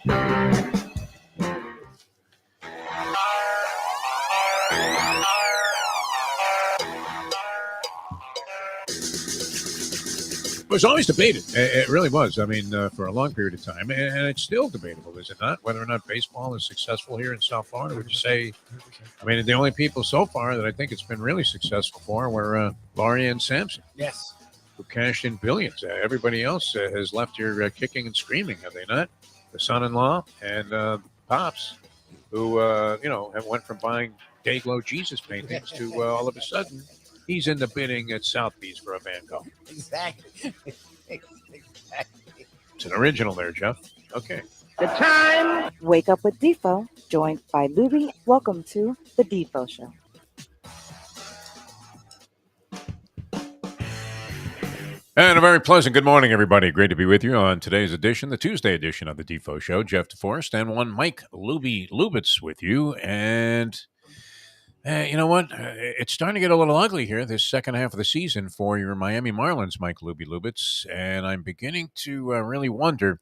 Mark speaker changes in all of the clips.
Speaker 1: It was always debated. It really was. I mean, for a long period of time, and it's still debatable, is it not? Whether or not baseball is successful here in South Florida. Would you say? I mean, the only people so far that I think it's been really successful for were Laurie and Sampson.
Speaker 2: Yes.
Speaker 1: Who cashed in billions. Everybody else has left here kicking and screaming, have they not? The son-in-law and Pops, who, have went from buying Dayglow Jesus paintings to all of a sudden he's in the bidding at Sotheby's for a Van Gogh.
Speaker 2: Exactly.
Speaker 1: It's an original there, Jeff. Okay.
Speaker 3: The time. Wake up with Defo, joined by Lubie. Welcome to the Defo Show.
Speaker 1: And a very pleasant good morning, everybody. Great to be with you on today's edition, the Tuesday edition of the Defo Show. Jeff DeForest and one Mike Lubitz with you. And you know what? It's starting to get a little ugly here this second half of the season for your Miami Marlins, Mike Lubitz. And I'm beginning to really wonder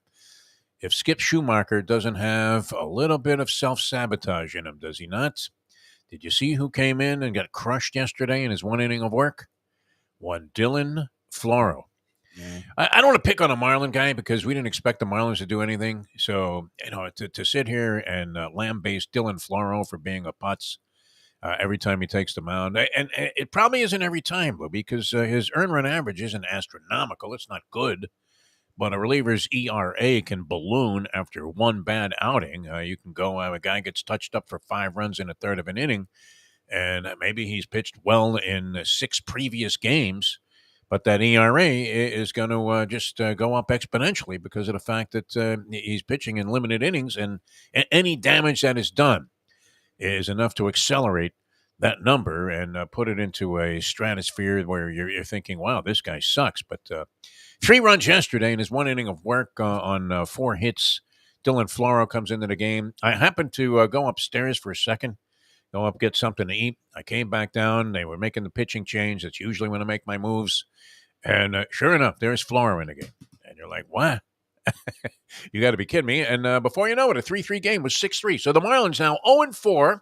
Speaker 1: if Skip Schumacher doesn't have a little bit of self-sabotage in him, does he not? Did you see who came in and got crushed yesterday in his one inning of work? One Dylan Floro. Yeah. I don't want to pick on a Marlin guy because we didn't expect the Marlins to do anything. So, to sit here and lambaste Dylan Floro for being a putz every time he takes the mound. And it probably isn't every time, Lou, because his earned run average isn't astronomical. It's not good. But a reliever's ERA can balloon after one bad outing. You can go, a guy gets touched up for 5 runs in a third of an inning, and maybe he's pitched well in 6 previous games, but that ERA is going to just go up exponentially because of the fact that he's pitching in limited innings, and any damage that is done is enough to accelerate that number and put it into a stratosphere where you're thinking, wow, this guy sucks. But 3 runs yesterday in his one inning of work on 4 hits. Dylan Floro comes into the game. I happened to go upstairs for a second, go up, get something to eat. I came back down. They were making the pitching change. That's usually when I make my moves. And sure enough, there's Floro in the game. And you're like, what? You got to be kidding me. And before you know it, a 3-3 game was 6-3. So the Marlins now 0-4.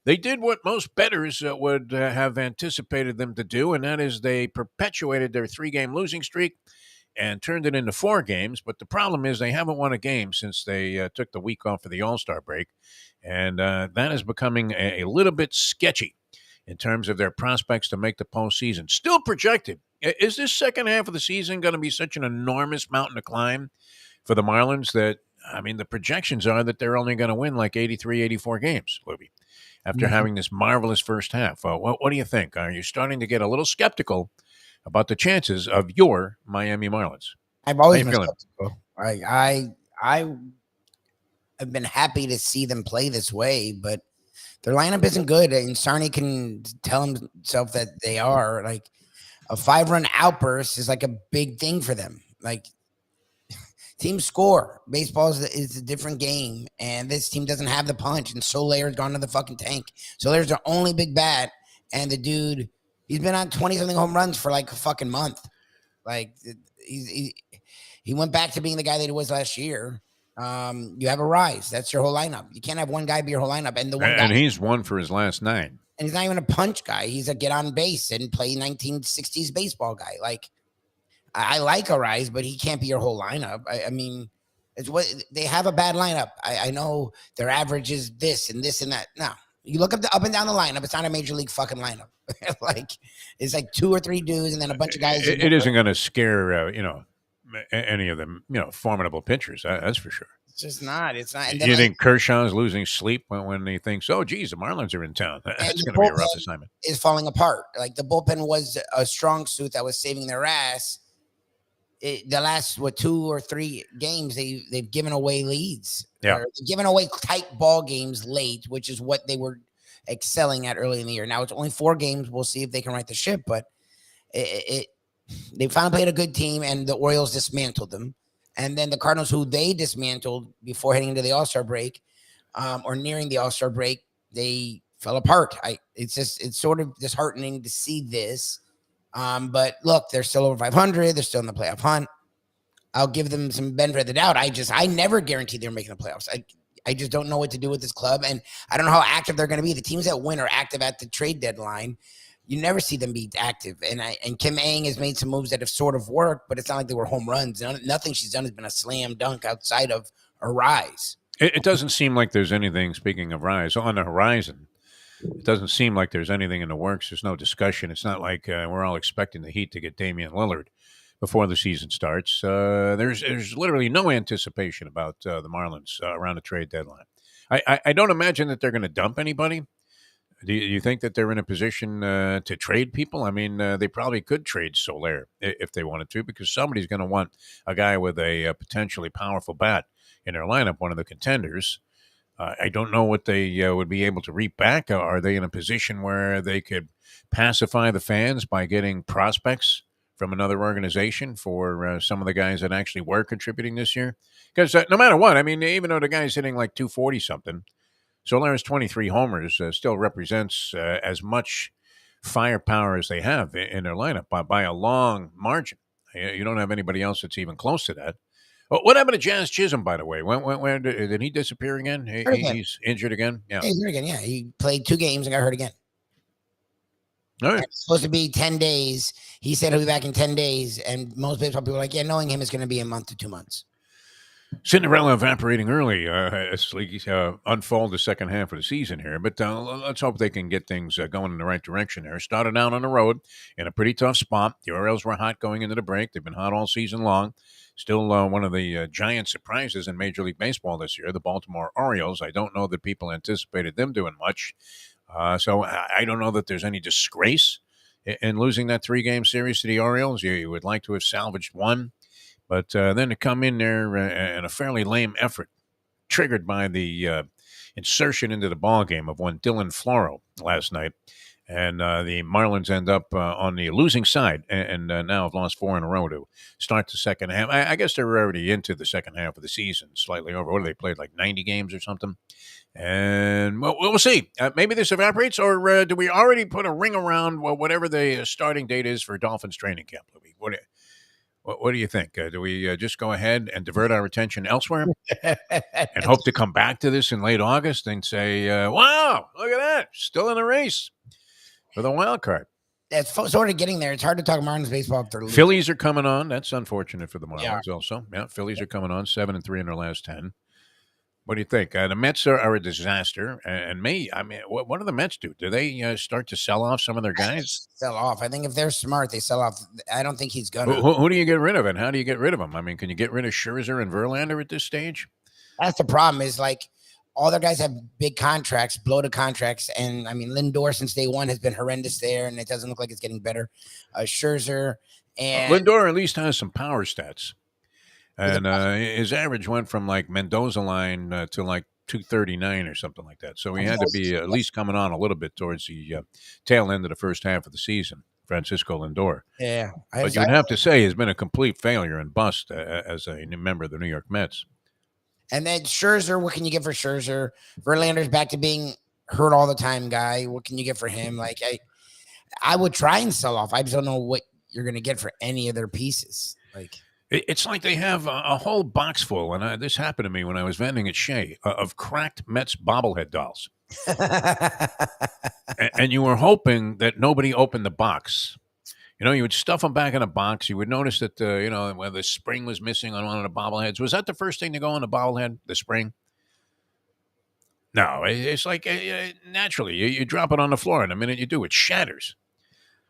Speaker 1: They did what most bettors would have anticipated them to do, and that is they perpetuated their 3-game losing streak and turned it into 4 games. But the problem is they haven't won a game since they took the week off for the All-Star break, and that is becoming a little bit sketchy in terms of their prospects to make the postseason. Still projected. Is this second half of the season going to be such an enormous mountain to climb for the Marlins that, I mean, the projections are that they're only going to win like 83, 84 games, Lubie, after having this marvelous first half? What do you think? Are you starting to get a little skeptical about the chances of your Miami Marlins?
Speaker 2: I've always been skeptical. I have been happy to see them play this way, but their lineup isn't good, and Sarney can tell himself that they are. Like, a 5-run outburst is like a big thing for them. Like, teams score. Baseball is a different game, and this team doesn't have the punch, and Soler's gone to the fucking tank. Soler's their only big bat, and the dude, he's been on 20-something home runs for like a fucking month. Like, he went back to being the guy that he was last year. You have a rise. That's your whole lineup. You can't have one guy be your whole lineup. And
Speaker 1: he's won for his last 9.
Speaker 2: And he's not even a punch guy. He's a get on base and play 1960s baseball guy. Like, I like a rise, but he can't be your whole lineup. I mean, it's what they have a bad lineup. I know their average is this and this and that. No, you look up and down the lineup. It's not a major league fucking lineup. Like, it's like 2 or 3 dudes and then a bunch of guys.
Speaker 1: It isn't going to scare any of them formidable pitchers. That's for sure.
Speaker 2: It's just not. It's not.
Speaker 1: Do you think Kershaw's losing sleep when he thinks, oh, geez, the Marlins are in town? That's going to be a rough assignment.
Speaker 2: Is falling apart. Like, the bullpen was a strong suit that was saving their ass. The last 2 or 3 games, they've given away leads.
Speaker 1: Yeah,
Speaker 2: given away tight ball games late, which is what they were excelling at early in the year. Now it's only 4 games. We'll see if they can right the ship, but they finally played a good team, and the Orioles dismantled them. And then the Cardinals, who they dismantled before heading into the All-Star break, or nearing the All-Star break, they fell apart. It's sort of disheartening to see this. But look, they're still over 500. They're still in the playoff hunt. I'll give them some benefit of the doubt. I never guarantee they're making the playoffs. I just don't know what to do with this club, and I don't know how active they're going to be. The teams that win are active at the trade deadline. You never see them be active, and Kim Ang has made some moves that have sort of worked, but it's not like they were home runs. Nothing she's done has been a slam dunk outside of a rise.
Speaker 1: It doesn't seem like there's anything, speaking of rise, on the horizon. It doesn't seem like there's anything in the works. There's no discussion. It's not like we're all expecting the Heat to get Dame Lillard before the season starts. There's literally no anticipation about the Marlins around the trade deadline. I don't imagine that they're going to dump anybody. Do you think that they're in a position to trade people? I mean, they probably could trade Soler if they wanted to, because somebody's going to want a guy with a potentially powerful bat in their lineup, one of the contenders. I don't know what they would be able to reap back. Are they in a position where they could pacify the fans by getting prospects from another organization for some of the guys that actually were contributing this year? Because no matter what, I mean, even though the guy's hitting like 240 something, Soler's 23 homers still represents as much firepower as they have in their lineup by a long margin. You don't have anybody else that's even close to that. What happened to Jazz Chisholm, by the way? When did he disappear again? He's injured again? Yeah.
Speaker 2: He's hurt again, yeah. He played 2 games and got hurt again.
Speaker 1: All right.
Speaker 2: It's supposed to be 10 days. He said he'll be back in 10 days. And most baseball people are like, yeah, knowing him is going to be a month to 2 months.
Speaker 1: Cinderella evaporating early as we unfold the second half of the season here. But let's hope they can get things going in the right direction there. Started out on the road in a pretty tough spot. The Orioles were hot going into the break. They've been hot all season long. Still one of the giant surprises in Major League Baseball this year, the Baltimore Orioles. I don't know that people anticipated them doing much. So I don't know that there's any disgrace in losing that 3-game series to the Orioles. You would like to have salvaged one. But then to come in there in a fairly lame effort, triggered by the insertion into the ballgame of one Dylan Floro last night. And the Marlins end up on the losing side and now have lost 4 in a row to start the second half. I guess they're already into the second half of the season, slightly over. What have they played, like 90 games or something? And we'll see. Maybe this evaporates, or do we already put a ring around whatever the starting date is for Dolphins training camp, Louie? What do you think? Do we just go ahead and divert our attention elsewhere and hope to come back to this in late August and say, wow, look at that, still in the race for the wild card?
Speaker 2: That's sort of getting there. It's hard to talk Marlins baseball if they're losing.
Speaker 1: Phillies are coming on. That's unfortunate for the Marlins also. Yeah, Phillies are coming on 7-3 in their last 10. What do you think? The Mets are a disaster. And what do the Mets do? Do they start to sell off some of their guys?
Speaker 2: Sell off. I think if they're smart, they sell off. I don't think he's going to.
Speaker 1: Who do you get rid of, and how do you get rid of them? I mean, can you get rid of Scherzer and Verlander at this stage?
Speaker 2: That's the problem, is like all their guys have big contracts, bloated contracts. And I mean, Lindor since day one has been horrendous there, and it doesn't look like it's getting better. Scherzer and
Speaker 1: Lindor at least has some power stats. And his average went from like Mendoza line to like 239 or something like that. So he had to be at least coming on a little bit towards the tail end of the first half of the season, Francisco Lindor.
Speaker 2: Yeah.
Speaker 1: But you'd have to say he's been a complete failure and bust as a member of the New York Mets.
Speaker 2: And then Scherzer, what can you get for Scherzer? Verlander's back to being hurt all the time guy. What can you get for him? Like I would try and sell off. I just don't know what you're going to get for any of their pieces. Like,
Speaker 1: it's like they have a whole box full, and this happened to me when I was vending at Shea, of cracked Mets bobblehead dolls. and you were hoping that nobody opened the box. You know, you would stuff them back in a box. You would notice that, where the spring was missing on one of the bobbleheads. Was that the first thing to go on the bobblehead, the spring? No, it's like naturally. You drop it on the floor, and the minute you do, it shatters.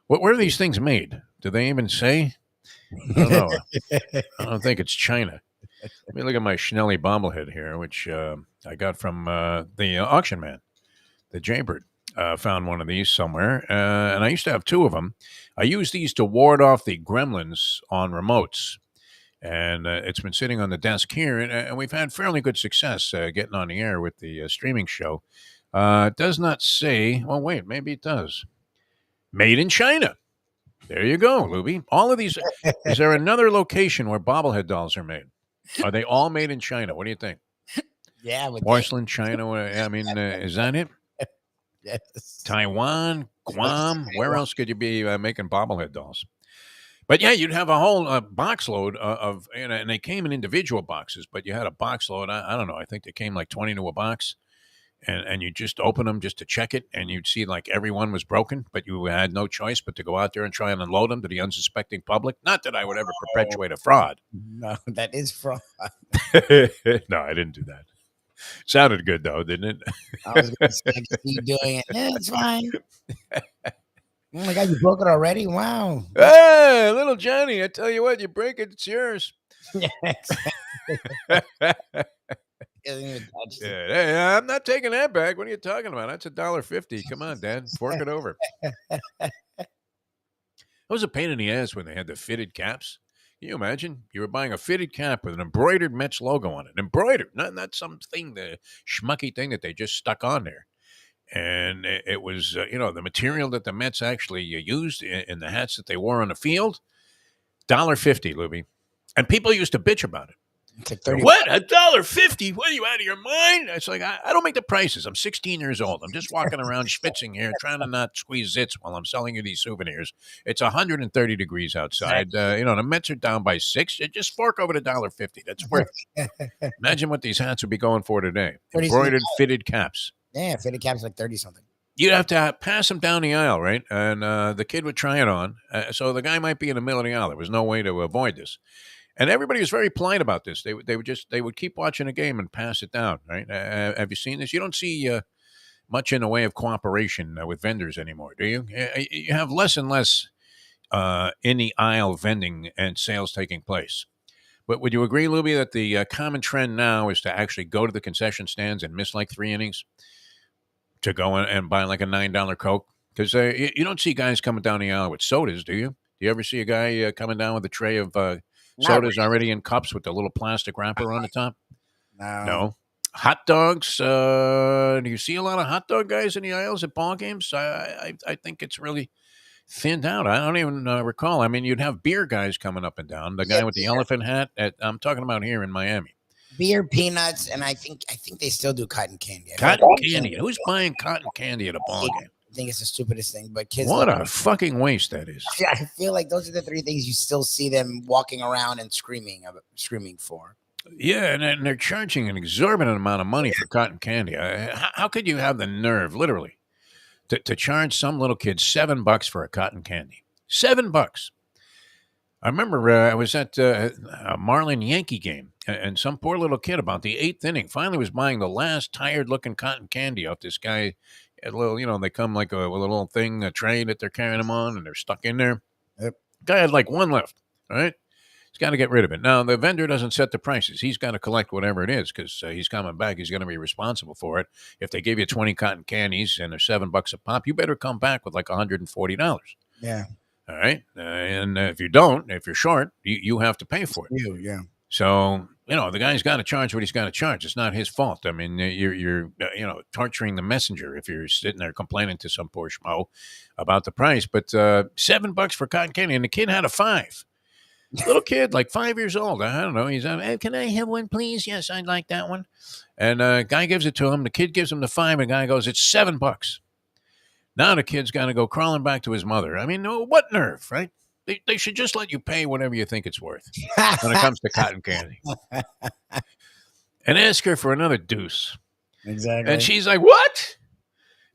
Speaker 1: Where are these things made? Do they even say? I don't know. I don't think it's China. Let me look at my Schnelly bobblehead here, which I got from the auction man, the Jaybird. Found one of these somewhere, and I used to have 2 of them. I use these to ward off the gremlins on remotes, and it's been sitting on the desk here, and we've had fairly good success getting on the air with the streaming show. It does not say, well, wait, maybe it does. Made in China. There you go, Lubie. All of these. Is there another location where bobblehead dolls are made? Are they all made in China? What do you think?
Speaker 2: Yeah.
Speaker 1: Porcelain, China. I mean, is that it?
Speaker 2: Yes.
Speaker 1: Taiwan, Guam. Where else could you be making bobblehead dolls? But yeah, you'd have a whole box load of, and they came in individual boxes, but you had a box load. I don't know. I think they came like 20 to a box, and you just open them just to check it, and you'd see like everyone was broken, but you had no choice but to go out there and try and unload them to the unsuspecting public. Not that I would ever perpetuate a fraud.
Speaker 2: No, that is fraud.
Speaker 1: No, I didn't do that. Sounded good though, didn't it?
Speaker 2: I was going to say, I can see you doing it. Yeah, it's fine. Oh my God, you broke it already? Wow.
Speaker 1: Hey, little Johnny, I tell you what, you break it, it's yours.
Speaker 2: Yeah, exactly. Doesn't even touch it.
Speaker 1: Yeah, hey, I'm not taking that back. What are you talking about? That's $1.50. Come on, Dad. Fork it over. It was a pain in the ass when they had the fitted caps. Can you imagine? You were buying a fitted cap with an embroidered Mets logo on it. Embroidered, not something, the schmucky thing that they just stuck on there. And it was, the material that the Mets actually used in the hats that they wore on the field, $1.50, Lubie. And people used to bitch about it.
Speaker 2: It's like 30.
Speaker 1: What? $1.50? What, are you out of your mind? It's like, I don't make the prices. I'm 16 years old. I'm just walking around schwitzing here, trying to not squeeze zits while I'm selling you these souvenirs. It's 130 degrees outside. The Mets are down by 6. Just fork over to $1.50. That's worth it. Imagine what these hats would be going for today. Embroidered, fitted caps.
Speaker 2: Yeah, fitted caps like 30 something.
Speaker 1: You'd have to pass them down the aisle, right? And the kid would try it on. So the guy might be in the middle of the aisle. There was no way to avoid this. And everybody was very polite about this. They would keep watching a game and pass it down, right? Have you seen this? You don't see much in the way of cooperation with vendors anymore, do you? You have less and less in the aisle vending and sales taking place. But would you agree, Lubie, that the common trend now is to actually go to the concession stands and miss like 3 innings to go and buy like a $9 Coke? Because you don't see guys coming down the aisle with sodas, do you? Do you ever see a guy coming down with a tray of sodas already in cups with the little plastic wrapper on the top? No. Hot dogs. Do you see a lot of hot dog guys in the aisles at ball games? I think it's really thinned out. I don't even recall. I mean, you'd have beer guys coming up and down. The guy with the elephant hat. I'm talking about here in Miami.
Speaker 2: Beer, peanuts, and I think they still do cotton candy.
Speaker 1: Cotton candy. Who's buying cotton candy at a ball game?
Speaker 2: I think it's the stupidest thing, but kids.
Speaker 1: What a fucking waste that is.
Speaker 2: Yeah, I feel like those are the 3 things you still see them walking around and screaming for.
Speaker 1: Yeah, and they're charging an exorbitant amount of money for cotton candy. How could you have the nerve, literally, to charge some little kid $7 for a cotton candy? $7. I remember I was at a Marlin Yankee game, and some poor little kid about the 8th inning finally was buying the last tired-looking cotton candy off this guy. A little, they come like a little thing, a tray that they're carrying them on, and they're stuck in there.
Speaker 2: Yep.
Speaker 1: Guy had like 1 left, all right? He's got to get rid of it. Now, the vendor doesn't set the prices. He's got to collect whatever it is because he's coming back. He's going to be responsible for it. If they give you 20 cotton candies and they're $7 a pop, you better come back with like $140.
Speaker 2: Yeah.
Speaker 1: All right. And if you don't, if you're short, you have to pay for it.
Speaker 2: Yeah.
Speaker 1: So, the guy's got to charge what he's got to charge. It's not his fault. I mean, you're torturing the messenger if you're sitting there complaining to some poor schmo about the price. But $7 for cotton candy, and the kid had a 5. Little kid, like 5 years old. I don't know. He's hey, can I have one, please? Yes, I'd like that one. And guy gives it to him. The kid gives him the 5, and the guy goes, it's $7. Now the kid's got to go crawling back to his mother. I mean, what nerve, right? They should just let you pay whatever you think it's worth when it comes to cotton candy. And ask her for another deuce.
Speaker 2: Exactly.
Speaker 1: And she's like, what?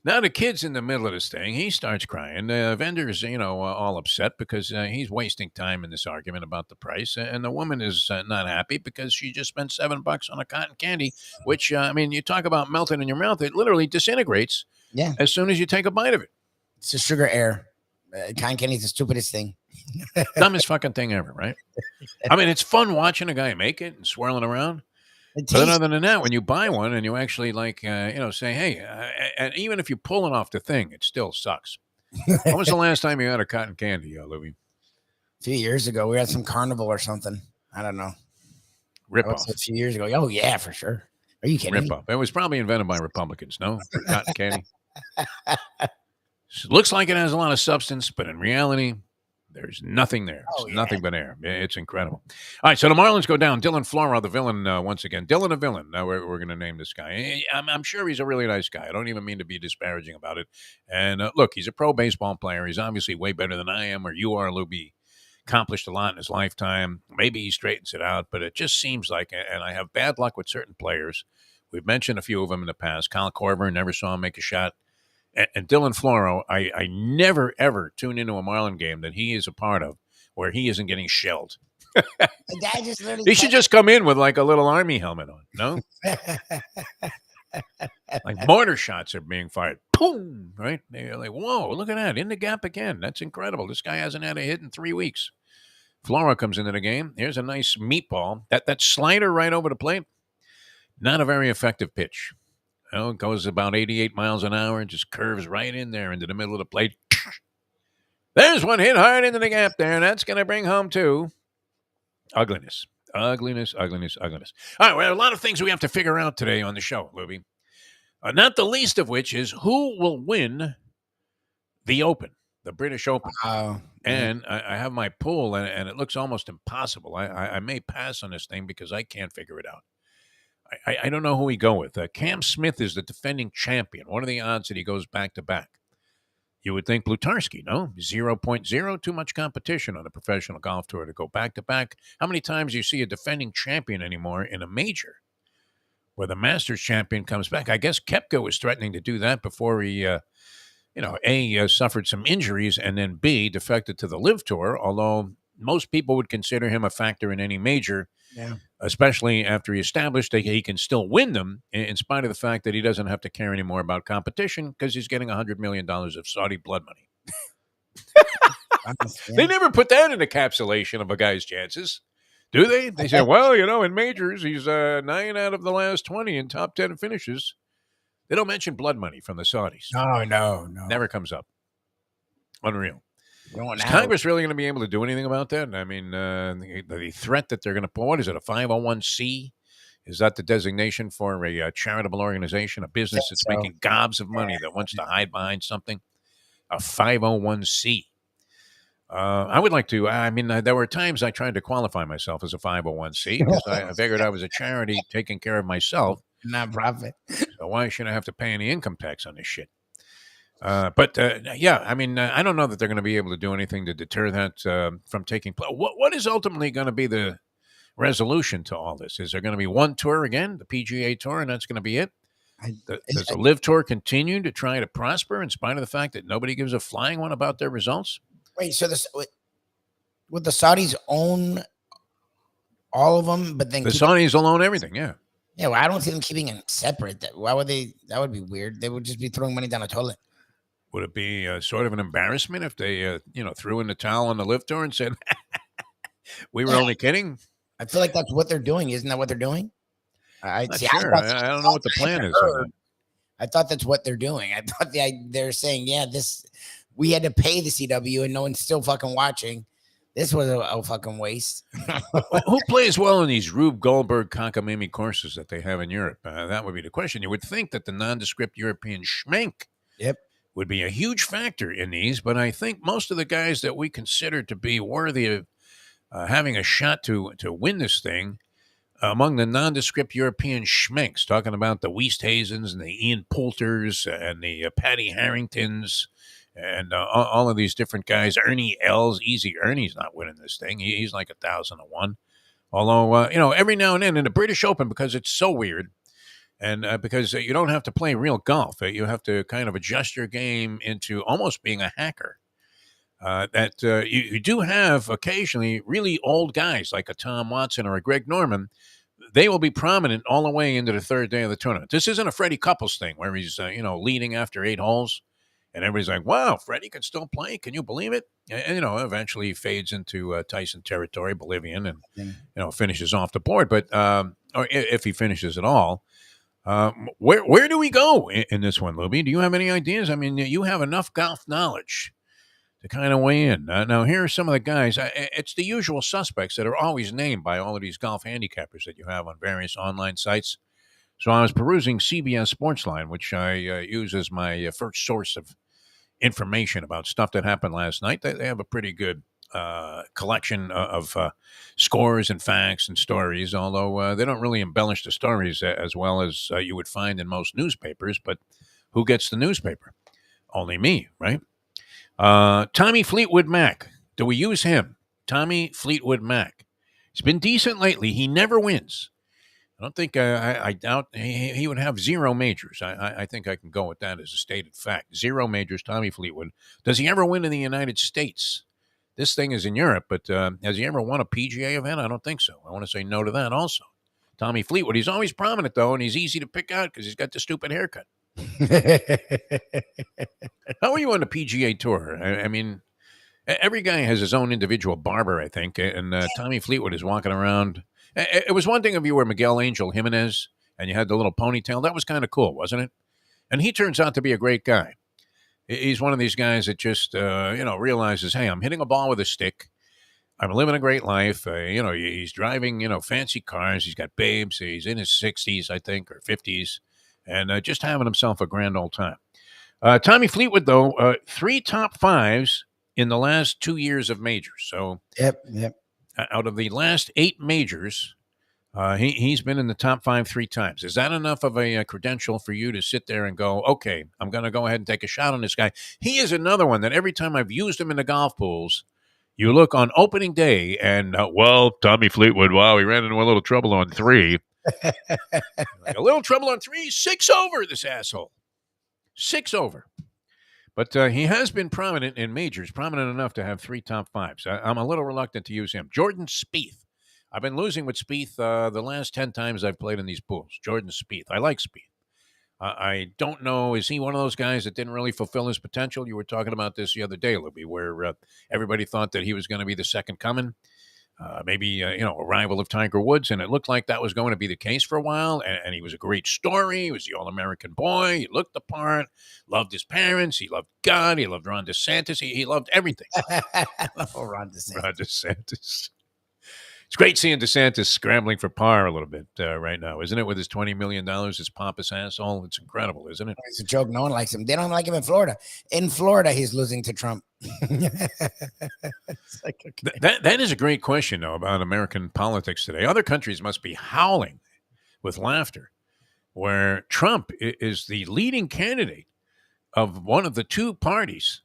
Speaker 1: Now the kid's in the middle of this thing. He starts crying. The vendor's, all upset because he's wasting time in this argument about the price. And the woman is not happy because she just spent $7 on a cotton candy, which, you talk about melting in your mouth. It literally disintegrates as soon as you take a bite of it.
Speaker 2: It's a sugar air. Cotton candy is the stupidest thing.
Speaker 1: Dumbest fucking thing ever, right? I mean, it's fun watching a guy make it and swirling around. But other than that, when you buy one and you actually say, hey, and even if you pull it off the thing, it still sucks. When was the last time you had a cotton candy, Louie?
Speaker 2: A few years ago. We had some carnival or something. I don't know.
Speaker 1: Rip-off.
Speaker 2: A few years ago. Oh, yeah, for sure. Are you kidding?
Speaker 1: Rip-off. It was probably invented by Republicans, no? Cotton candy. Looks like it has a lot of substance, but in reality, there's nothing there. It's nothing but air. It's incredible. All right, so the Marlins go down. Dylan Flora, the villain, once again. Dylan the villain. Now we're going to name this guy. I'm sure he's a really nice guy. I don't even mean to be disparaging about it. And look, he's a pro baseball player. He's obviously way better than I am or you are, Lubie. accomplished a lot in his lifetime. Maybe he straightens it out, but it just seems like, and I have bad luck with certain players. We've mentioned a few of them in the past. Kyle Korver, never saw him make a shot. And Dylan Floro, I never, ever tune into a Marlin game that he is a part of where he isn't getting shelled.
Speaker 2: My dad just literally
Speaker 1: He should just come in with like a little army helmet on, no? Like mortar shots are being fired. Boom! Right? They're like, whoa, look at that. In the gap again. That's incredible. This guy hasn't had a hit in 3 weeks. Flora comes into the game. Here's a nice meatball. That slider right over the plate, not a very effective pitch. It goes about 88 miles an hour and just curves right in there into the middle of the plate. There's one hit hard into the gap there, and that's going to bring home two. Ugliness. Ugliness. All right, well, a lot of things we have to figure out today on the show, Lubie. Not the least of which is who will win the Open, the British Open. And I have my pool, and it looks almost impossible. I may pass on this thing because I can't figure it out. I don't know who we go with. Cam Smith is the defending champion. What are the odds that he goes back-to-back? You would think Blutarski, no? 0.0, too much competition on a professional golf tour to go back-to-back. How many times do you see a defending champion anymore in a major where the Masters champion comes back? I guess Koepka was threatening to do that before he, A, suffered some injuries, and then B, defected to the Live Tour, although most people would consider him a factor in any major, especially after he established that he can still win them in spite of the fact that he doesn't have to care anymore about competition because he's getting $100 million of Saudi blood money. They never put that in the encapsulation of a guy's chances, do they? They say, well, in majors, he's 9 out of the last 20 in top 10 finishes. They don't mention blood money from the Saudis.
Speaker 2: No.
Speaker 1: Never comes up. Unreal. Is Congress really going to be able to do anything about that? I mean, the threat that they're going to put, what is it, a 501c? Is that the designation for a charitable organization, a business that's making gobs of money that wants to hide behind something? A 501c. I would like to, there were times I tried to qualify myself as a 501c because I figured I was a charity taking care of myself.
Speaker 2: Nonprofit.
Speaker 1: So why should I have to pay any income tax on this shit? I don't know that they're going to be able to do anything to deter that from taking place. What is ultimately going to be the resolution to all this? Is there going to be one tour again, the PGA Tour, and that's going to be it? Does the Live Tour continue to try to prosper in spite of the fact that nobody gives a flying one about their results?
Speaker 2: Wait, so would the Saudis own all of them, but then
Speaker 1: the Saudis will own everything, yeah.
Speaker 2: Yeah, well, I don't see them keeping it separate. Why would they? That would be weird. They would just be throwing money down the toilet.
Speaker 1: Would it be sort of an embarrassment if they, threw in the towel on the Live Tour and said, we were only kidding?
Speaker 2: I feel like that's what they're doing. Isn't that what they're doing?
Speaker 1: I don't know what the plan is.
Speaker 2: I thought that's what they're doing. I thought they're saying, we had to pay the CW and no one's still fucking watching. This was a fucking waste.
Speaker 1: Who plays well in these Rube Goldberg cockamamie courses that they have in Europe? That would be the question. You would think that the nondescript European schmenk would be a huge factor in these, but I think most of the guys that we consider to be worthy of having a shot to win this thing among the nondescript European schmenks, talking about the Westhazens and the Ian Poulters and the Patty Harringtons and all of these different guys. Ernie Els, easy Ernie's not winning this thing. He's like 1,000-1. Although, every now and then in the British Open, because it's so weird, and because you don't have to play real golf, you have to kind of adjust your game into almost being a hacker. You do have occasionally really old guys like a Tom Watson or a Greg Norman. They will be prominent all the way into the third day of the tournament. This isn't a Freddie Couples thing where he's, leading after 8 holes. And everybody's like, wow, Freddie can still play. Can you believe it? And eventually he fades into Tyson territory, Bolivian, and, finishes off the board. But or if he finishes at all, where do we go in this one, Lubie? Do you have any ideas? I mean, you have enough golf knowledge to kind of weigh in. Now, here are some of the guys. It's the usual suspects that are always named by all of these golf handicappers that you have on various online sites. So I was perusing CBS Sportsline, which I use as my first source of information about stuff that happened last night. They have a pretty good collection of scores and facts and stories, although they don't really embellish the stories as well as you would find in most newspapers. But who gets the newspaper? Only me, right? Tommy Fleetwood Mac. Do we use him? Tommy Fleetwood Mac. He's been decent lately. He never wins. I don't think I doubt he would have 0 majors. I think I can go with that as a stated fact. 0 majors, Tommy Fleetwood. Does he ever win in the United States? This thing is in Europe, but has he ever won a PGA event? I don't think so. I want to say no to that also. Tommy Fleetwood. He's always prominent, though, and he's easy to pick out because he's got the stupid haircut. How are you on the PGA Tour? I mean, every guy has his own individual barber, I think, and Tommy Fleetwood is walking around. It was one thing if you were Miguel Angel Jimenez and you had the little ponytail. That was kind of cool, wasn't it? And he turns out to be a great guy. He's one of these guys that just, realizes, hey, I'm hitting a ball with a stick. I'm living a great life. He's driving, fancy cars. He's got babes. He's in his 60s, I think, or 50s, and just having himself a grand old time. Tommy Fleetwood, though, 3 top 5s in the last 2 years of majors. So,
Speaker 2: Yep.
Speaker 1: Out of the last 8 majors, he's been in the top 5 3 times. Is that enough of a credential for you to sit there and go, okay, I'm going to go ahead and take a shot on this guy? He is another one that every time I've used him in the golf pools, you look on opening day and, Tommy Fleetwood, wow, he ran into a little trouble on 3. Like, a little trouble on 3, 6 over, this asshole. 6 over. But he has been prominent in majors, prominent enough to have 3 top 5s. I'm a little reluctant to use him. Jordan Spieth. I've been losing with Spieth the last 10 times I've played in these pools. Jordan Spieth. I like Spieth. I don't know. Is he one of those guys that didn't really fulfill his potential? You were talking about this the other day, Lubie, where everybody thought that he was going to be the second coming. Maybe a rival of Tiger Woods, and it looked like that was going to be the case for a while. And he was a great story. He was the all-American boy. He looked the part. Loved his parents. He loved God. He loved Ron DeSantis. He loved everything.
Speaker 2: Ron DeSantis.
Speaker 1: Ron DeSantis. It's great seeing DeSantis scrambling for par a little bit right now, isn't it? With his $20 million, his pompous asshole. It's incredible, isn't it?
Speaker 2: It's a joke. No one likes him. They don't like him in Florida. In Florida, he's losing to Trump. It's like, okay.
Speaker 1: That is a great question, though, about American politics today. Other countries must be howling with laughter, where Trump is the leading candidate of one of the 2 parties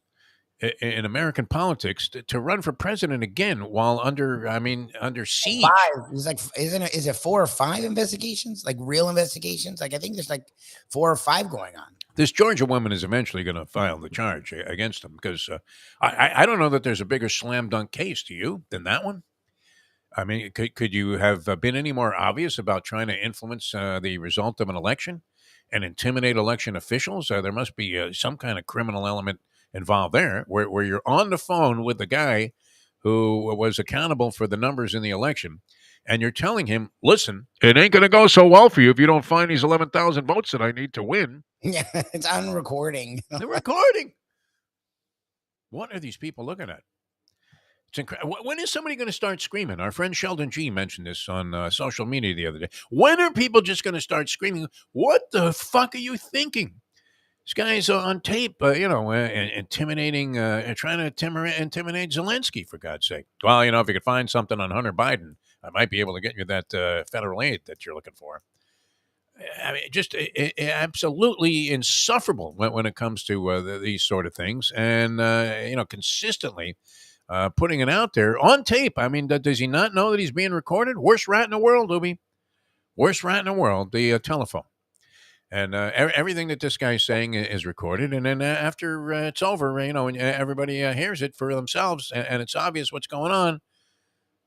Speaker 1: in American politics to run for president again while under siege.
Speaker 2: 5. It's like, is it 4 or 5 investigations? Like real investigations? Like I think there's like 4 or 5 going on.
Speaker 1: This Georgia woman is eventually going to file the charge against him because I don't know that there's a bigger slam dunk case to you than that one. I mean, could you have been any more obvious about trying to influence the result of an election and intimidate election officials? There must be some kind of criminal element involved there where you're on the phone with the guy who was accountable for the numbers in the election, and you're telling him, listen, it ain't going to go so well for you if you don't find these 11,000 votes that I need to win.
Speaker 2: Yeah, it's on recording.
Speaker 1: They're recording. What are these people looking at? It's incredible. When is somebody going to start screaming? Our friend Sheldon G mentioned this on social media the other day. When are people just going to start screaming, what the fuck are you thinking? This guy's on tape, intimidating, trying to intimidate Zelensky, for God's sake. Well, if you could find something on Hunter Biden, I might be able to get you that federal aid that you're looking for. I mean, just absolutely insufferable when it comes to these sort of things. And, consistently putting it out there on tape. I mean, does he not know that he's being recorded? Worst rat in the world, Lubie. Worst rat in the world, the telephone. And everything that this guy's saying is recorded. And then after it's over, and everybody hears it for themselves and it's obvious what's going on,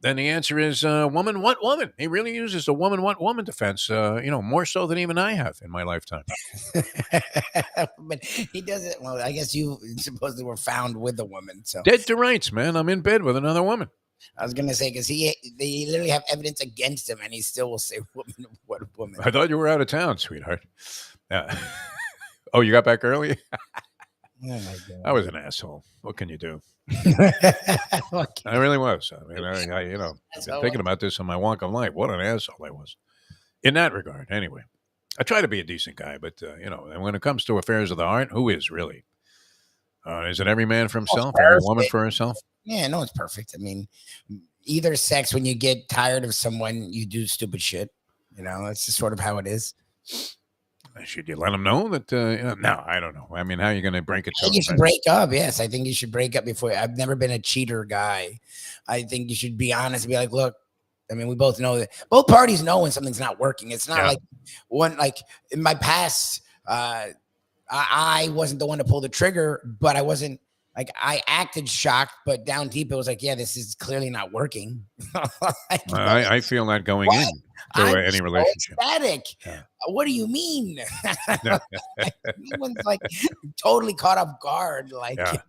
Speaker 1: then the answer is woman, what woman? He really uses the woman, what woman defense, more so than even I have in my lifetime.
Speaker 2: But he does it. Well, I guess you supposedly were found with a woman. So
Speaker 1: dead to rights, man. I'm in bed with another woman.
Speaker 2: I was going to say, because they literally have evidence against him, and he still will say, woman, what woman.
Speaker 1: I thought you were out of town, sweetheart. Oh, you got back early?
Speaker 2: Oh, my God.
Speaker 1: I was an asshole. What can you do? I really was. I mean, I've been thinking about this on my walk of life. What an asshole I was. In that regard, anyway. I try to be a decent guy, but, and when it comes to affairs of the heart, who is really? Is it every man for himself, every woman for herself?
Speaker 2: Yeah, no, it's perfect. I mean, either sex, when you get tired of someone, you do stupid shit. That's just sort of how it is.
Speaker 1: Should you let them know that? No, I don't know. I mean, how are you going to break it
Speaker 2: I
Speaker 1: to
Speaker 2: think you
Speaker 1: them?
Speaker 2: should break up. Yes, I think you should break up before. I've never been a cheater guy. I think you should be honest and be like, look, I mean, we both know that both parties know when something's not working. It's not like one, like in my past, I wasn't the one to pull the trigger, but I wasn't like, I acted shocked, but down deep, it was like, yeah, this is clearly not working. Like,
Speaker 1: I feel that going
Speaker 2: what?
Speaker 1: in to
Speaker 2: I'm
Speaker 1: any
Speaker 2: so
Speaker 1: relationship.
Speaker 2: ecstatic.
Speaker 1: Yeah.
Speaker 2: What do you mean? Everyone's like totally caught off guard. Like,
Speaker 1: Yeah.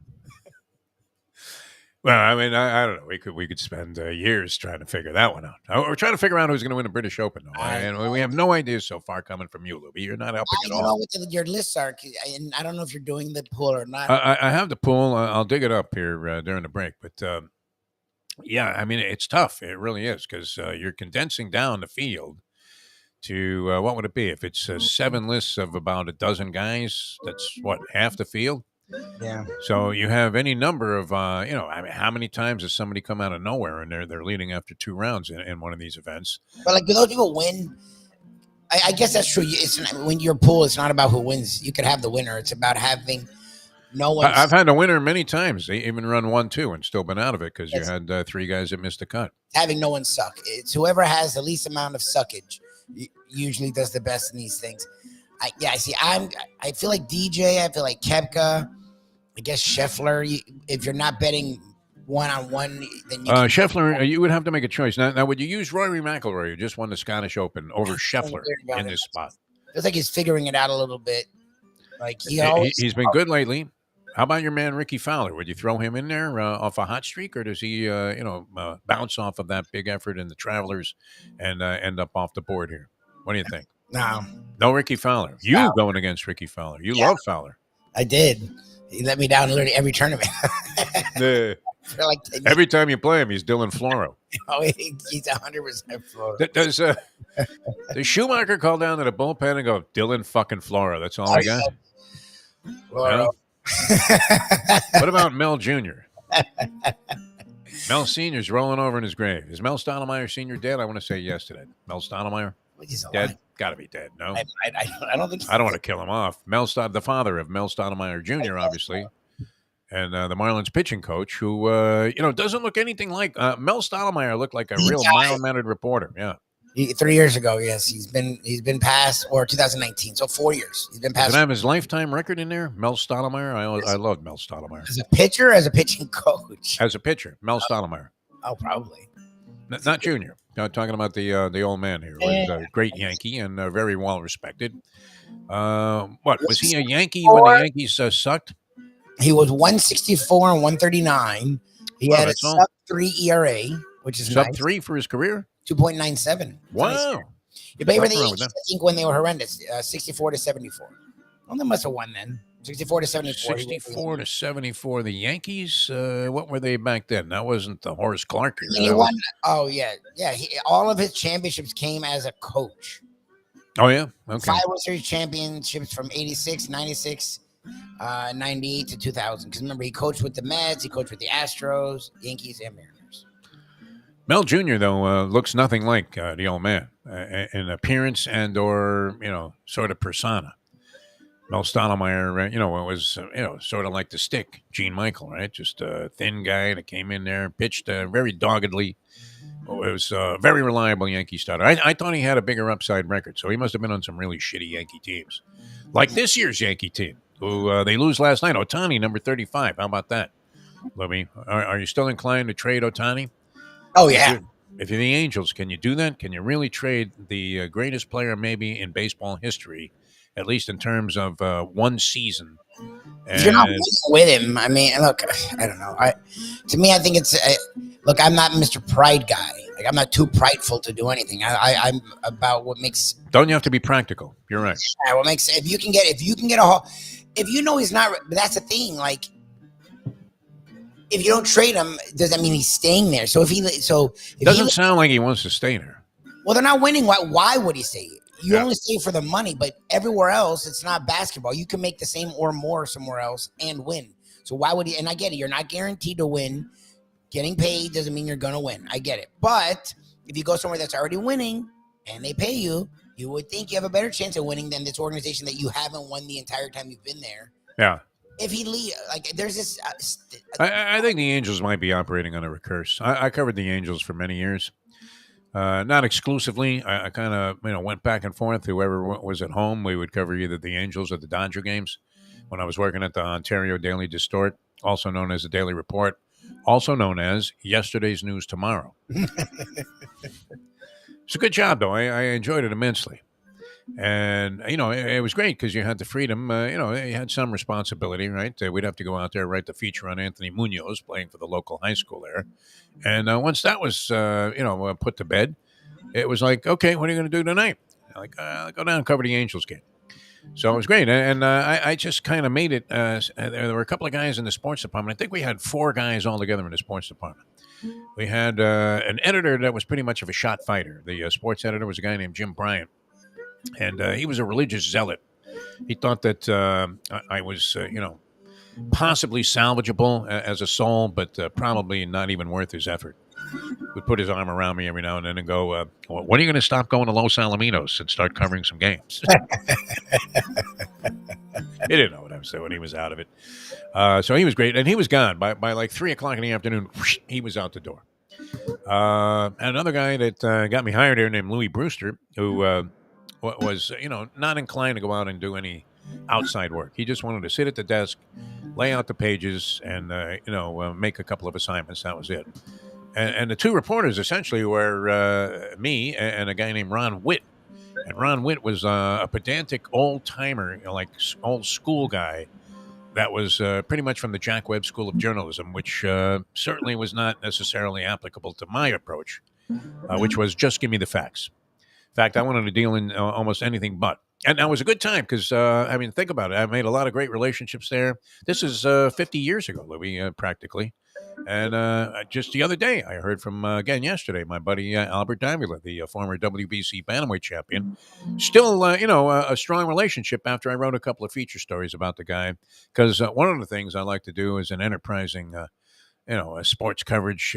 Speaker 1: Well, I mean, I don't know. We could spend years trying to figure that one out. We're trying to figure out who's going to win the British Open, though. And we have no ideas so far coming from you, Lubie. You're not helping
Speaker 2: I
Speaker 1: at
Speaker 2: don't know
Speaker 1: all.
Speaker 2: what your lists are, and I don't know if you're doing the pool or not.
Speaker 1: I have the pool. I'll dig it up here during the break. But yeah, I mean, it's tough. It really is because you're condensing down the field to what would it be? If it's 7 lists of about a dozen guys, that's what, half the field?
Speaker 2: Yeah.
Speaker 1: So you have any number of, I mean, how many times has somebody come out of nowhere and they're leading after 2 rounds in one of these events?
Speaker 2: But like, do those people win? I guess that's true. When your pool, it's not about who wins. You could have the winner. It's about having no one.
Speaker 1: I've had a winner many times. They even run 1-2 and still been out of it because you had 3 guys that missed the cut.
Speaker 2: Having no one suck. It's whoever has the least amount of suckage usually does the best in these things. I feel like DJ. I feel like Koepka. I guess Scheffler. If you're not betting 1-on-1, then
Speaker 1: Scheffler, you would have to make a choice. Now, would you use Rory McIlroy, who just won the Scottish Open, over Scheffler in this spot?
Speaker 2: Feels like he's figuring it out a little bit. Like
Speaker 1: he's been good lately. How about your man Ricky Fowler? Would you throw him in there off a hot streak, or does he, bounce off of that big effort in the Travelers and end up off the board here? What do you think?
Speaker 2: No,
Speaker 1: Ricky Fowler. You going against Ricky Fowler? You love Fowler.
Speaker 2: I did. He let me down literally every tournament. For like
Speaker 1: every time you play him, he's Dylan Floro.
Speaker 2: Oh, he's 100% Floro.
Speaker 1: Does Schumacher call down to the bullpen and go, Dylan fucking Floro? That's all I got.
Speaker 2: Floro.
Speaker 1: What about Mel Jr.? Mel Sr.'s rolling over in his grave. Is Mel Stottlemyre Sr. dead? I want to say yes to that. Mel Stottlemyre? Dead? Got to be dead, no?
Speaker 2: I don't think so.
Speaker 1: I don't want to kill him off. The father of Mel Stottlemyre Jr., obviously. And the Marlins pitching coach who, doesn't look anything like Mel Stottlemyre looked like a real mild-mannered reporter. Yeah.
Speaker 2: 3 years ago, yes. He's been passed, or 2019, so 4 years. He's been passed.
Speaker 1: Does it have his lifetime record in there? Mel Stottlemyre? I love Mel Stottlemyre.
Speaker 2: As a pitcher, as a pitching coach?
Speaker 1: As a pitcher, Mel Stottlemyre.
Speaker 2: Oh, probably.
Speaker 1: Not Junior. Talking about the old man here. Who's a great Yankee and very well respected. Was he a Yankee when the Yankees sucked?
Speaker 2: He was 164 and 139. He had a sub-3 ERA, which is
Speaker 1: sub-3 for his career?
Speaker 2: 2.97.
Speaker 1: Wow.
Speaker 2: You pay for the Yankees, I think, when they were horrendous, 64 to 74. Well, they must have won then. 64 to 74.
Speaker 1: 64 to 74. The Yankees, what were they back then? That wasn't the Horace Clark year.
Speaker 2: He won. Oh, yeah. Yeah. All of his championships came as a coach.
Speaker 1: Oh, yeah? Okay.
Speaker 2: 5 World Series championships from 86, 96, 98 to 2000. Because remember, he coached with the Mets, he coached with the Astros, Yankees, and Mariners.
Speaker 1: Mel Jr., though, looks nothing like the old man in appearance and or, sort of persona. Mel Stottlemyre, was, sort of like the stick, Gene Michael, right? Just a thin guy that came in there, pitched very doggedly. It was a very reliable Yankee starter. I thought he had a bigger upside record, so he must have been on some really shitty Yankee teams. Like this year's Yankee team, who they lose last night. Ohtani, number 35. How about that, Lubie? Are you still inclined to trade Ohtani?
Speaker 2: Oh, yeah.
Speaker 1: If you're the Angels, can you do that? Can you really trade the greatest player maybe in baseball history, at least in terms of one season?
Speaker 2: If you're not with him, I mean, look, I don't know. To me, I think it's look. I'm not Mr. Pride guy. Like, I'm not too prideful to do anything. I'm about what makes.
Speaker 1: Don't you have to be practical? You're right.
Speaker 2: Yeah, what makes if you can get a haul, if you know he's not. But that's the thing. Like, if you don't trade him, does that mean he's staying there? So it
Speaker 1: doesn't sound like he wants to stay there.
Speaker 2: Well, they're not winning. Why would he stay? You only stay for the money, but everywhere else, it's not basketball. You can make the same or more somewhere else and win. So why would he? And I get it. You're not guaranteed to win. Getting paid doesn't mean you're going to win. I get it. But if you go somewhere that's already winning and they pay you, You would think you have a better chance of winning than this organization that you haven't won the entire time you've been there.
Speaker 1: Yeah.
Speaker 2: If he leave, like there's this.
Speaker 1: I think the Angels might be operating under a curse. I covered the Angels for many years. Not exclusively. I kind of went back and forth. Whoever was at home, we would cover either the Angels or the Dodger games. When I was working at the Ontario Daily Distort, also known as the Daily Report, also known as Yesterday's News Tomorrow. It's a good job, though. I enjoyed it immensely. And, it was great because you had the freedom. You had some responsibility, right? We'd have to go out there, write the feature on Anthony Munoz playing for the local high school there. And once that was, put to bed, it was like, okay, what are you going to do tonight? Like, go down and cover the Angels game. So it was great. And I just kind of made it. There were a couple of guys in the sports department. I think we had 4 guys all together in the sports department. We had an editor that was pretty much of a shot fighter. The sports editor was a guy named Jim Bryant. And he was a religious zealot. He thought that I was, possibly salvageable as a soul, but probably not even worth his effort. Would put his arm around me every now and then and go, when are you going to stop going to Los Alamitos and start covering some games? He didn't know what I was doing. He was out of it. So he was great. And he was gone. By like 3 o'clock in the afternoon, he was out the door. Another guy that got me hired here named Louis Brewster, who was, not inclined to go out and do any outside work. He just wanted to sit at the desk, lay out the pages, and, make a couple of assignments. That was it. And the 2 reporters essentially were me and a guy named Ron Witt. And Ron Witt was a pedantic old-timer, like old school guy that was pretty much from the Jack Webb School of Journalism, which certainly was not necessarily applicable to my approach, which was just give me the facts. In fact, I wanted to deal in almost anything but. And that was a good time because, think about it. I made a lot of great relationships there. This is 50 years ago, Louis, practically. And just the other day, I heard from, again yesterday, my buddy Albert Davila, the former WBC bantamweight champion. Still, a strong relationship after I wrote a couple of feature stories about the guy. Because one of the things I like to do as an enterprising, a sports coverage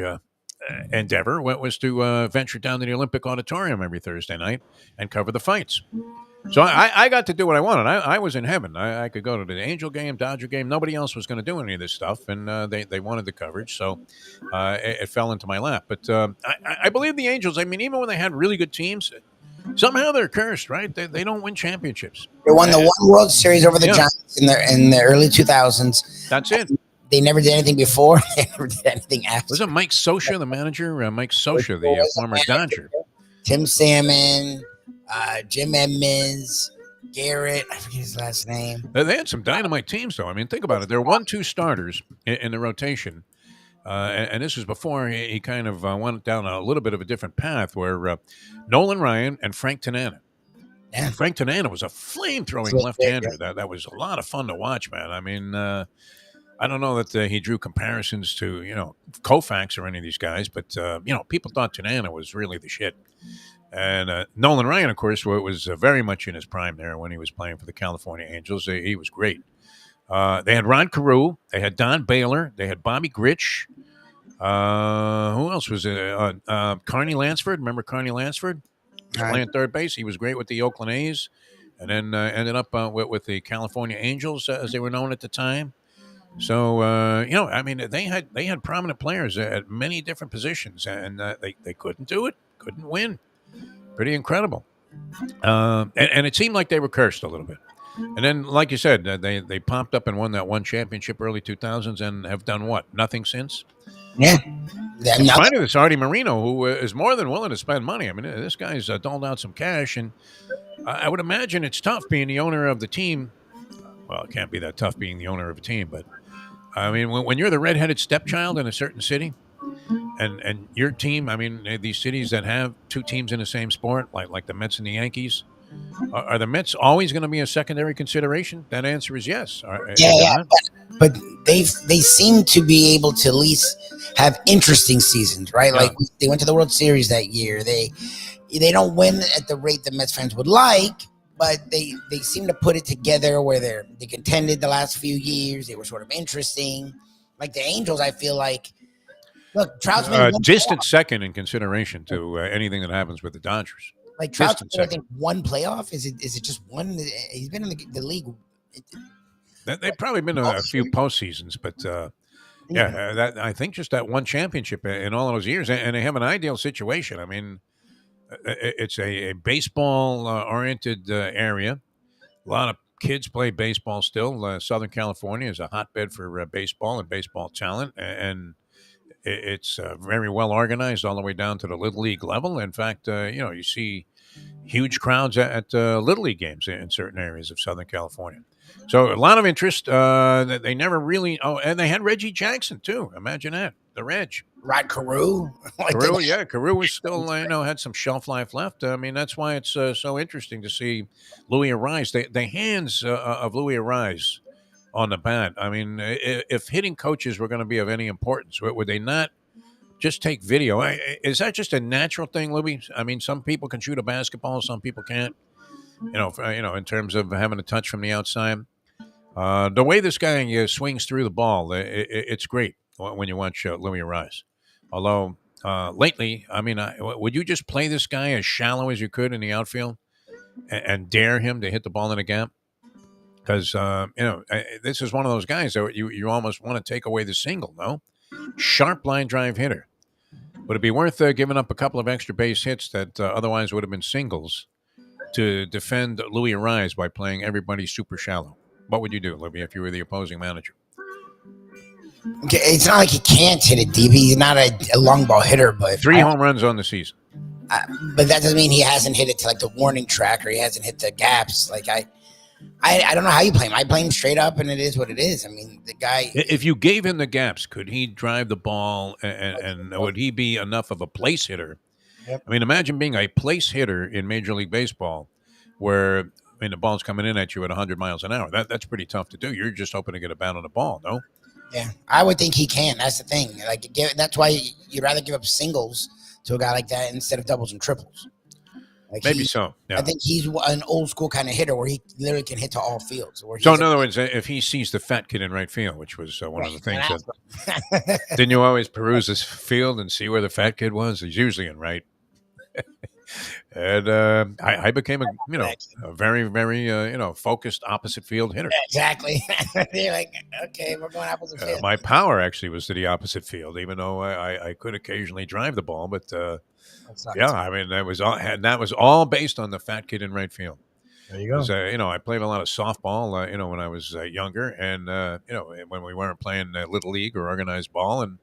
Speaker 1: endeavor was to venture down to the Olympic Auditorium every Thursday night and cover the fights. So I got to do what I wanted. I was in heaven. I could go to the Angel game, Dodger game. Nobody else was going to do any of this stuff, and they wanted the coverage, so it fell into my lap. But I believe the Angels, even when they had really good teams, somehow they're cursed, right? They don't win championships.
Speaker 2: They won the one World Series over the Giants in the early 2000s.
Speaker 1: That's it.
Speaker 2: They never did anything before. They never did anything after.
Speaker 1: Was it Mike Scioscia, the manager? Mike Scioscia, the former Dodger.
Speaker 2: Tim Salmon. Jim Edmonds, Garrett, I forget his last name.
Speaker 1: They had some dynamite teams, though. Think about it. There were 1-2 starters in the rotation. And this was before he kind of went down a little bit of a different path where Nolan Ryan and Frank Tanana. Yeah. Frank Tanana was a flame-throwing left-hander. That was a lot of fun to watch, man. I don't know that he drew comparisons to, Koufax or any of these guys, but, people thought Tanana was really the shit. And Nolan Ryan, of course, was very much in his prime there when he was playing for the California Angels. He was great. They had Ron Carew. They had Don Baylor. They had Bobby Grich. Who else was it? Carney Lansford. Remember Carney Lansford? He was playing third base. He was great with the Oakland A's. And then ended up with the California Angels, as they were known at the time. So, they had prominent players at many different positions, and they couldn't do it, couldn't win. Pretty incredible. And it seemed like they were cursed a little bit. And then, like you said, they popped up and won that one championship early 2000s and have done what? Nothing since?
Speaker 2: Yeah.
Speaker 1: In spite of this Artie Marino, who is more than willing to spend money. This guy's doled out some cash, and I would imagine it's tough being the owner of the team. Well, it can't be that tough being the owner of a team, but when you're the redheaded stepchild in a certain city, and your team, these cities that have 2 teams in the same sport, like the Mets and the Yankees, are the Mets always going to be a secondary consideration? That answer is yes.
Speaker 2: Yeah. But they seem to be able to at least have interesting seasons, right? Yeah. Like they went to the World Series that year. They don't win at the rate the Mets fans would like, but they seem to put it together where they contended the last few years. They were sort of interesting. Like the Angels, I feel like. Look, Trout's been
Speaker 1: distant second in consideration to anything that happens with the Dodgers.
Speaker 2: Like Trout's
Speaker 1: distant
Speaker 2: played, I
Speaker 1: second.
Speaker 2: think, one playoff. Is it just one? He's been in the league.
Speaker 1: They've probably been a few postseasons, but that I think just that one championship in all those years, and they have an ideal situation. I mean, it's a baseball oriented area. A lot of kids play baseball still. Southern California is a hotbed for baseball and baseball talent, and it's very well organized all the way down to the little league level. In fact, you see huge crowds at little league games in certain areas of Southern California. So a lot of interest. They never really. Oh, and they had Reggie Jackson too. Imagine that, the Reg.
Speaker 2: Rod Carew.
Speaker 1: Carew, yeah, Carew was still, had some shelf life left. I mean, that's why it's so interesting to see Louis Arise. The hands of Louis Arise on the bat. I mean, if hitting coaches were going to be of any importance, would they not just take video? Is that just a natural thing, Louis? I mean, some people can shoot a basketball, some people can't. In terms of having a touch from the outside. The way this guy swings through the ball, it's great when you watch Louis Arise. Although lately, I mean, would you just play this guy as shallow as you could in the outfield and dare him to hit the ball in a gap? Because this is one of those guys that you almost want to take away the single. No, sharp line drive hitter. Would it be worth giving up a couple of extra base hits that otherwise would have been singles to defend Louis Arise by playing everybody super shallow? What would you do, Libby, if you were the opposing manager?
Speaker 2: Okay, it's not like he can't hit it deep. He's not a long ball hitter, but
Speaker 1: 3 home runs on the season.
Speaker 2: But that doesn't mean he hasn't hit it to like the warning track or he hasn't hit the gaps. Like I don't know how you play him. I play him straight up, and it is what it is. I mean, the guy.
Speaker 1: If you gave him the gaps, could he drive the ball, and would he be enough of a place hitter?
Speaker 2: Yep.
Speaker 1: I mean, imagine being a place hitter in Major League Baseball, where the ball's coming in at you at 100 miles an hour. That's pretty tough to do. You're just hoping to get a bat on the ball, no?
Speaker 2: Yeah, I would think he can. That's the thing. Like, that's why you'd rather give up singles to a guy like that instead of doubles and triples. Like
Speaker 1: Maybe so. Yeah.
Speaker 2: I think he's an old school kind of hitter where he literally can hit to all fields.
Speaker 1: So, in other words, if he sees the fat kid in right field, which was one of the things that didn't you always peruse this field and see where the fat kid was? He's usually in right. And I became a very, very focused opposite field hitter.
Speaker 2: Exactly. You're like, okay, we're going opposite field.
Speaker 1: My power actually was to the opposite field, even though I could occasionally drive the ball. But I mean that was all based on the fat kid in right field.
Speaker 2: There you go.
Speaker 1: I played a lot of softball, when I was younger, and when we weren't playing little league or organized ball, and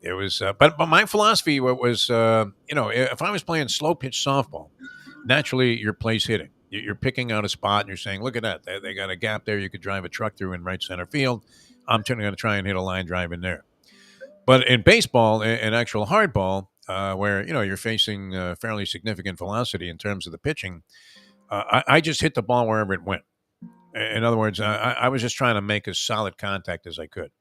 Speaker 1: it was, but my philosophy was, if I was playing slow pitch softball, naturally you're place hitting. You're picking out a spot and you're saying, look at that. They got a gap there. You could drive a truck through in right center field. I'm going to try and hit a line drive in there. But in baseball, in actual hardball, where, you're facing fairly significant velocity in terms of the pitching, I just hit the ball wherever it went. In other words, I was just trying to make as solid contact as I could.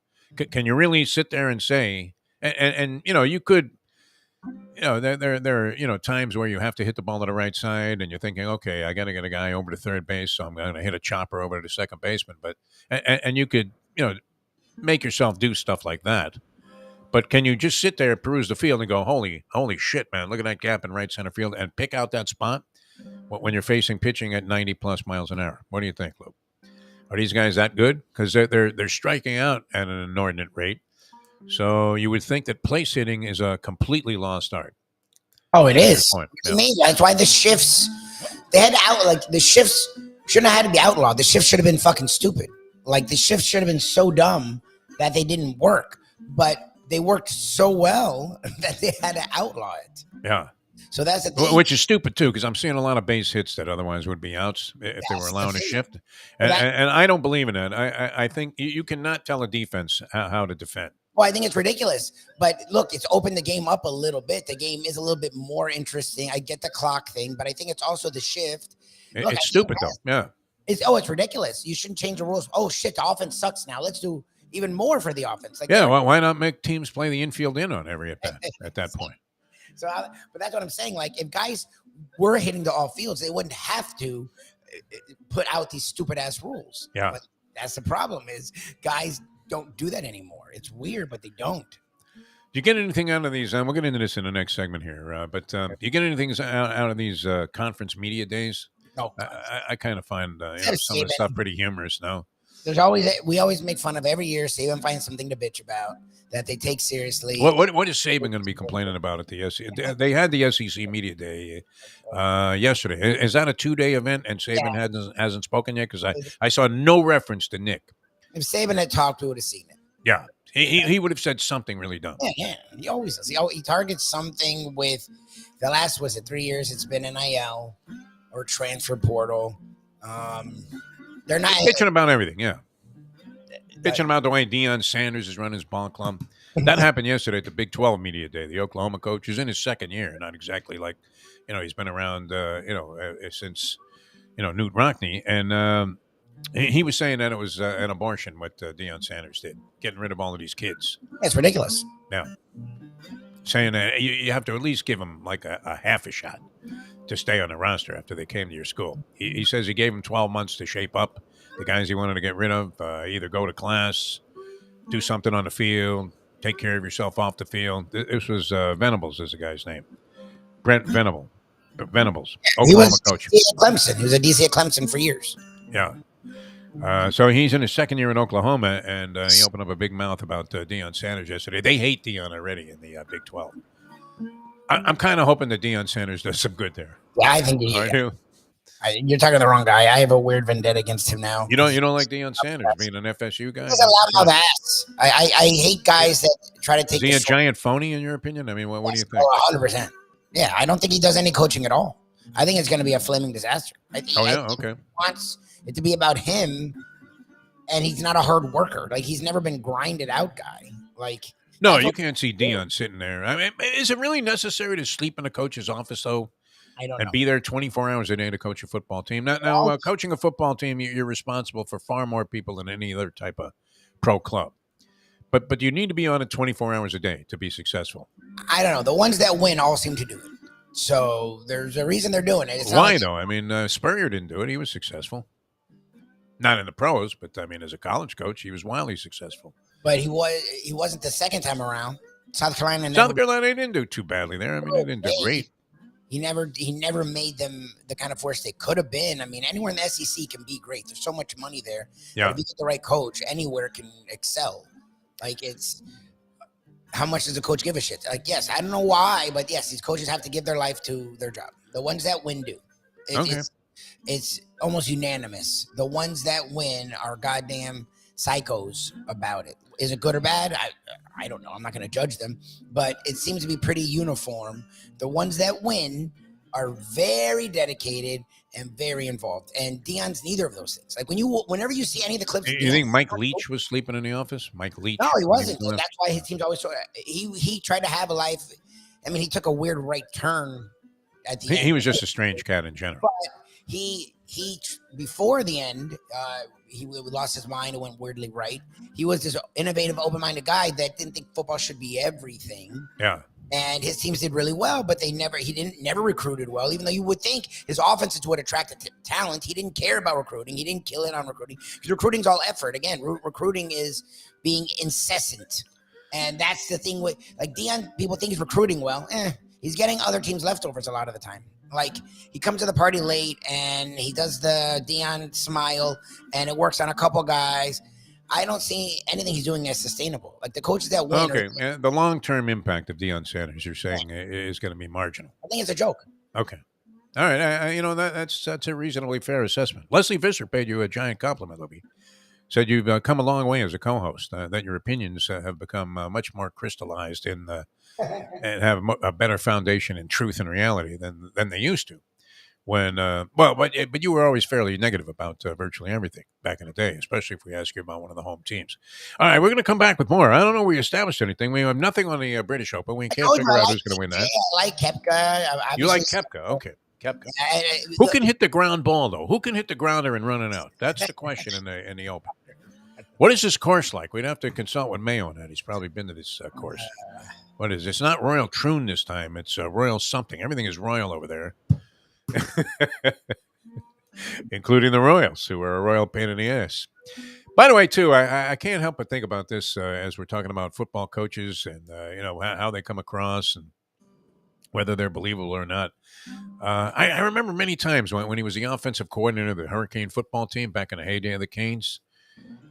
Speaker 1: Can you really sit there and say, and you could, there are times where you have to hit the ball to the right side, and you're thinking, okay, I got to get a guy over to third base, so I'm going to hit a chopper over to the second baseman. But and you could make yourself do stuff like that. But can you just sit there, peruse the field, and go, holy shit, man, look at that gap in right center field, and pick out that spot when you're facing pitching at 90 plus miles an hour? What do you think, Luke? Are these guys that good? Because they're striking out at an inordinate rate. So you would think that place hitting is a completely lost art.
Speaker 2: Oh, it is.
Speaker 1: Yeah.
Speaker 2: That's why the shifts, they had the shifts shouldn't have had to be outlawed. The shifts should have been fucking stupid. Like the shifts should have been so dumb that they didn't work, but they worked so well that they had to outlaw it.
Speaker 1: Yeah.
Speaker 2: So that's the thing.
Speaker 1: Which is stupid too, because I'm seeing a lot of base hits that otherwise would be outs if they were allowing a shift. And I don't believe in that. I think you cannot tell a defense how to defend.
Speaker 2: Well, I think it's ridiculous. But look, it's opened the game up a little bit. The game is a little bit more interesting. I get the clock thing, but I think it's also the shift.
Speaker 1: It's stupid, though. Yeah.
Speaker 2: It's ridiculous. You shouldn't change the rules. Oh, shit, the offense sucks now. Let's do even more for the offense.
Speaker 1: Well, why not make teams play the infield in on every at-bat at that point?
Speaker 2: So, but that's what I'm saying. Like, if guys were hitting to all fields, they wouldn't have to put out these stupid-ass rules.
Speaker 1: Yeah.
Speaker 2: But that's the problem is guys don't do that anymore. It's weird, but they don't.
Speaker 1: you get anything out of these? We'll get into this in the next segment here. But do you get anything out of these conference media days?
Speaker 2: No,
Speaker 1: I kind of find
Speaker 2: Instead of
Speaker 1: some of the
Speaker 2: Saban,
Speaker 1: stuff pretty humorous now.
Speaker 2: we always make fun of every year. Saban finds something to bitch about that they take seriously.
Speaker 1: What is Saban going to be complaining about at the SEC? They had the SEC media day yesterday. Is that a 2-day event? And Saban hasn't spoken yet because I saw no reference to Nick.
Speaker 2: If Saban had talked, we would have seen it.
Speaker 1: Yeah, he would have said something really dumb.
Speaker 2: Yeah. He always does. He targets something with the last 3 years. It's been NIL or transfer portal. They're not
Speaker 1: bitching about everything. Yeah. Bitching about the way Deion Sanders is running his ball club. That happened yesterday at the Big 12 media day. The Oklahoma coach is in his second year, not exactly like, he's been around, since, Newt Rockne. And he was saying that it was an abortion what Deion Sanders did, getting rid of all of these kids.
Speaker 2: It's ridiculous.
Speaker 1: Yeah. Saying that you have to at least give them like a half a shot to stay on the roster after they came to your school. He says he gave them 12 months to shape up. The guys he wanted to get rid of, either go to class, do something on the field, take care of yourself off the field. This was Venables is the guy's name. Brent Venables, Oklahoma coach.
Speaker 2: He was Clemson. He was a DC at Clemson for years.
Speaker 1: Yeah. So he's in his second year in Oklahoma, and he opened up a big mouth about Deion Sanders yesterday. They hate Deion already in the Big 12. I'm kind of hoping that Deion Sanders does some good there.
Speaker 2: Yeah, I think you're talking to the wrong guy. I have a weird vendetta against him now.
Speaker 1: You don't like Deion Sanders being an FSU guy?
Speaker 2: He's a loudmouth ass. I hate guys that try to take.
Speaker 1: Is he a giant phony in your opinion? I mean, what do you think?
Speaker 2: 100%. Yeah, I don't think he does any coaching at all. I think it's going to be a flaming disaster. Okay. He wants it to be about him, and he's not a hard worker. Like, he's never been grinded out guy. Like,
Speaker 1: no, you can't see Deion sitting there. I mean, is it really necessary to sleep in a coach's office though?
Speaker 2: I don't
Speaker 1: and
Speaker 2: know.
Speaker 1: Be there 24 hours a day to coach a football team. Now, coaching a football team, you're responsible for far more people than any other type of pro club. But you need to be on it 24 hours a day to be successful.
Speaker 2: I don't know. The ones that win all seem to do it. So there's a reason they're doing it.
Speaker 1: Why though? I mean, Spurrier didn't do it. He was successful. Not in the pros, but I mean, as a college coach, he was wildly successful.
Speaker 2: But he wasn't the second time around. South Carolina
Speaker 1: didn't do too badly there. I mean, they didn't do great.
Speaker 2: He never made them the kind of force they could have been. I mean, anywhere in the SEC can be great. There's so much money there.
Speaker 1: Yeah.
Speaker 2: But if you get the right coach, anywhere can excel. Like, it's how much does a coach give a shit? Like, yes, I don't know why, but yes, these coaches have to give their life to their job. The ones that win do. It's almost unanimous. The ones that win are goddamn psychos about it. Is it good or bad? I don't know. I'm not going to judge them, but it seems to be pretty uniform. The ones that win are very dedicated and very involved. And Deion's neither of those things. Like, whenever you see any of the clips,
Speaker 1: you think Mike Leach was sleeping in the office? Mike Leach?
Speaker 2: No, he wasn't. That's why his team's always so. He tried to have a life. I mean, he took a weird right turn at the end.
Speaker 1: He was just a strange cat in general.
Speaker 2: But he before the end, he lost his mind and went weirdly right. He was this innovative, open-minded guy that didn't think football should be everything.
Speaker 1: Yeah.
Speaker 2: And his teams did really well, but he never recruited well, even though you would think his offense is what attracted talent. He didn't care about recruiting. He didn't kill it on recruiting, because recruiting's all effort. Again, recruiting is being incessant. And that's the thing with, like, Deion, people think he's recruiting well. He's getting other teams' leftovers a lot of the time. Like, he comes to the party late and he does the Deion smile and it works on a couple guys. I don't see anything he's doing as sustainable. Like, the coaches that win.
Speaker 1: Okay, the long-term impact of Deion Sanders, you're saying, is going to be marginal.
Speaker 2: I think it's a joke.
Speaker 1: Okay. All right. That's a reasonably fair assessment. Leslie Visser paid you a giant compliment, Lubie. Said you've come a long way as a co-host, that your opinions have become much more crystallized and have a better foundation in truth and reality than they used to. But you were always fairly negative about virtually everything back in the day, especially if we ask you about one of the home teams. All right, we're going to come back with more. I don't know if we established anything. We have nothing on the British Open. We can't figure out who's going to win that.
Speaker 2: I like Koepka.
Speaker 1: You like Koepka? Okay. Koepka. Who can hit the ground ball, though? Who can hit the grounder and run it out? That's the question in the Open. What is this course like? We'd have to consult with Mayo on that. He's probably been to this course. What is it? It's not Royal Troon this time. It's Royal something. Everything is royal over there. Including the Royals, who are a royal pain in the ass. By the way, too, I can't help but think about this as we're talking about football coaches and how they come across and whether they're believable or not. I remember many times when he was the offensive coordinator of the Hurricane football team back in the heyday of the Canes.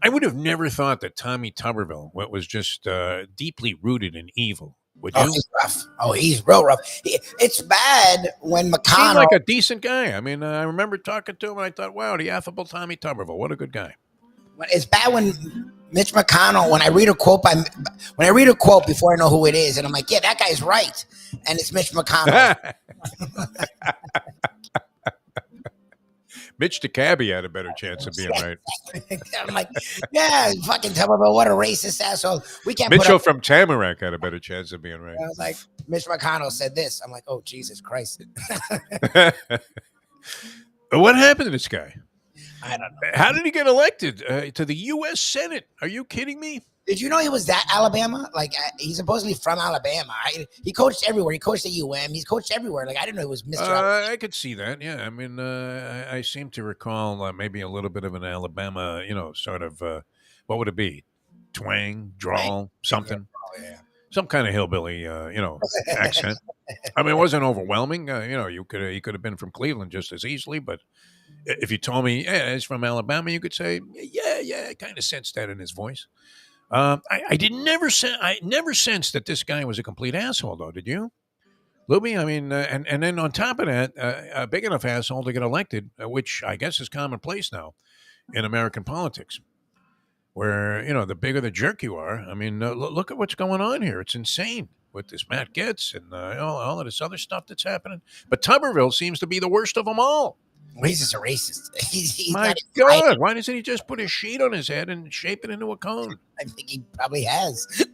Speaker 1: I would have never thought that Tommy Tuberville was just deeply rooted in evil. Would
Speaker 2: Oh,
Speaker 1: you?
Speaker 2: he's rough. Oh, he's real rough. It's bad when
Speaker 1: Seemed
Speaker 2: McConnell.
Speaker 1: like a decent guy. I mean, I remember talking to him and I thought, wow, the affable Tommy Tuberville. What a good guy.
Speaker 2: It's bad when Mitch McConnell. When I read a quote before I know who it is, and I'm like, yeah, that guy's right, and it's Mitch McConnell.
Speaker 1: Mitch DeCabby had a better chance of being right.
Speaker 2: I'm like, yeah, fucking Tuberville, what a racist asshole. We can't.
Speaker 1: Mitchell from Tamarack had a better chance of being right.
Speaker 2: I was like, Mitch McConnell said this. I'm like, oh Jesus Christ.
Speaker 1: What happened to this guy?
Speaker 2: I don't know.
Speaker 1: How did he get elected to the U.S. Senate? Are you kidding me?
Speaker 2: Did you know he was that Alabama? Like, he's supposedly from Alabama. He coached everywhere. He coached at UM. He's coached everywhere. Like, I didn't know he was Mr.
Speaker 1: I could see that. Yeah, I mean, I seem to recall maybe a little bit of an Alabama, sort of, what would it be? Twang, drawl, something.
Speaker 2: Yeah.
Speaker 1: Some kind of hillbilly, accent. I mean, it wasn't overwhelming. He could have been from Cleveland just as easily. But if you told me, yeah, he's from Alabama, you could say, yeah, I kind of sensed that in his voice. I never sensed that this guy was a complete asshole, though. Did you, Lubie? I mean, and then on top of that, a big enough asshole to get elected, which I guess is commonplace now in American politics. Where the bigger the jerk you are. I mean, look at what's going on here. It's insane with this Matt Getz and all of this other stuff that's happening. But Tuberville seems to be the worst of them all.
Speaker 2: Well, he's just a racist. He's
Speaker 1: My God, why doesn't he just put a sheet on his head and shape it into a cone?
Speaker 2: I think he probably has.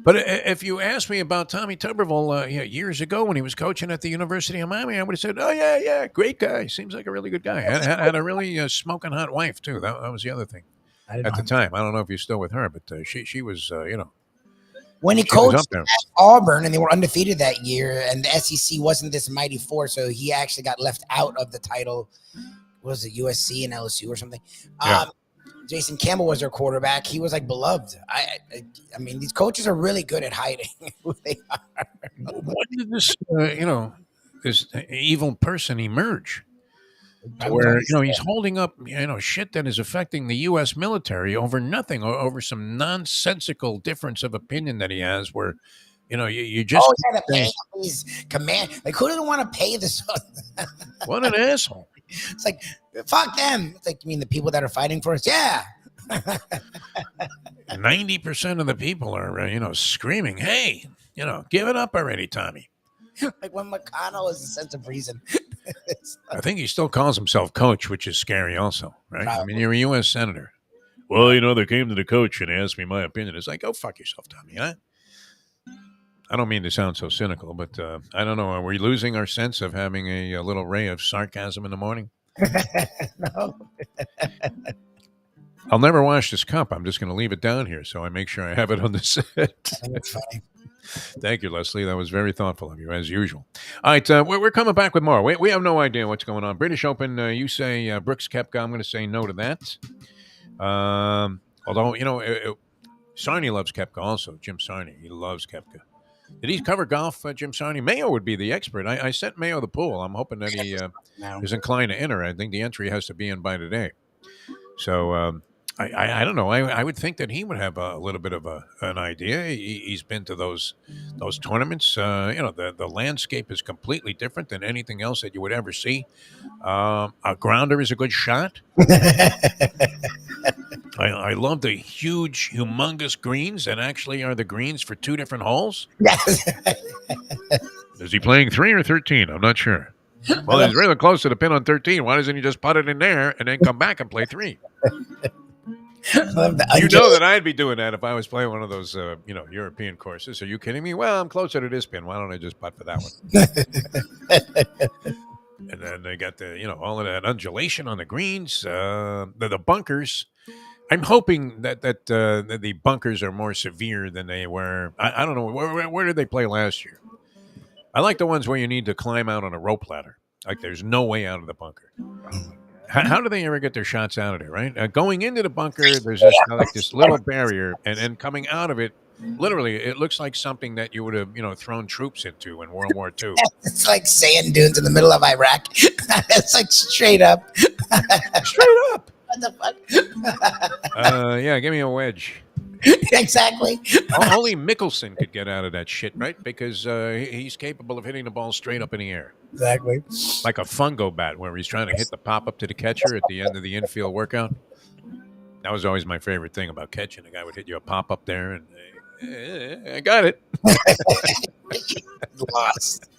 Speaker 1: But if you asked me about Tommy Tuberville years ago when he was coaching at the University of Miami, I would have said, oh, yeah, great guy. Seems like a really good guy. Had a really smoking hot wife, too. That was the other thing at the time. I don't know if you're still with her, but she was,
Speaker 2: When he coached at Auburn and they were undefeated that year and the SEC wasn't this mighty force, so he actually got left out of the title. What was it, USC and LSU or something?
Speaker 1: Yeah.
Speaker 2: Jason Campbell was their quarterback. He was like beloved. I mean, these coaches are really good at hiding who they are.
Speaker 1: When did this, this evil person emerge? Where he's holding up shit that is affecting the U.S. military over nothing, or over some nonsensical difference of opinion that he has. Where you just
Speaker 2: to pay these command. Like, who doesn't want to pay this?
Speaker 1: What an asshole!
Speaker 2: It's like, fuck them. It's like, you mean the people that are fighting for us? Yeah.
Speaker 1: 90% of the people are screaming, "Hey, give it up already, Tommy."
Speaker 2: Like when McConnell is a sense of reason.
Speaker 1: I think he still calls himself coach, which is scary also, right?
Speaker 2: Probably.
Speaker 1: I mean, you're a U.S. senator. Well, they came to the coach and asked me my opinion. It's like, go fuck yourself, Tommy. Huh? I don't mean to sound so cynical, but I don't know. Are we losing our sense of having a little ray of sarcasm in the morning?
Speaker 2: No.
Speaker 1: I'll never wash this cup. I'm just going to leave it down here so I make sure I have it on the set.
Speaker 2: That's funny.
Speaker 1: Thank you, Leslie. That was very thoughtful of you, as usual. All right, we're coming back with more. We have no idea what's going on. British Open, you say Brooks Koepka. I'm going to say no to that. Although, Sarni loves Koepka also. Jim Sarni, he loves Koepka. Did he cover golf, Jim Sarni? Mayo would be the expert. I sent Mayo the pool. I'm hoping that he is inclined to enter. I think the entry has to be in by today. So I don't know. I would think that he would have a little bit of an idea. He's been to those tournaments. The landscape is completely different than anything else that you would ever see. A grounder is a good shot. I love the huge, humongous greens that actually are the greens for two different holes.
Speaker 2: Yes.
Speaker 1: Is he playing 3 or 13? I'm not sure. Well, he's really close to the pin on 13. Why doesn't he just put it in there and then come back and play 3? You know that I'd be doing that if I was playing one of those, European courses. Are you kidding me? Well, I'm closer to this pin. Why don't I just putt for that one? And then they got all of that undulation on the greens, the bunkers. I'm hoping that the bunkers are more severe than they were. I don't know. Where did they play last year? I like the ones where you need to climb out on a rope ladder. Like there's no way out of the bunker. How do they ever get their shots out of there? Right, going into the bunker, there's this like this little barrier, and coming out of it, literally, it looks like something that you would have thrown troops into in World War II.
Speaker 2: It's like sand dunes in the middle of Iraq. It's like straight up.
Speaker 1: Straight up.
Speaker 2: What the fuck?
Speaker 1: Yeah, give me a wedge.
Speaker 2: Exactly.
Speaker 1: Only Mickelson could get out of that shit, right? Because he's capable of hitting the ball straight up in the air.
Speaker 2: Exactly.
Speaker 1: Like a fungo bat where he's trying to hit the pop-up to the catcher at the end of the infield workout. That was always my favorite thing about catching. A guy would hit you a pop-up there, and I got it.
Speaker 2: Lost.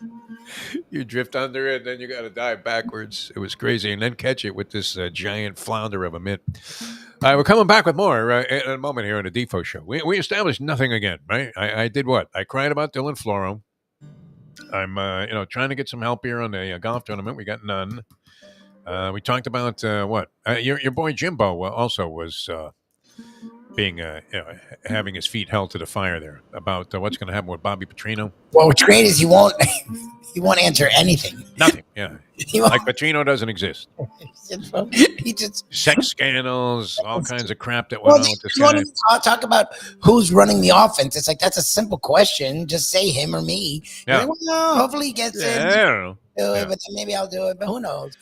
Speaker 1: You drift under it, then you got to dive backwards. It was crazy. And then catch it with this giant flounder of a mitt. We're coming back with more in a moment here on the Defo Show. We established nothing again, right? I did what? I cried about Dylan Floro. I'm, trying to get some help here on the golf tournament. We got none. We talked about what? Your boy Jimbo also was being, having his feet held to the fire there about what's going to happen with Bobby Petrino.
Speaker 2: Well, what's great is he won't answer anything.
Speaker 1: Nothing. Yeah, like Petrino doesn't exist.
Speaker 2: He just
Speaker 1: sex scandals, all kinds of crap that went on with this guy.
Speaker 2: Talk about who's running the offense. It's like that's a simple question. Just say him or me.
Speaker 1: Yeah.
Speaker 2: Like, well, no, hopefully he gets it.
Speaker 1: I don't know.
Speaker 2: Do it, but then maybe I'll do it. But who knows?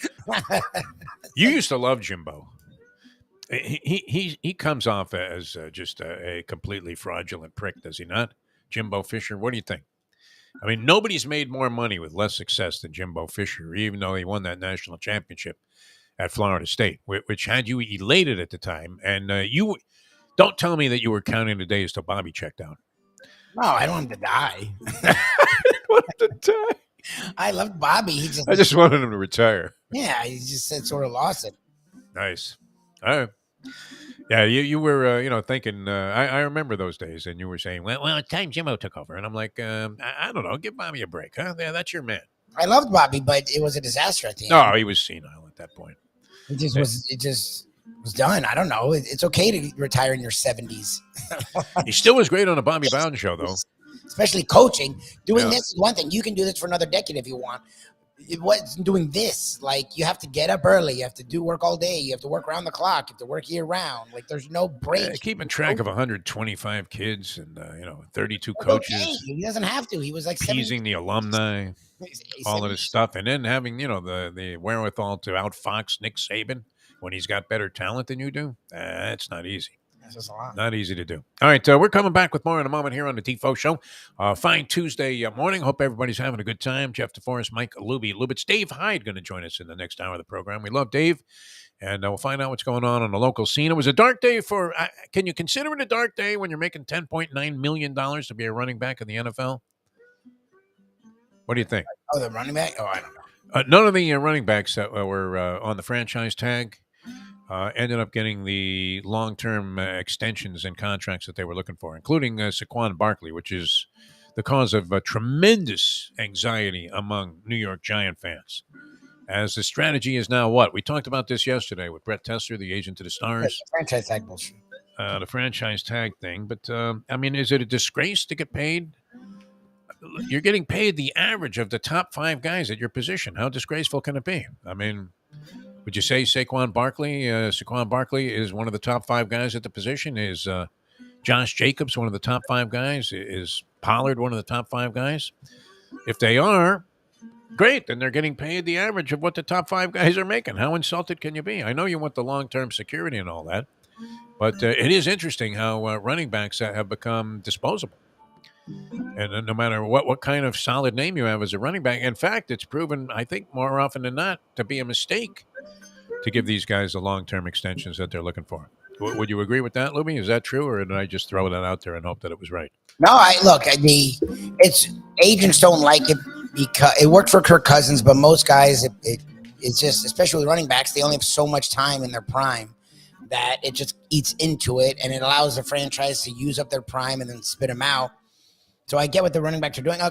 Speaker 1: You used to love Jimbo. He comes off as just a completely fraudulent prick, does he not? Jimbo Fisher, what do you think? I mean, nobody's made more money with less success than Jimbo Fisher, even though he won that national championship at Florida State, which had you elated at the time. And you don't tell me that you were counting the days till Bobby checked out.
Speaker 2: No, I don't want him to die.
Speaker 1: I want him to die.
Speaker 2: I loved Bobby.
Speaker 1: I just wanted him to retire.
Speaker 2: Yeah, he just sort of lost it.
Speaker 1: Nice. All right. Yeah, you were, thinking, I remember those days, and you were saying, well, it's time Jimbo took over. And I'm like, I don't know, give Bobby a break, huh? Yeah, that's your man.
Speaker 2: I loved Bobby, but it was a disaster at the end.
Speaker 1: No, he was senile at that point.
Speaker 2: It just was done. I don't know. It's okay to retire in your 70s.
Speaker 1: He still was great on the Bobby Bowden show, though.
Speaker 2: Especially coaching. Doing this is one thing. You can do this for another decade if you want. What's doing this? Like, you have to get up early. You have to do work all day. You have to work around the clock. You have to work year round. Like, there's no break.
Speaker 1: Keeping track of 125 kids and 32 coaches.
Speaker 2: Okay. He doesn't have to. He was like
Speaker 1: teasing the alumni, all of this stuff, and then having the wherewithal to outfox Nick Saban when he's got better talent than you do. It's not easy.
Speaker 2: Just a lot.
Speaker 1: Not easy to do. All right, we're coming back with more in a moment here on the Defo Show. Fine Tuesday morning. Hope everybody's having a good time. Jeff DeForest, Mike Lubie. It's Dave Hyde going to join us in the next hour of the program. We love Dave, and we'll find out what's going on the local scene. It was a dark day for can you consider it a dark day when you're making $10.9 million to be a running back in the NFL? What do you think?
Speaker 2: Oh, the running back? Oh, I don't know.
Speaker 1: None of the running backs that were on the franchise tag ended up getting the long-term extensions and contracts that they were looking for, including Saquon Barkley, which is the cause of tremendous anxiety among New York Giant fans. As the strategy is now what? We talked about this yesterday with Brett Tester, the agent to the Stars.
Speaker 2: Franchise tag bullshit.
Speaker 1: The franchise tag thing. But, is it a disgrace to get paid? You're getting paid the average of the top 5 guys at your position. How disgraceful can it be? I mean, would you say Saquon Barkley is one of the top 5 guys at the position? Is Josh Jacobs one of the top 5 guys? Is Pollard one of the top 5 guys? If they are, great. Then they're getting paid the average of what the top 5 guys are making. How insulted can you be? I know you want the long-term security and all that, but it is interesting how running backs have become disposable. And no matter what kind of solid name you have as a running back, in fact, it's proven, I think, more often than not, to be a mistake to give these guys the long-term extensions that they're looking for. Would you agree with that, Lubie? Is that true, or did I just throw that out there and hope that it was right?
Speaker 2: No, it's agents don't like it because it worked for Kirk Cousins, but most guys, it's just, especially with running backs, they only have so much time in their prime that it just eats into it, and it allows the franchise to use up their prime and then spit them out. So I get what the running backs are doing. I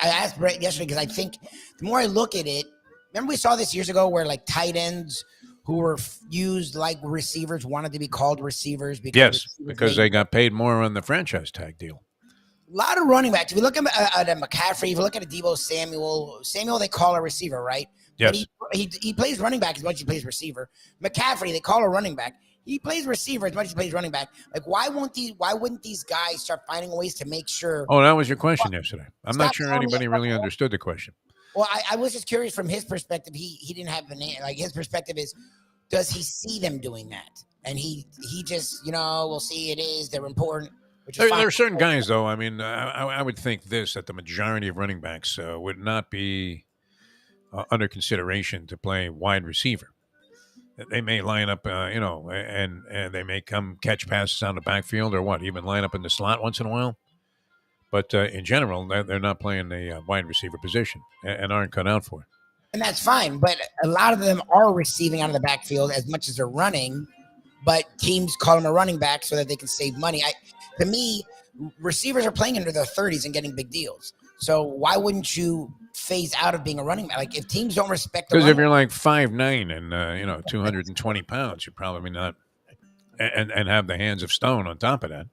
Speaker 2: asked Brett yesterday because I think the more I look at it, remember we saw this years ago where like tight ends who were used like receivers wanted to be called receivers because
Speaker 1: they got paid more on the franchise tag deal.
Speaker 2: A lot of running backs. If you look at McCaffrey, if you look at a Deebo Samuel, they call a receiver, right?
Speaker 1: Yes.
Speaker 2: He plays running back as much as he plays receiver. McCaffrey, they call a running back. He plays receiver as much as he plays running back. Like, why wouldn't these guys start finding ways to make sure?
Speaker 1: Oh, that was your question yesterday. I'm not
Speaker 2: Stop
Speaker 1: sure
Speaker 2: telling me
Speaker 1: anybody
Speaker 2: about
Speaker 1: really
Speaker 2: the-
Speaker 1: understood the question.
Speaker 2: Well, I was just curious from his perspective. He didn't have an answer. Like, his perspective is, does he see them doing that? And he just, we'll see. It is, they're important. Which is
Speaker 1: There
Speaker 2: fine.
Speaker 1: are certain guys, though. I mean, I would think that the majority of running backs would not be under consideration to play wide receiver. They may line up, and they may come catch passes on the backfield or what, even line up in the slot once in a while. But in general, they're not playing the wide receiver position and aren't cut out for it.
Speaker 2: And that's fine. But a lot of them are receiving out of the backfield as much as they're running. But teams call them a running back so that they can save money. To me, receivers are playing into their 30s and getting big deals. So why wouldn't you phase out of being a running back? Like, if teams don't respect the
Speaker 1: Because if
Speaker 2: running
Speaker 1: you're like 5'9" and 220 pounds, you're probably not, and have the hands of stone on top of that.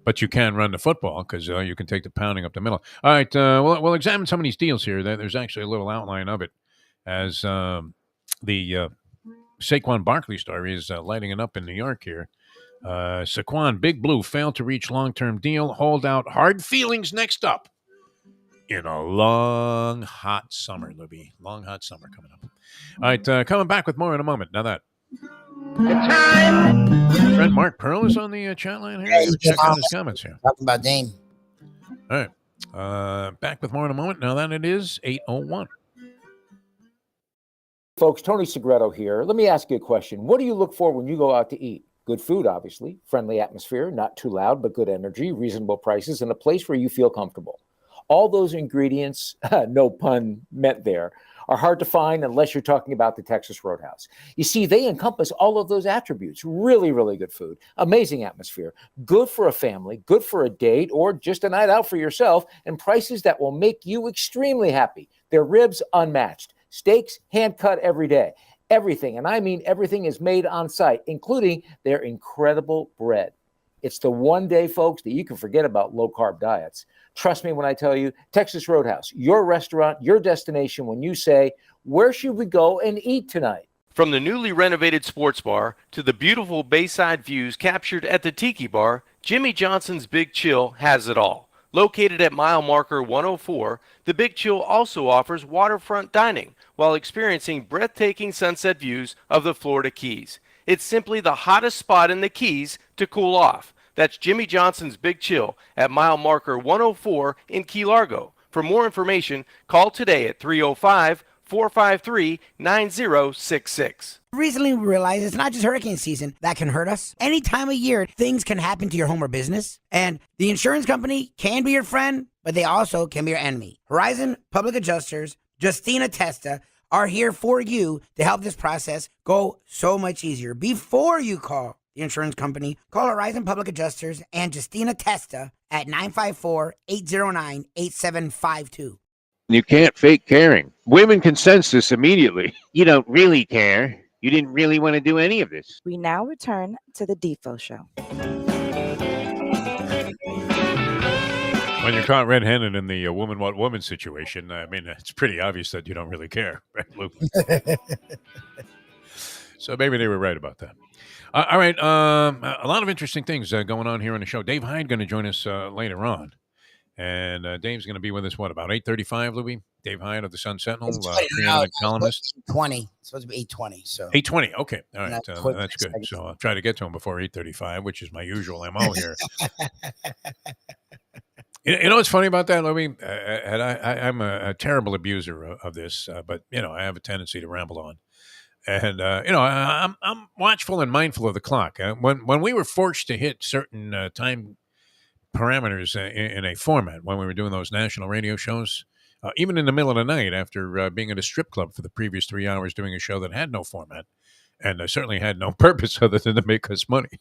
Speaker 1: But you can run the football because you can take the pounding up the middle. All right, we'll examine some of these deals here. There's actually a little outline of it as the Saquon Barkley story is lighting it up in New York here. Saquon, Big Blue, failed to reach long-term deal. Hold out hard feelings next up in a long, hot summer, Lubie. Long, hot summer coming up. All right, coming back with more in a moment. Now that. Friend Mark Pearl is on the chat line here.
Speaker 2: Yeah,
Speaker 1: Check out his comments here.
Speaker 2: talking about Dame.
Speaker 1: All right. Back with more in a moment. Now that it is 8:01.
Speaker 4: Folks, Tony Segreto here. Let me ask you a question. What do you look for when you go out to eat? Good food, obviously. Friendly atmosphere, not too loud, but good energy, reasonable prices, and a place where you feel comfortable. All those ingredients, no pun meant there, are hard to find unless you're talking about the Texas Roadhouse. You see, they encompass all of those attributes. Really, really good food, amazing atmosphere, good for a family, good for a date, or just a night out for yourself, and prices that will make you extremely happy. Their ribs, unmatched. Steaks, hand-cut every day. Everything, and I mean everything, is made on site, including their incredible bread. It's the one day, folks, that you can forget about low-carb diets. Trust me when I tell you, Texas Roadhouse, your restaurant, your destination when you say, where should we go and eat tonight?
Speaker 5: From the newly renovated sports bar to the beautiful bayside views captured at the Tiki Bar, Jimmy Johnson's Big Chill has it all. Located at mile marker 104, the Big Chill also offers waterfront dining while experiencing breathtaking sunset views of the Florida Keys. It's simply the hottest spot in the Keys to cool off. That's Jimmy Johnson's Big Chill at mile marker 104 in Key Largo. For more information, call today at 305-453-9066.
Speaker 2: Recently, we realized it's not just hurricane season that can hurt us. Any time of year, things can happen to your home or business. And the insurance company can be your friend, but they also can be your enemy. Horizon Public Adjusters, Justina Testa, are here for you to help this process go so much easier. Before you call the insurance company, call Horizon Public Adjusters and Justina Testa at 954-809-8752.
Speaker 6: You can't fake caring. Women can sense this immediately. You don't really care. You didn't really want to do any of this.
Speaker 3: We now return to the Defo Show.
Speaker 1: When you're caught red-handed in the woman what woman situation, I mean, it's pretty obvious that you don't really care, right, Luke? So maybe they were right about that. All right, a lot of interesting things going on here on the show. Dave Hyde going to join us later on. And Dave's going to be with us, about 8:35, Louis? Dave Hyde of the Sun Sentinel, preeminent columnist.
Speaker 2: 8:20. It's supposed to be 8:20. So
Speaker 1: 8:20. Okay, all right,
Speaker 2: quick,
Speaker 1: that's good. So I'll try to get to him before 8:35, which is my usual MO here. You know what's funny about that, Louis? And I'm a terrible abuser of this, but I have a tendency to ramble on. And I'm watchful and mindful of the clock. When we were forced to hit certain time parameters in a format when we were doing those national radio shows, even in the middle of the night after being at a strip club for the previous 3 hours doing a show that had no format and certainly had no purpose other than to make us money.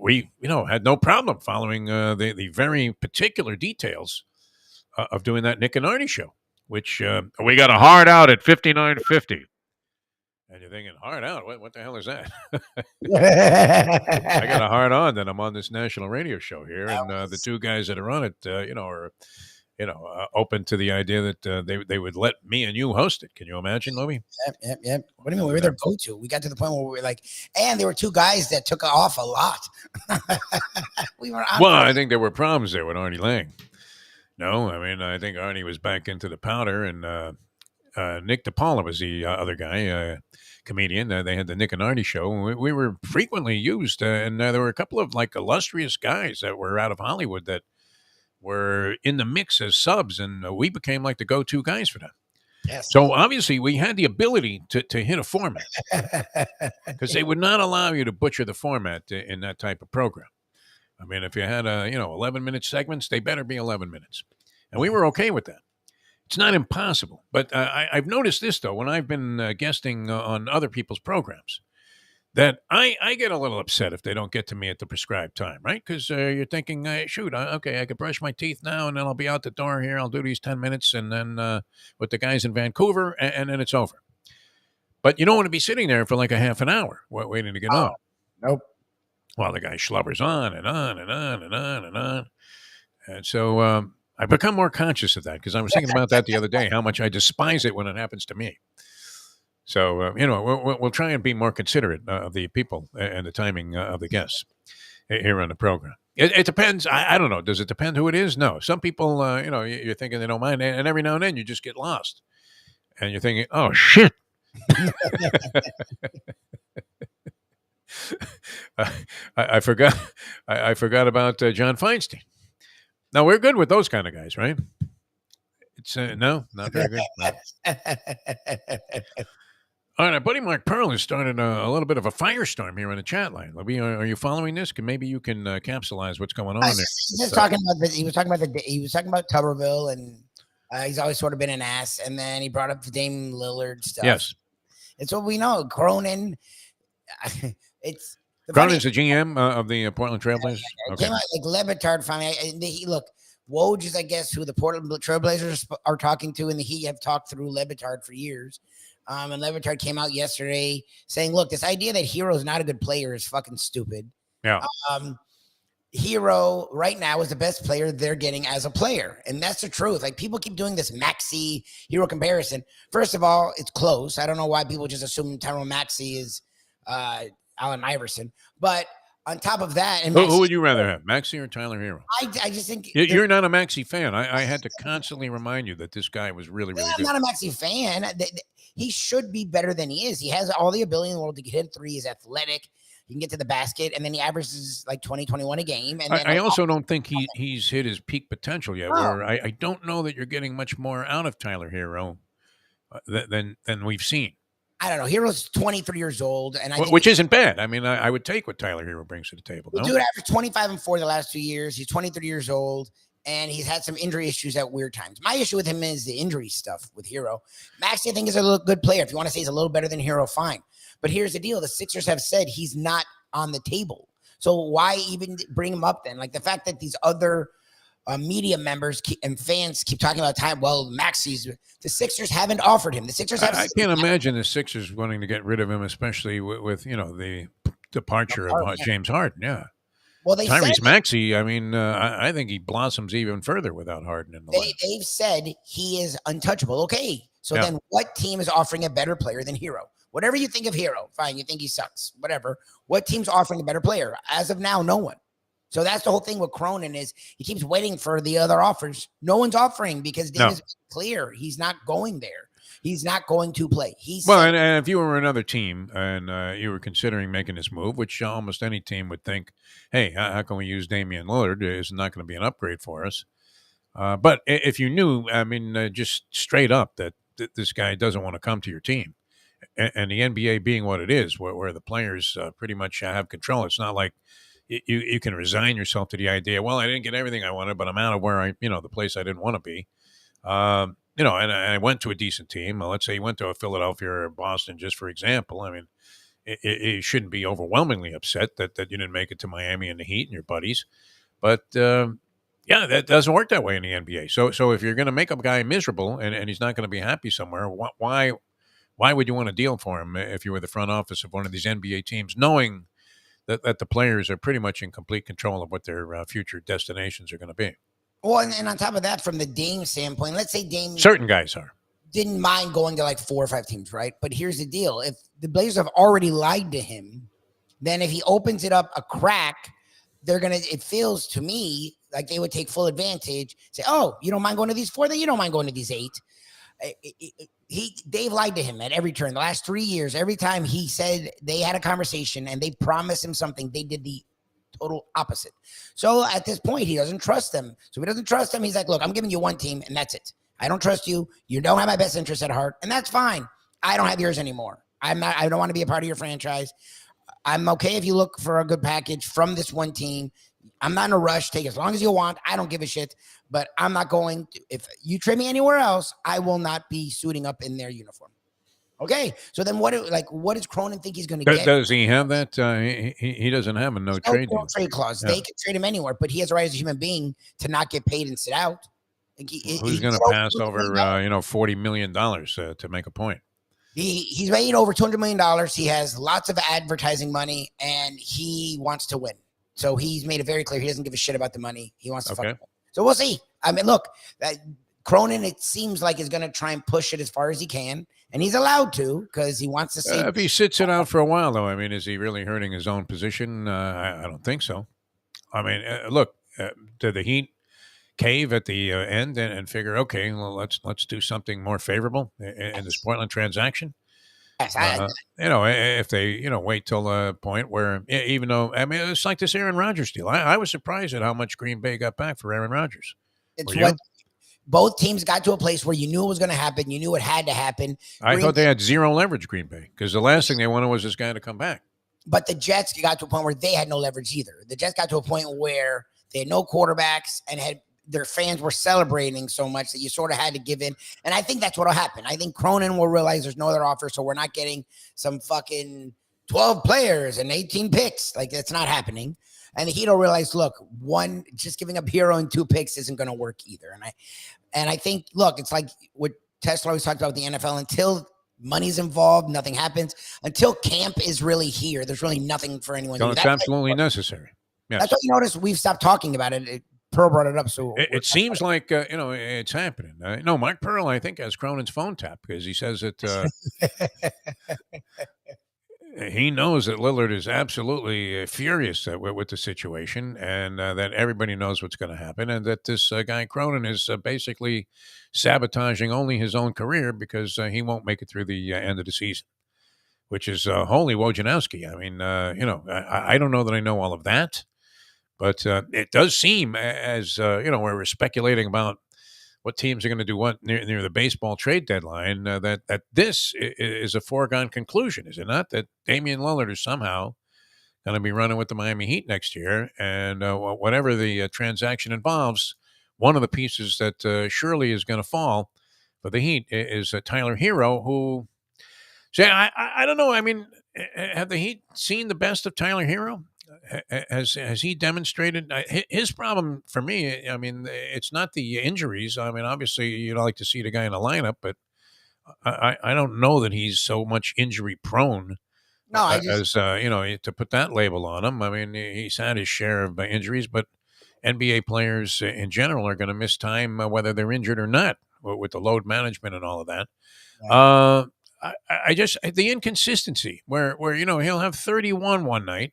Speaker 1: We had no problem following the very particular details of doing that Nick and Arnie show, which we got a hard out at 59.50. And you're thinking, hard out? What the hell is that? I got a hard on that I'm on this national radio show here, and the two guys that are on it, are open to the idea that they would let me and you host it. Can you imagine, Lubie?
Speaker 2: Yep. What do you mean? We were their go-to. We got to the point where we were like, and there were two guys that took off a lot. We were on.
Speaker 1: Well, I think there were problems there with Arnie Lang. No, I mean, I think Arnie was back into the powder, and Nick DePaula was the other guy, comedian. They had the Nick and Arnie show. And we were frequently used, and there were a couple of like illustrious guys that were out of Hollywood that were in the mix as subs, and we became like the go-to guys for them.
Speaker 2: Yes.
Speaker 1: So obviously, we had the ability to hit a format because they would not allow you to butcher the format in that type of program. I mean, if you had 11-minute segments, they better be 11 minutes, and we were okay with that. It's not impossible, but I've noticed this though when I've been guesting on other people's programs, that I get a little upset if they don't get to me at the prescribed time, right? Because you're thinking, shoot, okay, I could brush my teeth now, and then I'll be out the door here. I'll do these 10 minutes, and then with the guys in Vancouver, and then it's over. But you don't want to be sitting there for like a half an hour waiting to get on.
Speaker 2: Nope.
Speaker 1: While the guy schlubbers on and on and on and on and on. And so I've become more conscious of that because I was thinking about that the other day, how much I despise it when it happens to me. So, we'll try and be more considerate of the people and the timing of the guests here on the program. It depends. I don't know. Does it depend who it is? No. Some people, you're thinking they don't mind. And every now and then you just get lost. And you're thinking, oh, shit. I forgot. I forgot about John Feinstein. Now, we're good with those kind of guys, right? It's no, not very good. No. All right, our buddy Mark Pearl has started a little bit of a firestorm here in the chat line. Libby, are you following this? Maybe you can capsulize what's going on there.
Speaker 2: He was talking about Tuberville, and he's always sort of been an ass. And then he brought up the Dame Lillard stuff.
Speaker 1: Yes,
Speaker 2: it's what we know. Cronin.
Speaker 1: Cronin's the GM of the Portland Trailblazers.
Speaker 2: Okay. Came out like Levitard finally. Look, Woj is, I guess, who the Portland Trailblazers are talking to, and the Heat have talked through Levitard for years. And Levitard came out yesterday saying, look, this idea that Hero is not a good player is fucking stupid.
Speaker 1: Yeah.
Speaker 2: Hero right now is the best player they're getting as a player. And that's the truth. Like, people keep doing this Maxey Hero comparison. First of all, it's close. I don't know why people just assume Tyrone Maxey is Allen Iverson. But on top of that, and
Speaker 1: who would you rather have, Maxey or Tyler Hero?
Speaker 2: I just think
Speaker 1: you're not a Maxey fan. I had to constantly remind you that this guy was really, really good.
Speaker 2: I'm not a Maxey fan. He should be better than he is. He has all the ability in the world to hit three. He's athletic. He can get to the basket, and then he averages like 20, 21 a game. And
Speaker 1: I also don't think he's hit his peak potential yet. Where I don't know that you're getting much more out of Tyler Hero than we've seen.
Speaker 2: I don't know. Hero's 23 years old, and
Speaker 1: which isn't bad. I mean, I would take what Tyler Hero brings to the table.
Speaker 2: The dude averaged 25 and 4 the last 2 years. He's 23 years old, and he's had some injury issues at weird times. My issue with him is the injury stuff with Hero. Maxey, I think, is a good player. If you want to say he's a little better than Hero, fine. But here's the deal. The Sixers have said he's not on the table. So why even bring him up then? Like, the fact that these other media members and fans keep talking about time. Well, Maxey's, the Sixers haven't offered him. The Sixers have.
Speaker 1: I can't imagine the Sixers wanting to get rid of him, especially with the departure of James Harden. Yeah.
Speaker 2: Well,
Speaker 1: Tyrese Maxey. I mean, I think he blossoms even further without Harden in the lineup.
Speaker 2: They've said he is untouchable. Okay, so then what team is offering a better player than Hero? Whatever you think of Hero, fine. You think he sucks, whatever. What team's offering a better player? As of now, no one. So that's the whole thing with Cronin is he keeps waiting for the other offers. No one's offering because Dame is clear. He's not going there. He's not going to play.
Speaker 1: And if you were another team and you were considering making this move, which almost any team would think, hey, how can we use Damian Lillard? It's not going to be an upgrade for us. But if you knew, I mean, just straight up that this guy doesn't want to come to your team, and the NBA being what it is, where the players pretty much have control, it's not like you can resign yourself to the idea, well, I didn't get everything I wanted, but I'm out of where the place I didn't want to be. And I went to a decent team. Let's say you went to a Philadelphia or Boston, just for example. I mean, it shouldn't be overwhelmingly upset that you didn't make it to Miami and the Heat and your buddies. But, that doesn't work that way in the NBA. So if you're going to make a guy miserable and he's not going to be happy somewhere, why would you want to deal for him if you were the front office of one of these NBA teams, knowing that the players are pretty much in complete control of what their future destinations are going to be?
Speaker 2: Well, and on top of that, from the Dame standpoint, let's say Dame
Speaker 1: Certain guys are.
Speaker 2: didn't mind going to like 4 or 5 teams, right? But here's the deal: if the Blazers have already lied to him, then if he opens it up a crack, they're gonna. It feels to me like they would take full advantage. Say, "Oh, you don't mind going to these 4? Then you don't mind going to these 8." They've lied to him at every turn. The last 3 years, every time he said they had a conversation and they promised him something, they did the total opposite. So at this point, he doesn't trust them. So if he doesn't trust them, he's like, "Look, I'm giving you one team, and that's it. I don't trust you. You don't have my best interest at heart, and that's fine. I don't have yours anymore. I'm not. I don't want to be a part of your franchise. I'm okay if you look for a good package from this one team. I'm not in a rush. Take as long as you want. I don't give a shit. But I'm not going to. If you trade me anywhere else, I will not be suiting up in their uniform." Okay, so then what does Cronin think he's going to get?
Speaker 1: Does he have that? He doesn't have a no trade deal.
Speaker 2: Trade clause.
Speaker 1: Yeah.
Speaker 2: They can trade him anywhere, but he has a right as a human being to not get paid and sit out. Like
Speaker 1: Who's going to pass over $40 million to make a point?
Speaker 2: He's made over $200 million. He has lots of advertising money, and he wants to win. So he's made it very clear he doesn't give a shit about the money. He wants to fucking win. So we'll see. I mean, look, Cronin, it seems like, is going to try and push it as far as he can, and he's allowed to because he wants to see.
Speaker 1: If he sits it out for a while, though, I mean, is he really hurting his own position? I don't think so. I mean, look, did the Heat cave at the end and figure, okay, well, let's do something more favorable in this Portland transaction?
Speaker 2: Yes,
Speaker 1: if they wait till the point where, even though, I mean, it's like this Aaron Rodgers deal. I was surprised at how much Green Bay got back for Aaron Rodgers.
Speaker 2: It's what both teams got to a place where you knew it was going to happen. You knew it had to happen.
Speaker 1: I thought they had zero leverage, Green Bay, because the last thing they wanted was this guy to come back.
Speaker 2: But the Jets got to a point where they had no leverage either. The Jets got to a point where they had no quarterbacks and their fans were celebrating so much that you sort of had to give in. And I think that's what will happen. I think Cronin will realize there's no other offer, so we're not getting some fucking 12 players and 18 picks. Like, that's not happening. And the Heat will realize, look, just giving up Hero and 2 picks isn't going to work either. And I think, look, it's like what Tesla always talked about with the NFL. Until money's involved, nothing happens. Until camp is really here, there's really nothing for anyone to do.
Speaker 1: It's absolutely necessary. Yes.
Speaker 2: That's what you notice. We've stopped talking about it. Pearl brought it up. So
Speaker 1: it seems like, it's happening. No, Mike Pearl, I think, has Cronin's phone tapped because he says that he knows that Lillard is absolutely furious with the situation, and that everybody knows what's going to happen, and that this guy Cronin is basically sabotaging only his own career because he won't make it through the end of the season, which is holy Wojnarowski. I mean, I don't know that I know all of that, but it does seem as, we're speculating about what teams are going to do what near the baseball trade deadline, that this is a foregone conclusion, is it not? That Damian Lillard is somehow going to be running with the Miami Heat next year, and whatever the transaction involves, one of the pieces that surely is going to fall for the Heat is Tyler Hero, who, I don't know. I mean, have the Heat seen the best of Tyler Hero? Has he demonstrated his problem for me? I mean, it's not the injuries. I mean, obviously you'd like to see the guy in the lineup, but I don't know that he's so much injury prone.
Speaker 2: No,
Speaker 1: to put that label on him. I mean, he's had his share of injuries, but NBA players in general are going to miss time whether they're injured or not, with the load management and all of that. Yeah. I just, the inconsistency where he'll have 31 one night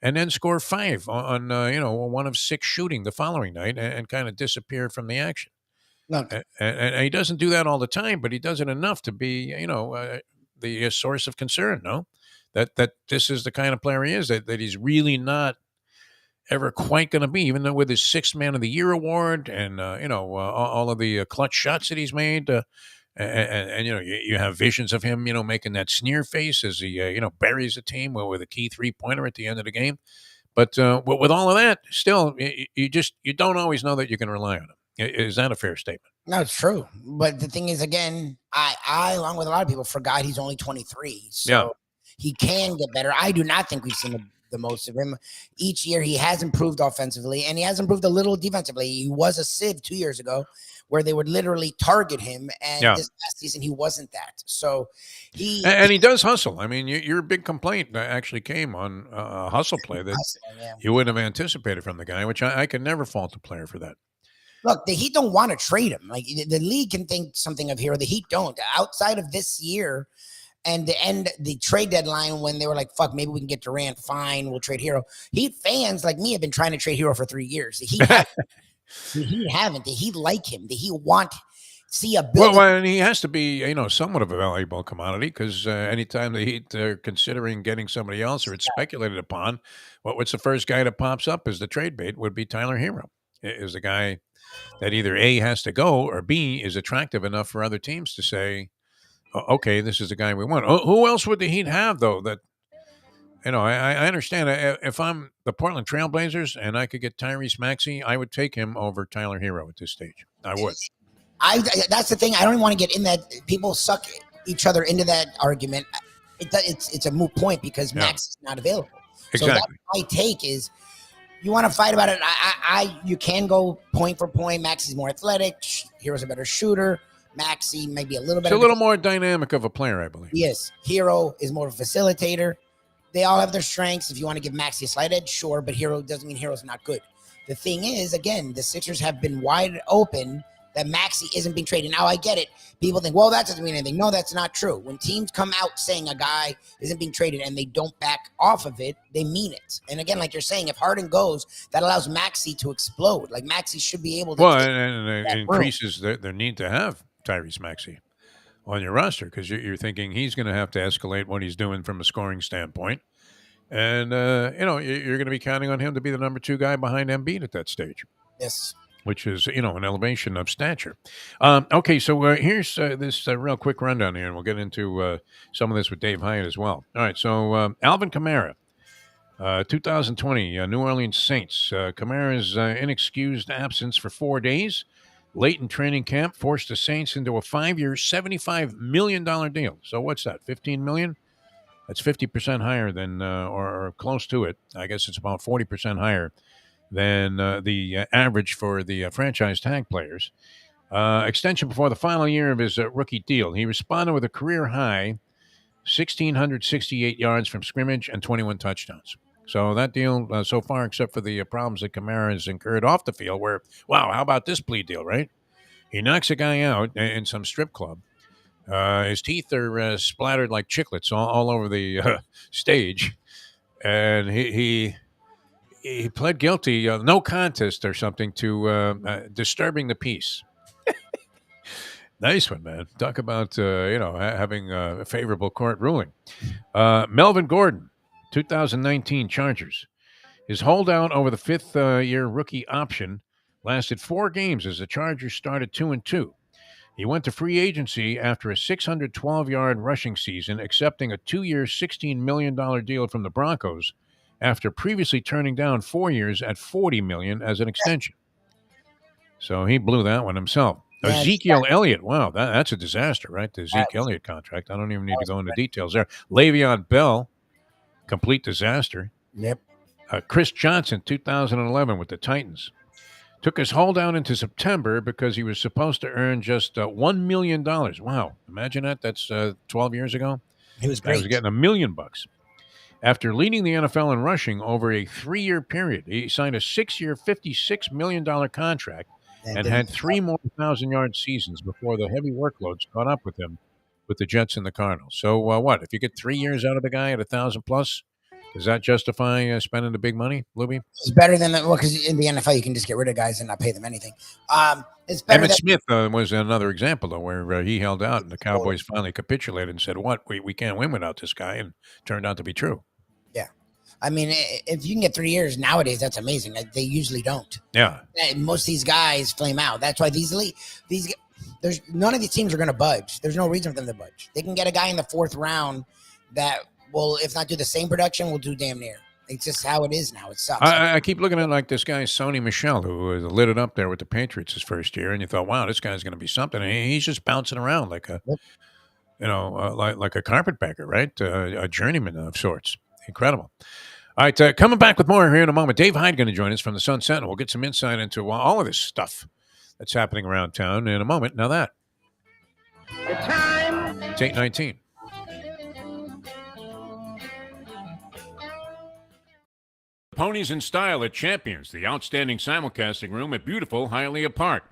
Speaker 1: and then score 5 on 1 of 6 shooting the following night and kind of disappear from the action.
Speaker 2: Look,
Speaker 1: and he doesn't do that all the time, but he does it enough to be, the source of concern, no? That this is the kind of player he is, that he's really not ever quite going to be, even though with his 6th Man of the Year award and, all of the clutch shots that he's made, and you have visions of him, making that sneer face as he, buries a team with a key 3-pointer at the end of the game. But with all of that, still, you don't always know that you can rely on him. Is that a fair statement?
Speaker 2: No, it's true. But the thing is, again, I along with a lot of people, forgot he's only 23. So he can get better. I do not think we've seen the most of him. Each year he has improved offensively, and he has improved a little defensively. He was a sieve 2 years ago, where they would literally target him, and this last season he wasn't that. So he does
Speaker 1: hustle. I mean, your big complaint actually came on hustle play that you wouldn't have anticipated from the guy, which I can never fault the player for that.
Speaker 2: Look, the Heat don't want to trade him. Like the league can think something of Hero. The Heat don't. Outside of this year and the trade deadline when they were like, fuck, maybe we can get Durant. Fine, we'll trade Hero. Heat fans like me have been trying to trade Hero for 3 years. The Heat haven't. The Heat like him. The Heat want see a building.
Speaker 1: Well, and he has to be, somewhat of a valuable commodity because anytime the Heat are considering getting somebody else or it's speculated upon, what's the first guy that pops up as the trade bait would be Tyler Hero. Is the guy that either A, has to go, or B, is attractive enough for other teams to say, okay, this is the guy we want. Who else would the Heat have, though, that, I understand. If I'm the Portland Trailblazers and I could get Tyrese Maxey, I would take him over Tyler Hero at this stage. I would.
Speaker 2: That's the thing. I don't even want to get in that. People suck each other into that argument. It's a moot point because Max is not available.
Speaker 1: Exactly.
Speaker 2: So that's my take is you want to fight about it. You can go point for point. Max is more athletic. Hero's a better shooter. Maxey maybe a little better.
Speaker 1: It's a little more dynamic of a player, I believe.
Speaker 2: Yes. Hero is more of a facilitator. They all have their strengths. If you want to give Maxey a slight edge, sure, but Hero doesn't mean Hero's not good. The thing is, again, the Sixers have been wide open that Maxey isn't being traded. Now, I get it. People think, well, that doesn't mean anything. No, that's not true. When teams come out saying a guy isn't being traded and they don't back off of it, they mean it. And again, like you're saying, if Harden goes, that allows Maxey to explode. Like Maxey should be able to.
Speaker 1: Well, and it increases their need to have Tyrese Maxey on your roster because you're thinking he's going to have to escalate what he's doing from a scoring standpoint. And, you're going to be counting on him to be the number 2 guy behind Embiid at that stage.
Speaker 2: Yes.
Speaker 1: Which is, an elevation of stature. Okay, so here's this real quick rundown here, and we'll get into some of this with Dave Hyde as well. All right, so Alvin Kamara, 2020 New Orleans Saints. Kamara's inexcused absence for 4 days, late in training camp, forced the Saints into a 5-year, $75 million deal. So what's that, $15 million? That's 50% higher than, or close to it. I guess it's about 40% higher than the average for the franchise tag players. Extension before the final year of his rookie deal. He responded with a career high 1,668 yards from scrimmage and 21 touchdowns. So that deal so far, except for the problems that Kamara has incurred off the field, where, wow, how about this plea deal, right? He knocks a guy out in some strip club. His teeth are splattered like chiclets all over the stage. And he pled guilty, no contest or something, to disturbing the peace. Nice one, man. Talk about, having a favorable court ruling. Melvin Gordon, 2019 Chargers. His holdout over the 5th-year rookie option lasted 4 games as the Chargers started 2-2. He went to free agency after a 612-yard rushing season, accepting a 2-year, $16 million deal from the Broncos, after previously turning down 4 years at $40 million as an extension. So he blew that one himself. Yeah, Ezekiel Elliott, wow, that's a disaster, right? The Zeke Elliott contract. I don't even need to go into details there. Le'Veon Bell, complete disaster.
Speaker 2: Yep.
Speaker 1: Chris Johnson, 2011 with the Titans. Took his holdout into September because he was supposed to earn just $1 million. Wow, imagine that. That's 12 years ago.
Speaker 2: He was great.
Speaker 1: He was getting $1 million. After leading the NFL in rushing over a 3-year period, he signed a 6-year, $56 million contract and had 3 more 1,000-yard seasons before the heavy workloads caught up with him with the Jets and the Cardinals. So what? If you get 3 years out of the guy at 1,000 plus, does that justify spending the big money, Lubie?
Speaker 2: It's better than because in the NFL you can just get rid of guys and not pay them anything. It's better.
Speaker 1: Emmitt Smith was another example, though, where he held out and the Cowboys finally capitulated and said, "What? We can't win without this guy," and turned out to be true.
Speaker 2: Yeah, I mean, if you can get 3 years nowadays, that's amazing. They usually don't.
Speaker 1: Yeah,
Speaker 2: most of these guys flame out. That's why there's none of these teams are going to budge. There's no reason for them to budge. They can get a guy in the 4th round that will, if not do the same production, will do damn near. It's just how it is now. It sucks.
Speaker 1: I keep looking at like this guy, Sony Michel, who lit it up there with the Patriots his first year, and you thought, wow, this guy's going to be something. And he's just bouncing around like a, like a carpetbagger, right? A journeyman of sorts. Incredible. All right, coming back with more here in a moment. Dave Hyde going to join us from the Sun Sentinel. We'll get some insight into all of this stuff that's happening around town in a moment. Now that.
Speaker 2: The time.
Speaker 1: It's 8:19. Ponies in Style at Champions, the outstanding simulcasting room at beautiful Hialeah Park.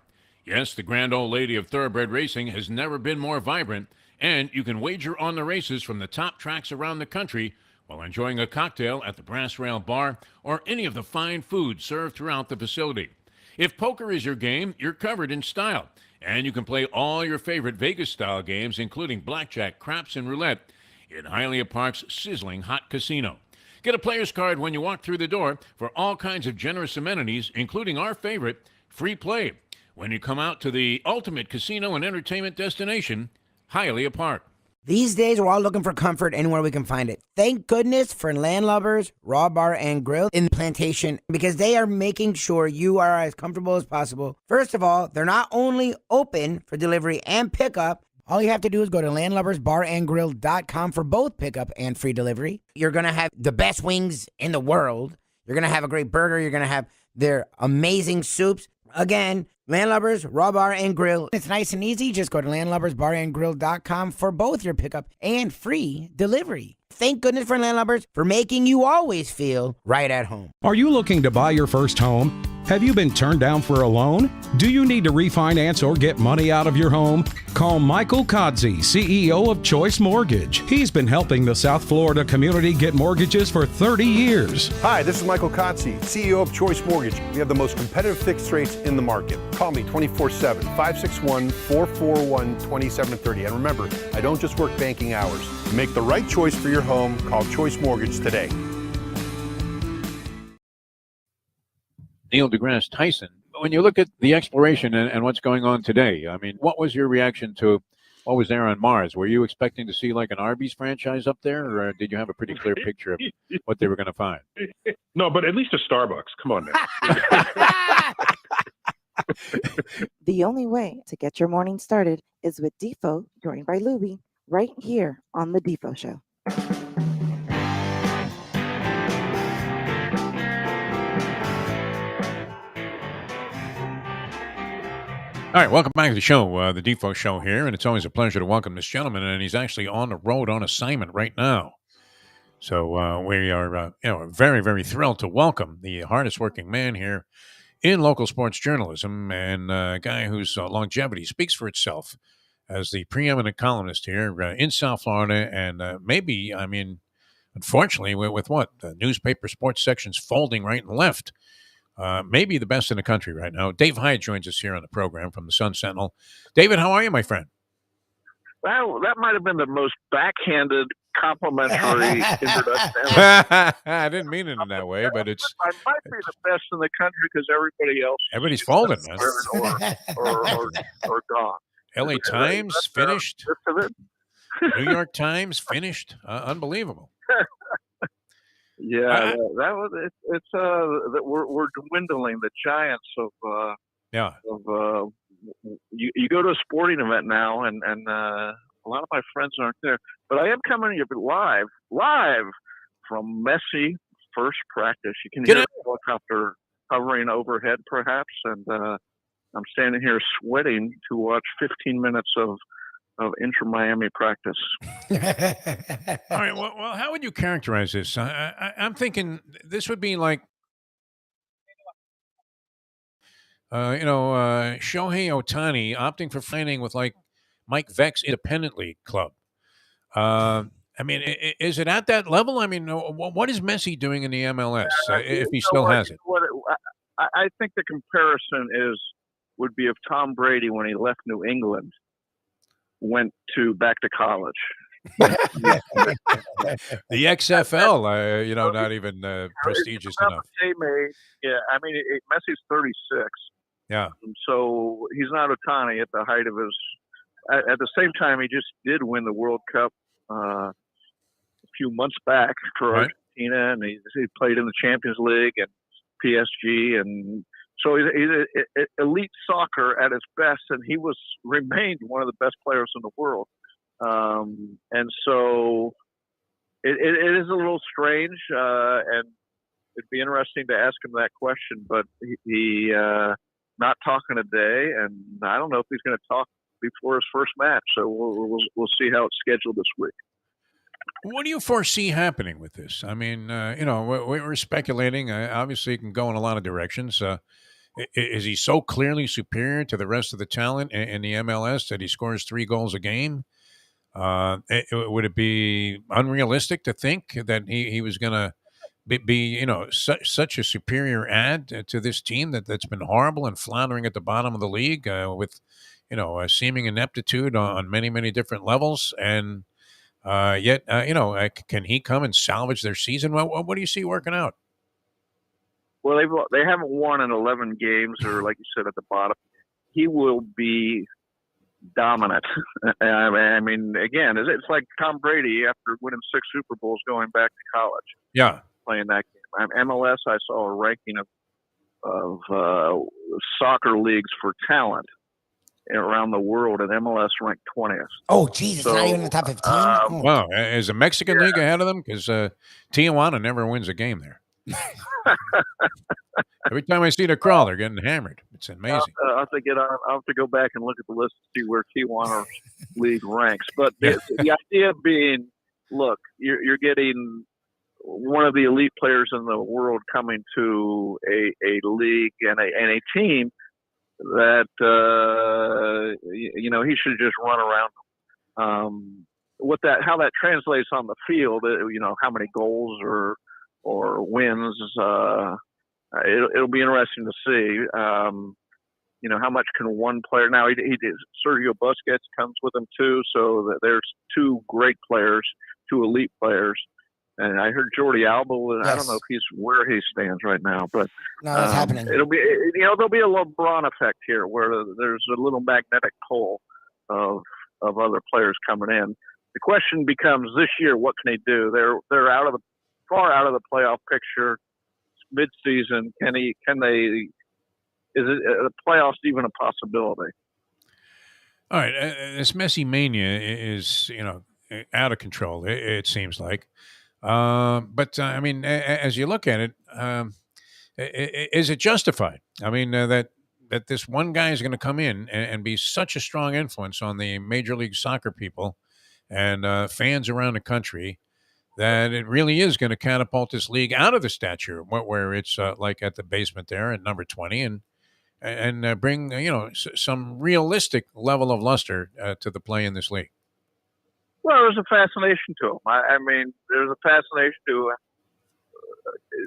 Speaker 1: Yes, the grand old lady of thoroughbred racing has never been more vibrant, and you can wager on the races from the top tracks around the country while enjoying a cocktail at the Brass Rail Bar or any of the fine food served throughout the facility. If poker is your game, you're covered in style, and you can play all your favorite Vegas-style games, including blackjack, craps, and roulette, in Hialeah Park's sizzling hot casino. Get a player's card when you walk through the door for all kinds of generous amenities, including our favorite, free play, when you come out to the ultimate casino and entertainment destination, Hialeah Park.
Speaker 2: These days, we're all looking for comfort anywhere we can find it. Thank goodness for Landlubbers Raw Bar and Grill in Plantation, because they are making sure you are as comfortable as possible. First of all, they're not only open for delivery and pickup. All you have to do is go to landlubbersbarandgrill.com for both pickup and free delivery. You're going to have the best wings in the world. You're going to have a great burger. You're going to have their amazing soups. Again, Landlubbers, Raw Bar, and Grill. It's nice and easy. Just go to landlubbersbarandgrill.com for both your pickup and free delivery. Thank goodness for Landlubbers for making you always feel right at home.
Speaker 7: Are you looking to buy your first home? Have you been turned down for a loan? Do you need to refinance or get money out of your home? Call Michael Kodsey, CEO of Choice Mortgage. He's been helping the South Florida community get mortgages for 30 years.
Speaker 8: Hi, this is Michael Kodsey, CEO of Choice Mortgage. We have the most competitive fixed rates in the market. Call me 24/7, 561-441-2730. And remember, I don't just work banking hours. To make the right choice for your home, call Choice Mortgage today.
Speaker 1: Neil deGrasse Tyson. When you look at the exploration and what's going on today, I mean, what was your reaction to what was there on Mars? Were you expecting to see like an Arby's franchise up there, or did you have a pretty clear picture of what they were going to find?
Speaker 9: No, but at least a Starbucks. Come on now.
Speaker 3: The only way to get your morning started is with Defo, joined by Lubie, right here on The Defo Show.
Speaker 1: All right, welcome back to the show, the Defo Show here, and it's always a pleasure to welcome this gentleman, and he's actually on the road on assignment right now. So we are very, very thrilled to welcome the hardest working man here in local sports journalism, and a guy whose longevity speaks for itself as the preeminent columnist here in South Florida, and maybe, I mean, unfortunately, with what? The newspaper sports sections folding right and left. Maybe the best in the country right now. Dave Hyde joins us here on the program from the Sun Sentinel. David, how are you, my friend?
Speaker 10: Well, that might have been the most backhanded complimentary introduction.
Speaker 1: I didn't mean it in that way, but it's...
Speaker 10: I might be the best in the country because
Speaker 1: everybody's folding, man.
Speaker 10: Or gone.
Speaker 1: LA Times finished. New York Times finished. Unbelievable.
Speaker 10: Yeah, that was it. It's that we're dwindling. The giants of you go to a sporting event now, and a lot of my friends aren't there. But I am coming here live from Messi first practice. You can hear a helicopter hovering overhead, perhaps, and I'm standing here sweating to watch 15 minutes of Inter-Miami practice.
Speaker 1: All right. Well, how would you characterize this? I'm thinking this would be like, Shohei Ohtani opting for signing with like Mike Veck's Independent League club. I mean, is it at that level? I mean, what is Messi doing in the MLS if he still has it?
Speaker 10: I think the comparison would be if Tom Brady, when he left New England, went back to college.
Speaker 1: The XFL, not even prestigious enough.
Speaker 10: Yeah, I mean, Messi's 36.
Speaker 1: Yeah.
Speaker 10: So he's not Ohtani at the height of his. At the same time, he just did win the World Cup a few months back for Argentina, and he played in the Champions League and PSG, and so he's elite soccer at his best, and he remained one of the best players in the world. And so it is a little strange, and it'd be interesting to ask him that question. But he not talking today, and I don't know if he's going to talk before his first match. So we'll see how it's scheduled this week.
Speaker 1: What do you foresee happening with this? I mean, we're speculating. Obviously, it can go in a lot of directions. Is he so clearly superior to the rest of the talent in the MLS that he scores 3 goals a game? Would it be unrealistic to think that he was going to be such a superior add to this team that's been horrible and floundering at the bottom of the league with a seeming ineptitude on many different levels, and yet can he come and salvage their season? What do you see working out?
Speaker 10: Well, they haven't won in 11 games, or like you said at the bottom. He will be dominant. I mean, again, it's like Tom Brady after winning 6 Super Bowls going back to college.
Speaker 1: Yeah,
Speaker 10: playing that game. MLS, I saw a ranking of soccer leagues for talent around the world, and MLS ranked 20th.
Speaker 2: Oh, geez, it's not even in the top 15?
Speaker 1: Wow, is the Mexican League ahead of them? Because Tijuana never wins a game there. Every time I see the crawl, they're getting hammered. It's amazing.
Speaker 10: I'll have to go back and look at the list to see where Tijuana League ranks. But the idea being, look, you're getting one of the elite players in the world coming to a league and a team that he should just run around. How that translates on the field, how many goals or wins, it'll be interesting to see. How much can one player now? He did. Sergio Busquets comes with him too, so there's 2 great players, 2 elite players. And I heard Jordi Alba. Yes. I don't know if he's where he stands right now, but
Speaker 2: no, it's happening.
Speaker 10: It'll be, there'll be a LeBron effect here, where there's a little magnetic pull of other players coming in. The question becomes this year, what can they do? They're far out of the playoff picture. Mid-season, can they? Is it the playoffs even a possibility?
Speaker 1: All right, this Messi mania is out of control. It seems like. But I mean, as you look at it, is it justified? I mean, that this one guy is going to come in and be such a strong influence on the Major League Soccer people and fans around the country that it really is going to catapult this league out of the stature where it's like at the basement there at number 20 and bring some realistic level of luster to the play in this league.
Speaker 10: Well, there's a fascination to him. I mean, there's a fascination to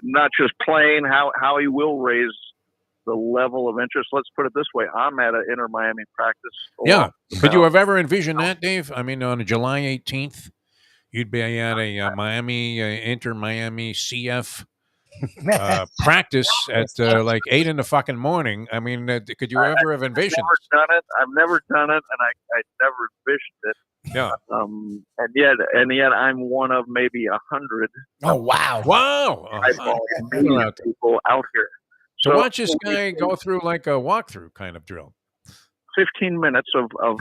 Speaker 10: not just playing, how he will raise the level of interest. Let's put it this way. I'm at an Inter Miami practice.
Speaker 1: Yeah. Could you have ever envisioned that, Dave? I mean, on July 18th, you'd be at a Inter Miami CF practice at like 8 in the fucking morning. I mean, could you ever have envisioned?
Speaker 10: I've never done it, and I never envisioned it.
Speaker 1: Yeah.
Speaker 10: And yet I'm one of maybe 100.
Speaker 2: Oh, wow.
Speaker 10: People out here.
Speaker 1: So watch this guy go through like a walkthrough kind of drill.
Speaker 10: 15 minutes of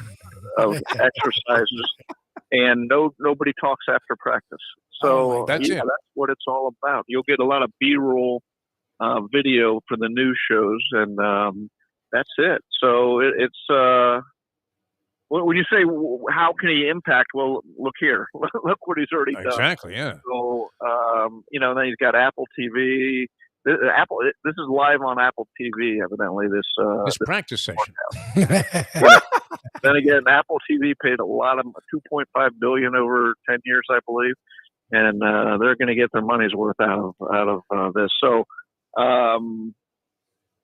Speaker 10: exercises, and nobody talks after practice. So
Speaker 1: that's it.
Speaker 10: That's what it's all about. You'll get a lot of B-roll video for the news shows, and that's it. So it's when you say how can he impact? Well, look here, look what he's already done.
Speaker 1: Exactly. Yeah.
Speaker 10: So then he's got Apple TV. This is live on Apple TV, evidently. This
Speaker 1: practice session.
Speaker 10: Then again, Apple TV paid a lot of $2.5 billion over 10 years, I believe, and they're going to get their money's worth out of this. So,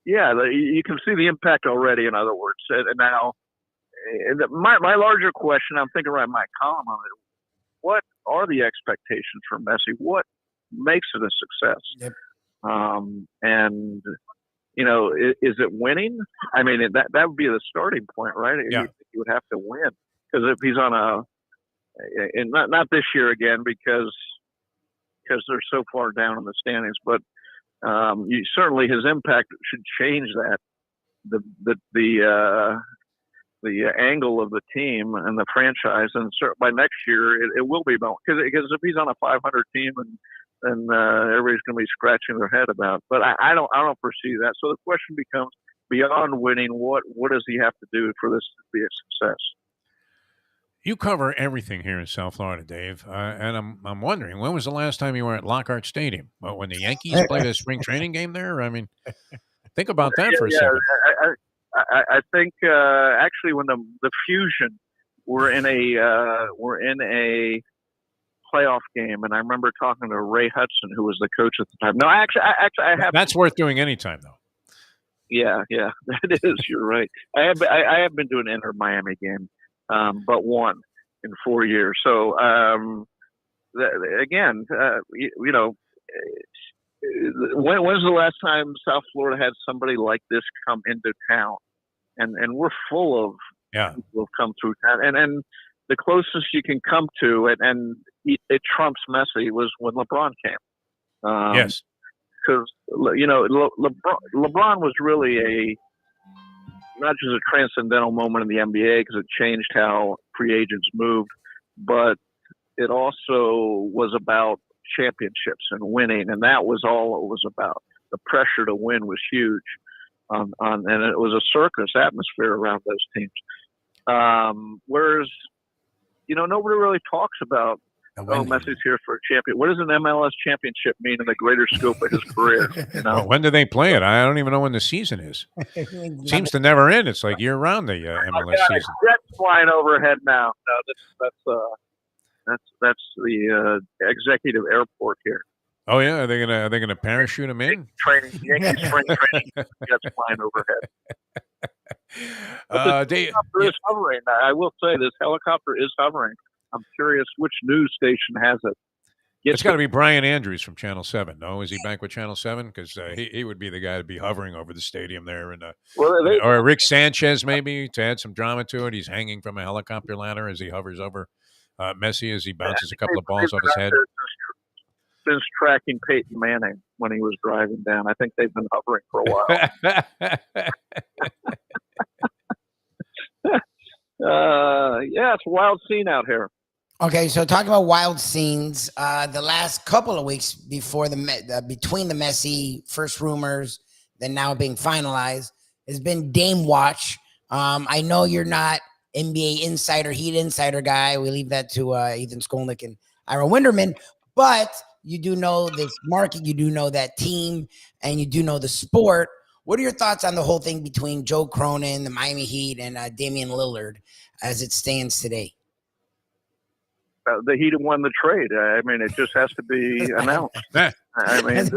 Speaker 10: you can see the impact already. In other words, and now my larger question, I'm thinking writing my column on it. What are the expectations for Messi? What makes it a success?
Speaker 2: Yep.
Speaker 10: And is it winning? I mean, that would be the starting point, right?
Speaker 1: Yeah.
Speaker 10: You would have to win, because if he's on and not this year again, because they're so far down in the standings, but certainly his impact should change that. The angle of the team and the franchise, and by next year it will be about, because if he's on a 500 team and everybody's going to be scratching their head about. But I don't foresee that. So the question becomes, beyond winning, what does he have to do for this to be a success?
Speaker 1: You cover everything here in South Florida, Dave, and I'm wondering, when was the last time you were at Lockhart Stadium? Well, when the Yankees played a spring training game there? I mean, think about that for a second.
Speaker 10: I think actually when the Fusion were in a playoff game, and I remember talking to Ray Hudson, who was the coach at the time. No, I have.
Speaker 1: That's worth doing anytime, though.
Speaker 10: Yeah, that is. You're right. I have been to an Inter Miami game, but one in 4 years. So again, when's the last time South Florida had somebody like this come into town? And we're full of people who have come through town, and the closest you can come to it, and it trumps Messi, was when LeBron came.
Speaker 1: Yes.
Speaker 10: Because LeBron was really not just a transcendental moment in the NBA because it changed how free agents moved, but it also was about championships and winning, and that was all it was about. The pressure to win was huge, and it was a circus atmosphere around those teams. Whereas, nobody really talks about. Messi's here for a champion. What does an MLS championship mean in the greater scope of his career?
Speaker 1: Well, when do they play it? I don't even know when the season is. Seems to never end. It's like year-round, the MLS season.
Speaker 10: Jets flying overhead now. No, that's the executive airport here.
Speaker 1: Oh yeah, are they gonna parachute him in?
Speaker 10: Yankee spring training. Jets flying overhead. The helicopter is hovering. I will say this helicopter is hovering. I'm curious which news station has it.
Speaker 1: It's got to be Brian Andrews from Channel 7. No, is he back with Channel 7? Because he would be the guy to be hovering over the stadium there. Or Rick Sanchez, maybe, to add some drama to it. He's hanging from a helicopter ladder as he hovers over Messi as he bounces a couple of balls off his head.
Speaker 10: Since tracking Peyton Manning when he was driving down. I think they've been hovering for a while. It's a wild scene out here.
Speaker 2: Okay, so talking about wild scenes, the last couple of weeks before between the Messi first rumors, then now being finalized, has been Dame Watch. I know you're not NBA insider, Heat insider guy. We leave that to Ethan Skolnick and Ira Winderman, but you do know this market, you do know that team, and you do know the sport. What are your thoughts on the whole thing between Joe Cronin, the Miami Heat, and Damian Lillard as it stands today?
Speaker 10: The Heat have won the trade. I mean, it just has to be announced. I mean,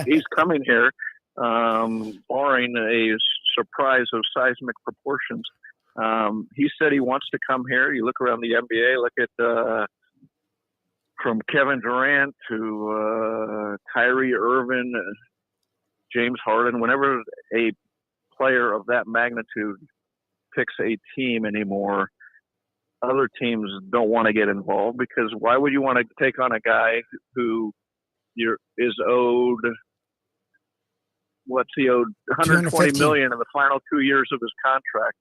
Speaker 10: he's coming here, barring a surprise of seismic proportions. He said he wants to come here. You look around the NBA, look at from Kevin Durant to Kyrie Irving, James Harden. Whenever a player of that magnitude picks a team anymore, other teams don't want to get involved, because why would you want to take on a guy who is owed, what's he owed? $120 million in the final 2 years of his contract,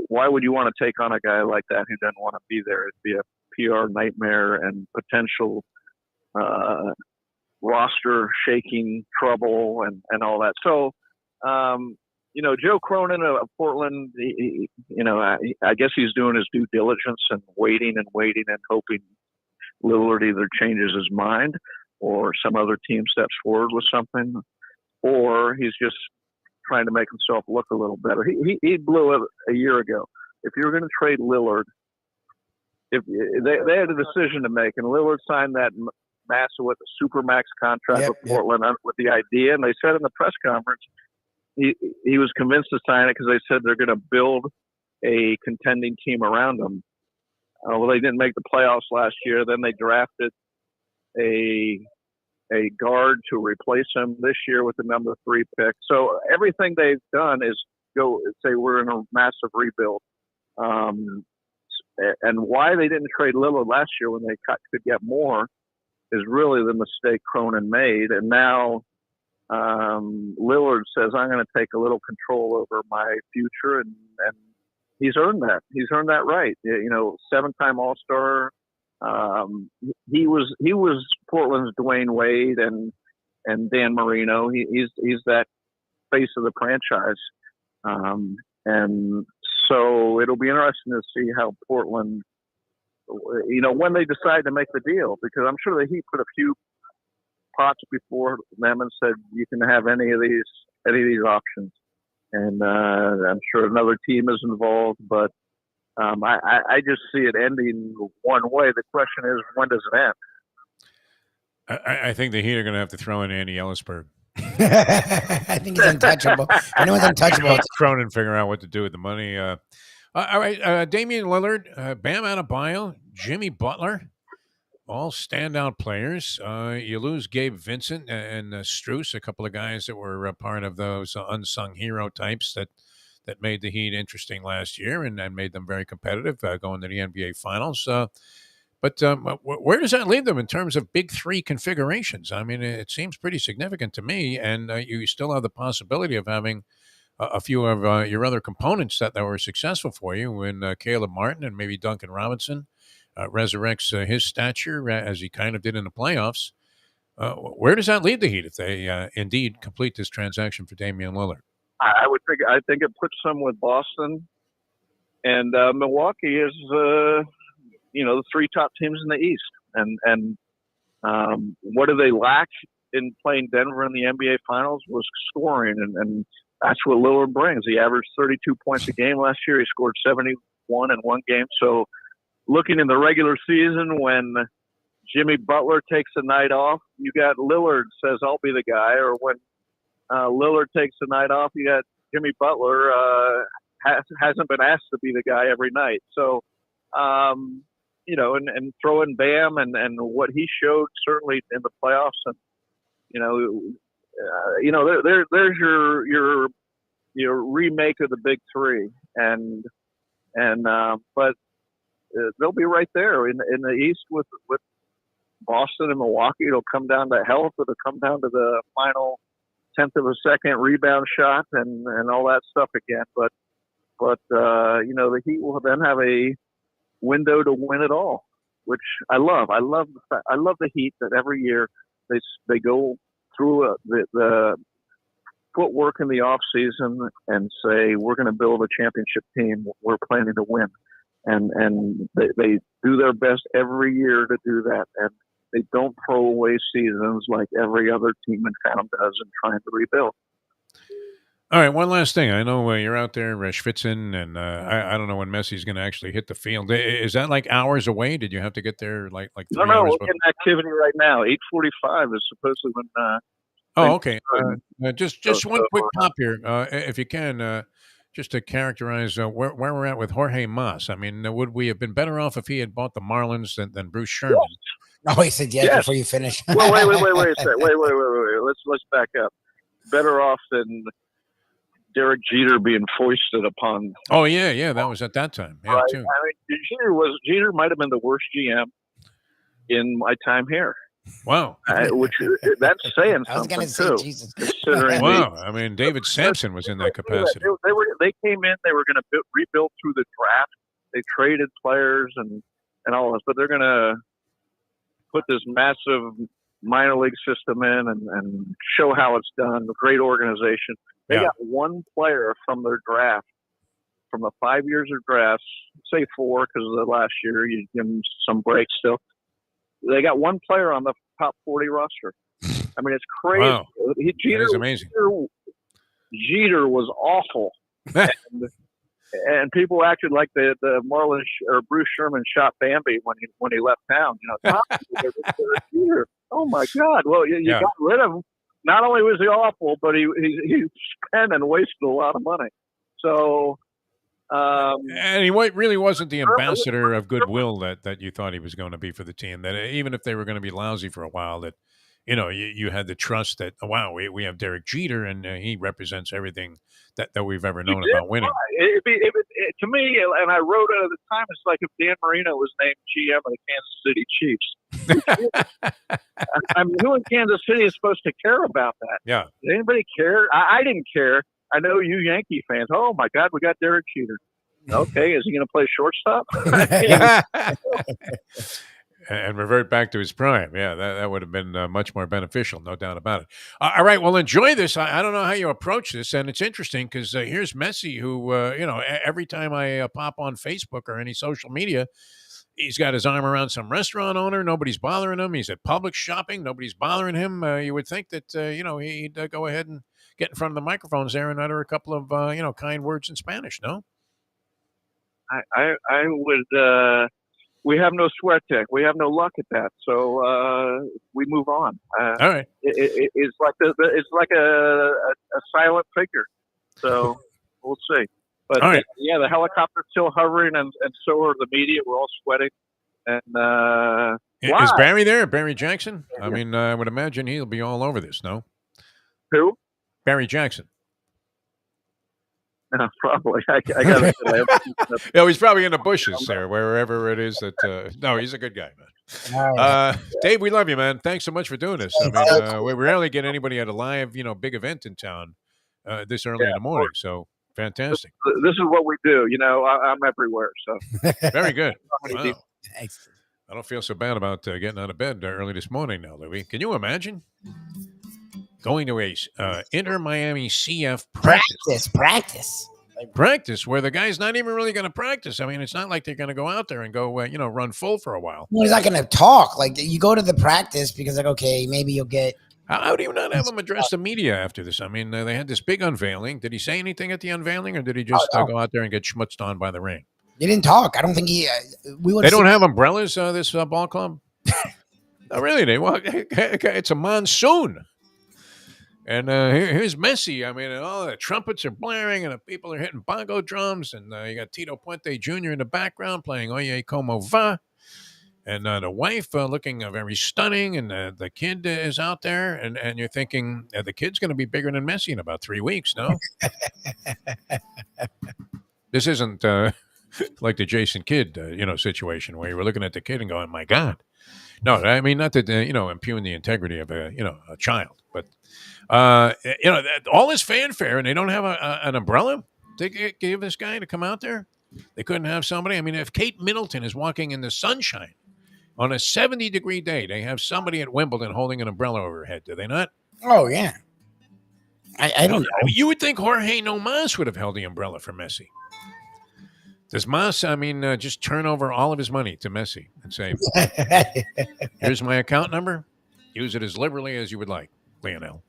Speaker 10: why would you want to take on a guy like that who doesn't want to be there? It'd be a PR nightmare and potential roster shaking trouble and all that. So, Joe Cronin of Portland, I guess he's doing his due diligence and waiting and hoping Lillard either changes his mind or some other team steps forward with something, or he's just trying to make himself look a little better. He blew it a year ago. If you were going to trade Lillard, if they had a decision to make, and Lillard signed that massive supermax contract with Portland with the idea, and they said in the press conference he was convinced to sign it because they said they're going to build a contending team around him. Well, they didn't make the playoffs last year. Then they drafted a guard to replace him this year with the number 3 pick. So everything they've done is go say we're in a massive rebuild. And why they didn't trade Lillard last year when they could get more is really the mistake Cronin made. And now Lillard says, I'm going to take a little control over my future. And he's earned that. He's earned that right. 7-time All-Star. He was Portland's Dwayne Wade and Dan Marino. He's that face of the franchise. And So it'll be interesting to see how Portland, when they decide to make the deal, because I'm sure the Heat put a few pots before them and said you can have any of these options, and I'm sure another team is involved, but I just see it ending one way. The question is, when does it end?
Speaker 1: I think the Heat are going to have to throw in Andy Ellisberg.
Speaker 2: I think he's untouchable. Anyone's untouchable.
Speaker 1: Cronin figure out what to do with the money. All right, Damian Lillard, Bam Adebayo, Jimmy Butler, all standout players. You lose Gabe Vincent and Strus, a couple of guys that were part of those unsung hero types that made the Heat interesting last year and made them very competitive going to the NBA Finals. But where does that leave them in terms of big three configurations? I mean, it seems pretty significant to me, and you still have the possibility of having a few of your other components that were successful for you when Caleb Martin and maybe Duncan Robinson resurrects his stature as he kind of did in the playoffs. Where does that leave the Heat if they indeed complete this transaction for Damian Lillard?
Speaker 10: I think it puts them with Boston, and Milwaukee is the three top teams in the East. And what do they lack in playing Denver in the NBA Finals was scoring, and that's what Lillard brings. He averaged 32 points a game last year. He scored 71 in one game. So looking in the regular season, when Jimmy Butler takes a night off, you got Lillard says, I'll be the guy. Or when Lillard takes a night off, you got Jimmy Butler hasn't been asked to be the guy every night. So, and throw in Bam and what he showed certainly in the playoffs. And, there's your remake of the big three. But they'll be right there in the East with Boston and Milwaukee. It'll come down to health. It'll come down to the final 10th of a second rebound shot and all that stuff again. But the Heat will then have a window to win it all, which I love. I love the Heat that every year they go through the footwork in the off season and say, we're going to build a championship team. We're planning to win. And they do their best every year to do that. And they don't throw away seasons like every other team in town does in trying to rebuild.
Speaker 1: All right, one last thing. I know you're out there schwitzing, and I don't know when Messi's going to actually hit the field. Is that like hours away? Did you have to get there like 3 hours?
Speaker 10: No, we're in activity right now. 8:45 is supposedly when.
Speaker 1: Okay. Just one quick pop here, if you can, just to characterize where we're at with Jorge Mas. I mean, would we have been better off if he had bought the Marlins than Bruce Sherman?
Speaker 2: Oh, he said yes before you finish.
Speaker 10: Well, wait a second. Wait. Let's back up. Better off than Derek Jeter being foisted upon.
Speaker 1: Oh yeah, that was at that time. Yeah,
Speaker 10: right?
Speaker 1: too.
Speaker 10: I mean, Jeter might have been the worst GM in my time here.
Speaker 1: Wow,
Speaker 10: which that's saying something.
Speaker 2: I was going to say
Speaker 10: too,
Speaker 2: Jesus.
Speaker 10: Considering
Speaker 1: I mean, David Sampson was in that capacity.
Speaker 10: They came in. They were going to rebuild through the draft. They traded players and all this, but they're going to put this massive minor league system in and show how it's done. A great organization. They got one player from their draft, from the 5 years of drafts, say 4 because of the last year. You give them some breaks still. They got one player on the top 40 roster. I mean, it's crazy.
Speaker 1: Wow.
Speaker 10: Jeter,
Speaker 1: that is amazing.
Speaker 10: Jeter was awful. and people acted like the Marlins or Bruce Sherman shot Bambi when he left town. Jeter. Oh, my God. Well, you got rid of him. Not only was he awful, but he spent and wasted a lot of money. So,
Speaker 1: and he really wasn't the ambassador of goodwill that you thought he was going to be for the team. That even if they were going to be lousy for a while, that you had the trust that we have Derek Jeter and he represents everything that we've ever known about winning.
Speaker 10: To me, and I wrote it at the time, it's like if Dan Marino was named GM of the Kansas City Chiefs. I mean, who in Kansas City is supposed to care about that?
Speaker 1: Yeah.
Speaker 10: Did anybody care? I didn't care. I know you Yankee fans. Oh, my God, we got Derek Jeter. Okay, is he going to play shortstop?
Speaker 1: and revert back to his prime. Yeah, that would have been much more beneficial, no doubt about it. All right, well, enjoy this. I don't know how you approach this, and it's interesting because here's Messi, who, every time I pop on Facebook or any social media, he's got his arm around some restaurant owner. Nobody's bothering him. He's at Publix shopping. Nobody's bothering him. You would think that, he'd go ahead and get in front of the microphones there and utter a couple of, kind words in Spanish, no?
Speaker 10: I would. We have no sweat tech. We have no luck at that. So we move on.
Speaker 1: All right.
Speaker 10: It's like it's like a silent figure. So we'll see. But
Speaker 1: all right.
Speaker 10: Yeah, the helicopter's still hovering, and so are the media. We're all sweating. And
Speaker 1: is Barry there? Barry Jackson? I mean, I would imagine he'll be all over this. No.
Speaker 10: Who?
Speaker 1: Barry Jackson.
Speaker 10: Probably. I got it.
Speaker 1: Yeah, he's probably in the bushes there, wherever it is that. No, he's a good guy, man. Dave, we love you, man. Thanks so much for doing this. I mean, we rarely get anybody at a live, big event in town this early in the morning. So fantastic.
Speaker 10: This is what we do. I'm everywhere. So
Speaker 1: very good. Wow.
Speaker 2: Thanks.
Speaker 1: I don't feel so bad about getting out of bed early this morning now, Louie. Can you imagine going to a Inter Miami CF
Speaker 2: practice?
Speaker 1: Practice where the guy's not even really going to practice. I mean, it's not like they're going to go out there and go, run full for a while.
Speaker 2: Well, he's not going to talk. Like, you go to the practice because, like, okay, maybe you'll get.
Speaker 1: How do you not have him address the media after this? I mean, they had this big unveiling. Did he say anything at the unveiling, or did he just go out there and get schmutzed on by the rain?
Speaker 2: He didn't talk. I don't think he.
Speaker 1: They don't have umbrellas. This ball club. No, really. It's a monsoon. And here's Messi. I mean, and all the trumpets are blaring, and the people are hitting bongo drums, and you got Tito Puente Jr. in the background playing Oye Como Va, and the wife looking very stunning, and the kid is out there, and you're thinking the kid's going to be bigger than Messi in about 3 weeks, no? This isn't like the Jason Kidd, situation where you were looking at the kid and going, "My God." No, I mean, not to impugn the integrity of a child, but all this fanfare, and they don't have an umbrella to give this guy to come out there. They couldn't have somebody. I mean, if Kate Middleton is walking in the sunshine on a 70-degree day, they have somebody at Wimbledon holding an umbrella over her head. Do they not?
Speaker 2: Oh yeah. I don't know.
Speaker 1: You would think Jorge Nomas would have held the umbrella for Messi. Does Mas, just turn over all of his money to Messi and say, "Here's my account number. Use it as liberally as you would like, Lionel."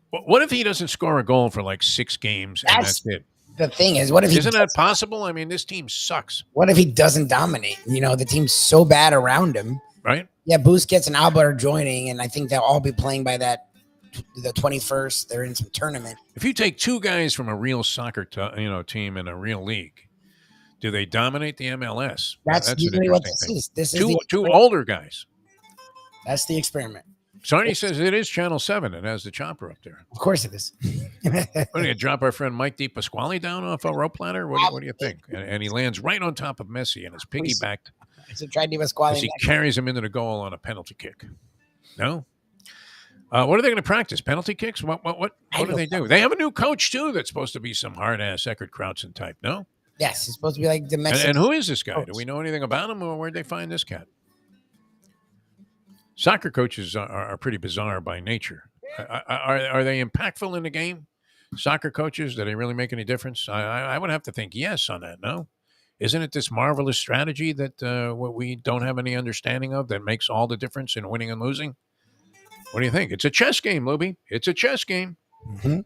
Speaker 1: What if he doesn't score a goal for like 6 games and that's it?
Speaker 2: The thing is, what if
Speaker 1: isn't that possible? I mean, this team sucks.
Speaker 2: What if he doesn't dominate? The team's so bad around him,
Speaker 1: right?
Speaker 2: Yeah, Busquets and Alba are joining, and I think they'll all be playing by the 21st. They're in some tournament.
Speaker 1: If you take 2 guys from a real soccer team in a real league, do they dominate the MLS?
Speaker 2: That's usually what this is. This is
Speaker 1: two older guys.
Speaker 2: That's the experiment.
Speaker 1: Sarni says it is Channel 7. It has the chopper up there.
Speaker 2: Of course it is.
Speaker 1: What do you drop our friend Mike DePasquale down off a rope ladder? What do you think? And he lands right on top of Messi and is piggybacked.
Speaker 2: So try DePasquale.
Speaker 1: He carries him into the goal on a penalty kick. No? What are they going to practice? Penalty kicks? What do they do? They have a new coach, too, that's supposed to be some hard-ass Eckert Krautzen type, no?
Speaker 2: Yes, he's supposed to be like the Mexican.
Speaker 1: And who is this guy? Do we know anything about him, or where'd they find this cat? Soccer coaches are pretty bizarre by nature. Are they impactful in the game? Soccer coaches, do they really make any difference? I would have to think yes on that, no? Isn't it this marvelous strategy that we don't have any understanding of that makes all the difference in winning and losing? What do you think? It's a chess game, Lubie. It's a chess game.
Speaker 2: Mm-hmm.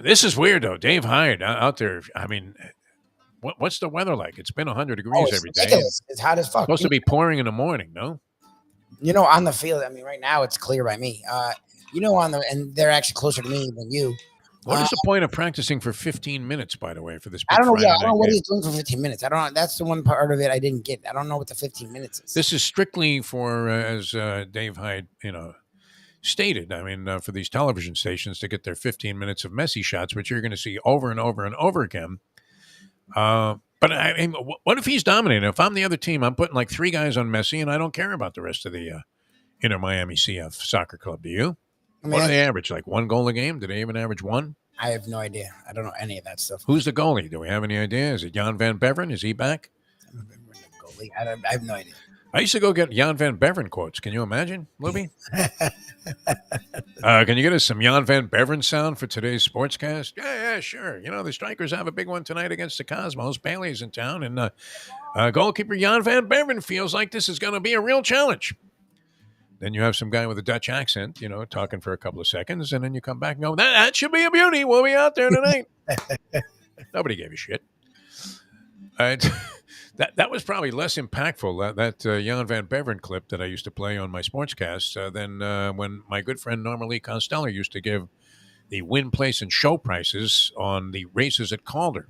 Speaker 1: This is weird, though. Dave Hyde out there. I mean, what's the weather like? It's been 100 degrees every day.
Speaker 2: It's hot as fuck.
Speaker 1: It's supposed to be pouring in the morning, no?
Speaker 2: On the field, right now it's clear by me. And they're actually closer to me than you.
Speaker 1: What is the point of practicing for 15 minutes, by the way, for this?
Speaker 2: I don't know. Yeah, I don't know what he's doing for 15 minutes. I don't know. That's the one part of it I didn't get. I don't know what the 15 minutes is.
Speaker 1: This is strictly for, as Dave Hyde, stated, for these television stations to get their 15 minutes of Messi shots, which you're going to see over and over and over again. But what if he's dominating? If I'm the other team, I'm putting like 3 guys on Messi, and I don't care about the rest of the Inter Miami CF soccer club. Do you? What do they average? Like 1 goal a game? Do they even average 1?
Speaker 2: I have no idea. I don't know any of that stuff.
Speaker 1: Who's the goalie? Do we have any idea? Is it Jan van Beveren? Is he back?
Speaker 2: Probably. I have no idea.
Speaker 1: I used to go get Jan Van Beveren quotes. Can you imagine, Lubie? Can you get us some Jan Van Beveren sound for today's sportscast? Yeah, sure. You know, the Strikers have a big one tonight against the Cosmos. Bailey's in town, and goalkeeper Jan Van Beveren feels like this is going to be a real challenge. Then you have some guy with a Dutch accent, you know, talking for a couple of seconds, and then you come back and go, that should be a beauty. We'll be out there tonight. Nobody gave a shit. That was probably less impactful, that Jan Van Beveren clip that I used to play on my sportscasts than when my good friend Norma Lee Costello used to give the win, place, and show prices on the races at Calder.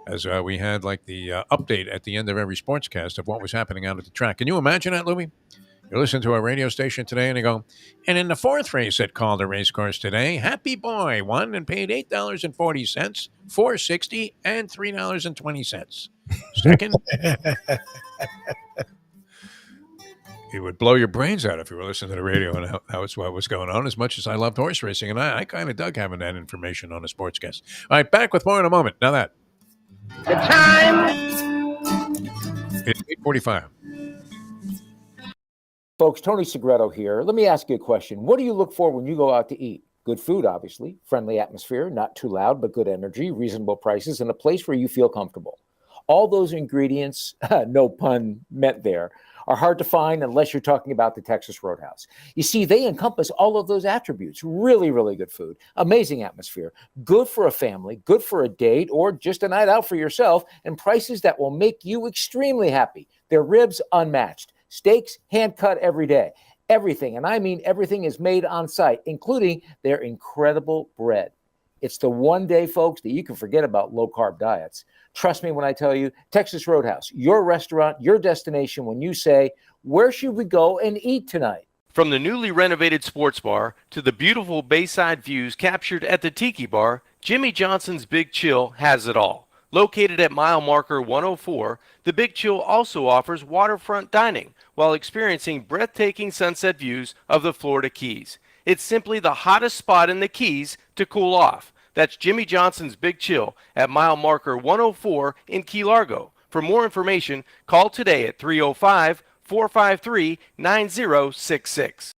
Speaker 1: As we had like the update at the end of every sportscast of what was happening out at the track. Can you imagine that, Louie? You listen to our radio station today and you go, and in the fourth race at Calder Racecourse today, Happy Boy won and paid $8.40, $4.60, and $3.20. Second, it would blow your brains out if you were listening to the radio and what was going on. As much as I loved horse racing, and I kind of dug having that information on a sportscast. All right, back with more in a moment. Now that
Speaker 11: the time
Speaker 1: it's 8:45.
Speaker 4: Folks, Tony Segreto here. Let me ask you a question. What do you look for when you go out to eat? Good food, obviously, friendly atmosphere, not too loud, but good energy, reasonable prices, and a place where you feel comfortable. All those ingredients, no pun meant there, are hard to find unless you're talking about the Texas Roadhouse. You see, they encompass all of those attributes. Really, really good food, amazing atmosphere, good for a family, good for a date, or just a night out for yourself, and prices that will make you extremely happy. Their ribs unmatched. Steaks hand-cut every day. Everything, and I mean everything, is made on site, including their incredible bread. It's the one day, folks, that you can forget about low-carb diets. Trust me when I tell you, Texas Roadhouse, your restaurant, your destination when you say, where should we go and eat tonight?
Speaker 5: From the newly renovated sports bar to the beautiful bayside views captured at the Tiki Bar, Jimmy Johnson's Big Chill has it all. Located at mile marker 104, the Big Chill also offers waterfront dining while experiencing breathtaking sunset views of the Florida Keys. It's simply the hottest spot in the Keys to cool off. That's Jimmy Johnson's Big Chill at mile marker 104 in Key Largo. For more information, call today at 305-453-9066.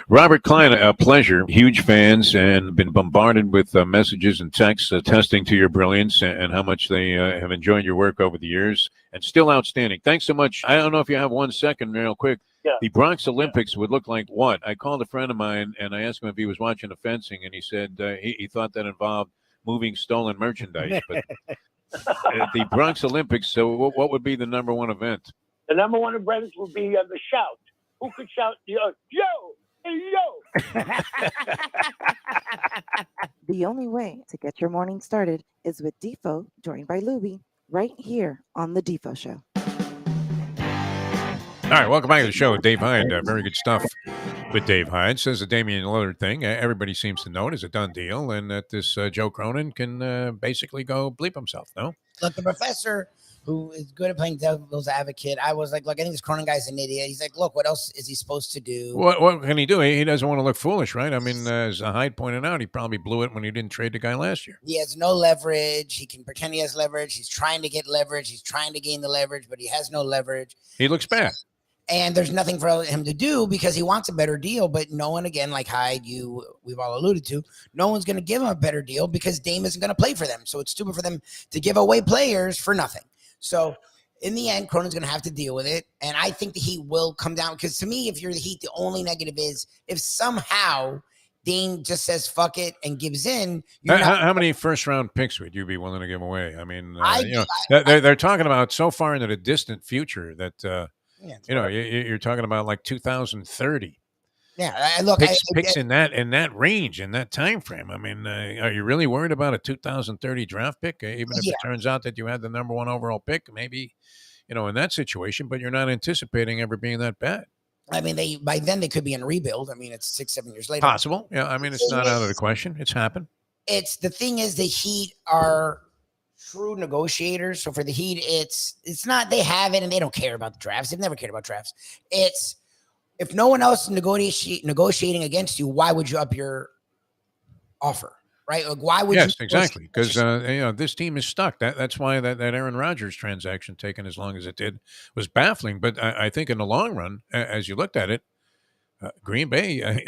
Speaker 1: Robert Klein, a pleasure. Huge fans and been bombarded with messages and texts attesting to your brilliance and how much they have enjoyed your work over the years, and still outstanding. Thanks so much. I don't know if you have 1 second real quick.
Speaker 11: Yeah.
Speaker 1: The Bronx Olympics would look like what? I called a friend of mine and I asked him if he was watching the fencing, and he said he thought that involved moving stolen merchandise. But the Bronx Olympics, so what would be the number one event?
Speaker 11: The number one event would be the shout. Who could shout, yo, hey, yo?
Speaker 3: The only way to get your morning started is with Defo, joined by Lubie, right here on the Defo Show.
Speaker 1: All right, welcome back to the show. Dave Hyde, very good stuff with Dave Hyde. Says the Dame Lillard thing. Everybody seems to know it is a done deal, and that this Joe Cronin can basically go bleep himself, no?
Speaker 2: Look, the professor, who is good at playing devil's advocate, I was like, look, I think this Cronin guy's an idiot. He's like, look, what else is he supposed to do?
Speaker 1: What can he do? He doesn't want to look foolish, right? I mean, as Hyde pointed out, he probably blew it when he didn't trade the guy last year.
Speaker 2: He has no leverage. He can pretend he has leverage. He's trying to get leverage. He's trying to gain the leverage, but he has no leverage.
Speaker 1: He looks bad.
Speaker 2: And there's nothing for him to do because he wants a better deal. But no one, again, like Hyde, we've all alluded to, no one's going to give him a better deal because Dame isn't going to play for them. So it's stupid for them to give away players for nothing. So in the end, Cronin's going to have to deal with it. And I think the Heat will come down because to me, if you're the Heat, the only negative is if somehow Dame just says fuck it and gives in.
Speaker 1: How many first-round picks would you be willing to give away? I mean, they're talking about so far into the distant future that you're talking about like 2030.
Speaker 2: Yeah, look,
Speaker 1: picks in that range, in that time frame. I mean, are you really worried about a 2030 draft pick? Even if it turns out that you had the number one overall pick, maybe, in that situation, but you're not anticipating ever being that bad.
Speaker 2: I mean, by then they could be in rebuild. I mean, it's 6-7 years later.
Speaker 1: Possible. Yeah. I mean, it's not out of the question. It's happened.
Speaker 2: It's the thing is the Heat are true negotiators. So for the Heat, it's not, they have it and they don't care about the drafts. They've never cared about drafts. It's, if no one else is negotiating against you, why would you up your offer? right? Like, why would
Speaker 1: Yes,
Speaker 2: you?
Speaker 1: exactly. Because this team is stuck. That's why that Aaron Rodgers transaction taking as long as it did was baffling. But I think in the long run, as you looked at it, Green Bay,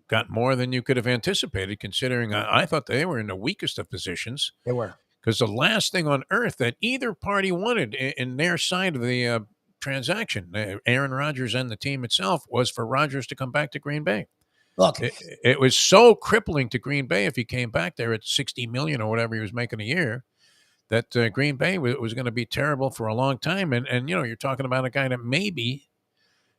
Speaker 1: got more than you could have anticipated. Considering I thought they were in the weakest of positions.
Speaker 2: They were.
Speaker 1: Because the last thing on earth that either party wanted in their side of the transaction, Aaron Rodgers and the team itself, was for Rodgers to come back to Green Bay.
Speaker 2: Look,
Speaker 1: it was so crippling to Green Bay if he came back there at $60 million or whatever he was making a year, that Green Bay was going to be terrible for a long time. And you're talking about a guy that maybe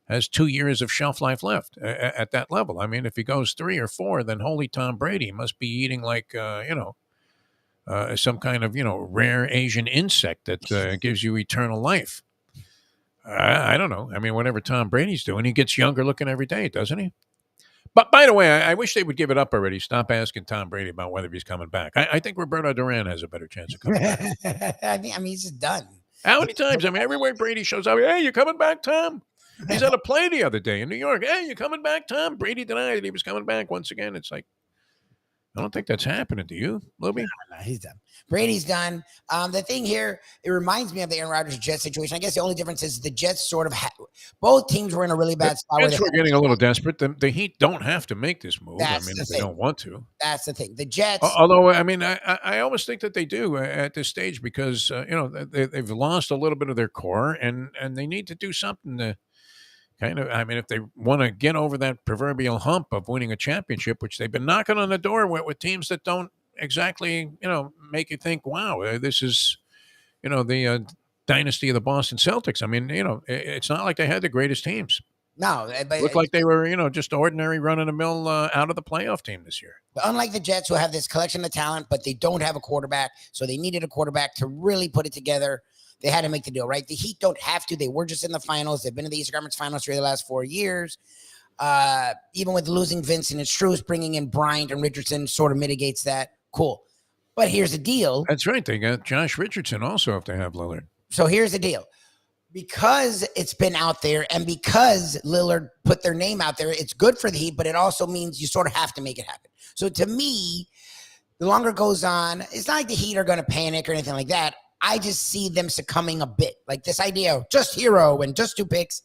Speaker 1: has 2 years of shelf life left at that level. I mean, if he goes 3 or 4, then holy Tom Brady must be eating like some kind of rare Asian insect that gives you eternal life. I don't know. I mean, whatever Tom Brady's doing, he gets younger looking every day, doesn't he? But by the way, I wish they would give it up already. Stop asking Tom Brady about whether he's coming back. I think Roberto Duran has a better chance of coming back.
Speaker 2: I mean, he's just done.
Speaker 1: How many times? I mean, everywhere Brady shows up, hey, you coming back, Tom? He's at a play the other day in New York. Hey, you coming back, Tom? Brady denied that he was coming back once again. It's like, I don't think that's happening. Do you, Lubie?
Speaker 2: No, he's done. Brady's done. The thing here, it reminds me of the Aaron Rodgers Jets situation. I guess the only difference is the Jets sort of both teams were in a really bad spot.
Speaker 1: The Jets were getting a little desperate. The Heat don't have to make this move.
Speaker 2: That's
Speaker 1: I mean,
Speaker 2: the
Speaker 1: if they
Speaker 2: thing.
Speaker 1: don't want to.
Speaker 2: That's the thing. The Jets.
Speaker 1: Although, I mean, I always think that they do at this stage because they've lost a little bit of their core and they need to do something to kind of. I mean, if they want to get over that proverbial hump of winning a championship, which they've been knocking on the door with teams that don't exactly make you think, wow, this is the dynasty of the Boston Celtics. I mean, it's not like they had the greatest teams.
Speaker 2: No, but
Speaker 1: Looked like they were, just ordinary run-of-the-mill out of the playoff team this year.
Speaker 2: Unlike the Jets, who have this collection of talent, but they don't have a quarterback, so they needed a quarterback to really put it together. They had to make the deal, right? The Heat don't have to. They were just in the finals. They've been in the Eastern Conference Finals for the last 4 years. Even with losing Vincent and Strus, bringing in Bryant and Richardson sort of mitigates that. Cool. But here's the deal.
Speaker 1: That's right. They got Josh Richardson also if they have Lillard.
Speaker 2: So here's the deal. Because it's been out there and because Lillard put their name out there, it's good for the Heat, but it also means you sort of have to make it happen. So to me, the longer it goes on, it's not like the Heat are going to panic or anything like that. I just see them succumbing a bit. Like this idea of just hero and just 2 picks.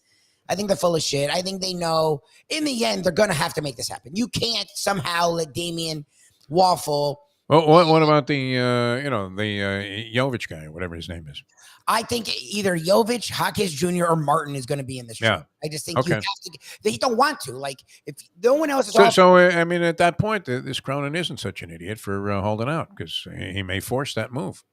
Speaker 2: I think they're full of shit. I think they know in the end they're going to have to make this happen. You can't somehow let Damian waffle.
Speaker 1: Well, what about the Jovic guy, whatever his name is?
Speaker 2: I think either Jovic, Hawkins Jr., or Martin is going to be in this show.
Speaker 1: Yeah.
Speaker 2: I just think you have to. They don't want to. Like, if no one else is
Speaker 1: I mean, at that point, this Cronin isn't such an idiot for holding out because he may force that move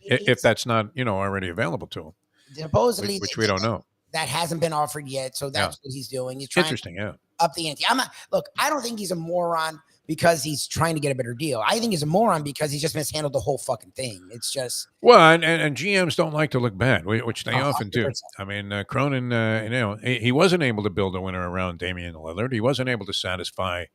Speaker 1: if that's not already available to him.
Speaker 2: Supposedly,
Speaker 1: which we don't know.
Speaker 2: That hasn't been offered yet, so that's what he's doing. He's trying
Speaker 1: to
Speaker 2: up the ante. I don't think he's a moron because he's trying to get a better deal. I think he's a moron because he's just mishandled the whole fucking thing. It's just
Speaker 1: and GMs don't like to look bad, which they often do.
Speaker 2: 100%.
Speaker 1: I mean, Cronin, he wasn't able to build a winner around Damian Lillard. He wasn't able to satisfy,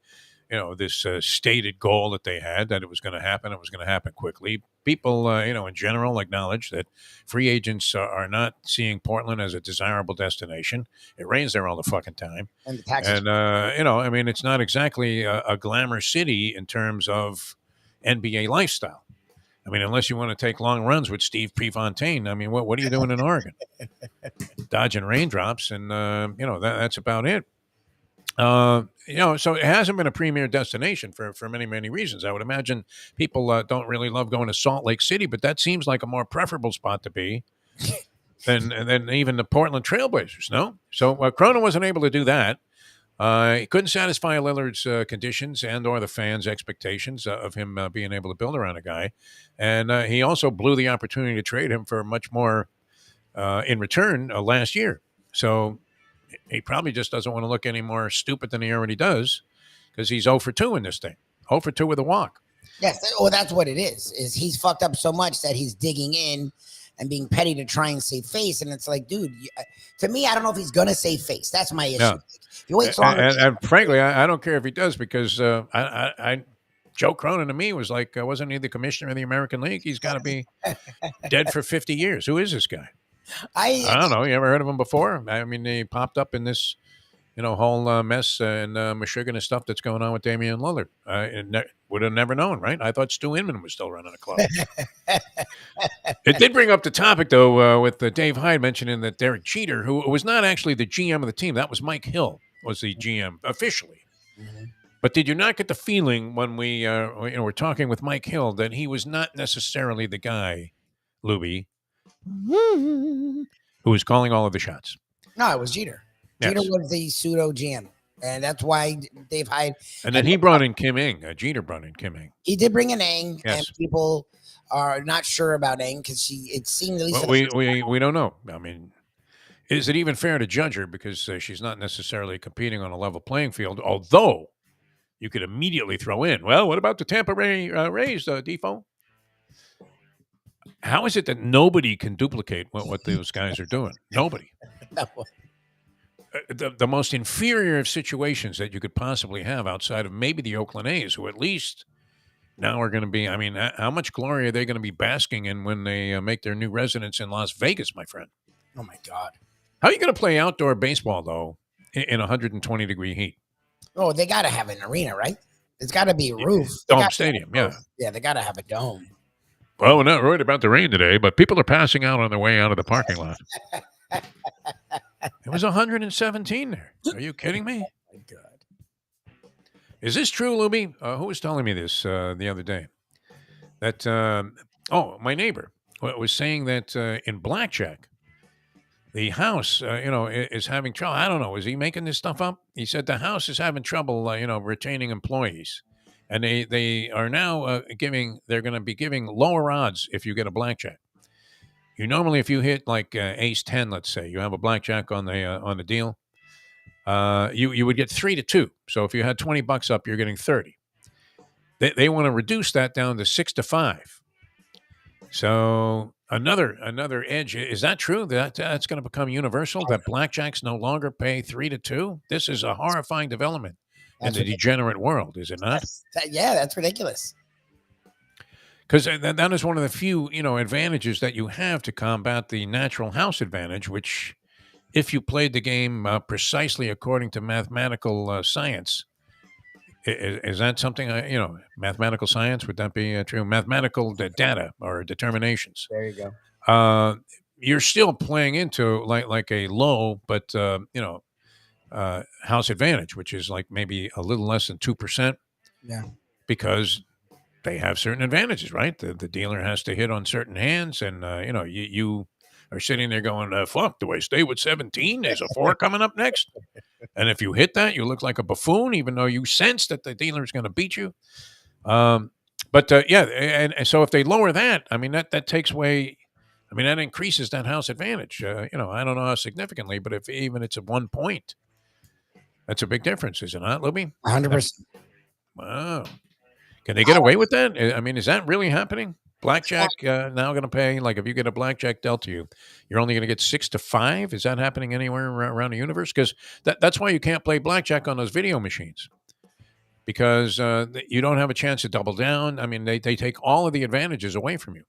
Speaker 1: this stated goal that they had that it was going to happen. It was going to happen quickly. People, in general, acknowledge that free agents are not seeing Portland as a desirable destination. It rains there all the fucking time,
Speaker 2: and the taxes.
Speaker 1: and I mean, it's not exactly a glamour city in terms of NBA lifestyle. I mean, unless you want to take long runs with Steve Prefontaine, I mean, what are you doing in Oregon? Dodging raindrops, and that's about it. So it hasn't been a premier destination for many, many reasons. I would imagine people don't really love going to Salt Lake City, but that seems like a more preferable spot to be than even the Portland Trailblazers, no? So Cronin wasn't able to do that. He couldn't satisfy Lillard's conditions and or the fans' expectations of him being able to build around a guy. And he also blew the opportunity to trade him for much more in return last year. So he probably just doesn't want to look any more stupid than he already does because he's 0 for 2 in this thing. 0 for 2 with a walk.
Speaker 2: Yes, well, that's what it is he's fucked up so much that he's digging in and being petty to try and save face. And it's like, dude, to me, I don't know if he's going to save face. That's my issue.
Speaker 1: No.
Speaker 2: If you wait longer,
Speaker 1: and frankly, I don't care if he does because Joe Cronin to me was like, wasn't he the commissioner of the American League? He's got to be dead for 50 years. Who is this guy? I don't know. You ever heard of him before? I mean, he popped up in this whole mess and Michigan stuff that's going on with Damian Lillard. Would have never known, right? I thought Stu Inman was still running the club. It did bring up the topic, though, with Dave Hyde mentioning that Derek Jeter, who was not actually the GM of the team, that was Mike Hill, was the GM officially.
Speaker 2: Mm-hmm.
Speaker 1: But did you not get the feeling when we were talking with Mike Hill that he was not necessarily the guy, Lubie, who was calling all of the shots?
Speaker 2: No, it was Jeter.
Speaker 1: Yes.
Speaker 2: Jeter was the pseudo GM, and that's why Dave Hyde.
Speaker 1: And then he brought in Kim Ng. Jeter brought in Kim Ng.
Speaker 2: He did bring in Ng,
Speaker 1: Yes.
Speaker 2: and people are not sure about Ng because it seemed at least.
Speaker 1: Well, we don't know. I mean, is it even fair to judge her because she's not necessarily competing on a level playing field? Although you could immediately throw in, well, what about the Tampa Bay Rays, Defo? How is it that nobody can duplicate what those guys are doing? Nobody. The most inferior of situations that you could possibly have outside of maybe the Oakland A's, who at least now are going to be, I mean, how much glory are they going to be basking in when they make their new residence in Las Vegas, my friend?
Speaker 2: Oh, my God.
Speaker 1: How are you going to play outdoor baseball, though, in 120-degree heat?
Speaker 2: Oh, they got to have an arena, right? It's got to be a roof.
Speaker 1: Dome stadium, yeah.
Speaker 2: Yeah, they got to have a dome.
Speaker 1: Well, we're not worried about the rain today, but people are passing out on their way out of the parking lot. It was 117 there. Are you kidding me?
Speaker 2: Oh, my God.
Speaker 1: Is this true, Lubie? Who was telling me this the other day? That, my neighbor was saying that in Blackjack, the house, is having trouble. I don't know. Is he making this stuff up? He said the house is having trouble, retaining employees. And they are now they're going to be giving lower odds if you get a blackjack. You normally, if you hit like ace 10, let's say, you have a blackjack on the deal, you would get 3-2. So if you had $20 up, you're getting 30. They want to reduce that down to 6-5. So another edge. Is that true? That's going to become universal, that blackjacks no longer pay 3-2? This is a horrifying development in the degenerate world, is it not?
Speaker 2: That's ridiculous.
Speaker 1: Because that is one of the few, advantages that you have to combat the natural house advantage, which, if you played the game precisely according to mathematical science, is that something, mathematical science, would that be true? Mathematical data or determinations.
Speaker 2: There you go.
Speaker 1: You're still playing into like a low, but, house advantage, which is like maybe a little less than 2%.
Speaker 2: Yeah.
Speaker 1: Because they have certain advantages, right? The dealer has to hit on certain hands, and you are sitting there going, "Fuck, do I stay with 17? There's a 4 coming up next." And if you hit that, you look like a buffoon, even though you sense that the dealer is going to beat you. And so if they lower that, I mean that takes away. I mean that increases that house advantage. I don't know how significantly, but if even it's at 1 point, that's a big difference, is it not, Lubie?
Speaker 2: 100%.
Speaker 1: Wow. Can they get away with that? I mean, is that really happening? Blackjack now going to pay, like if you get a blackjack dealt to you, you're only going to get 6-5? Is that happening anywhere around the universe? Because that's why you can't play blackjack on those video machines. Because you don't have a chance to double down. I mean, they take all of the advantages away from you.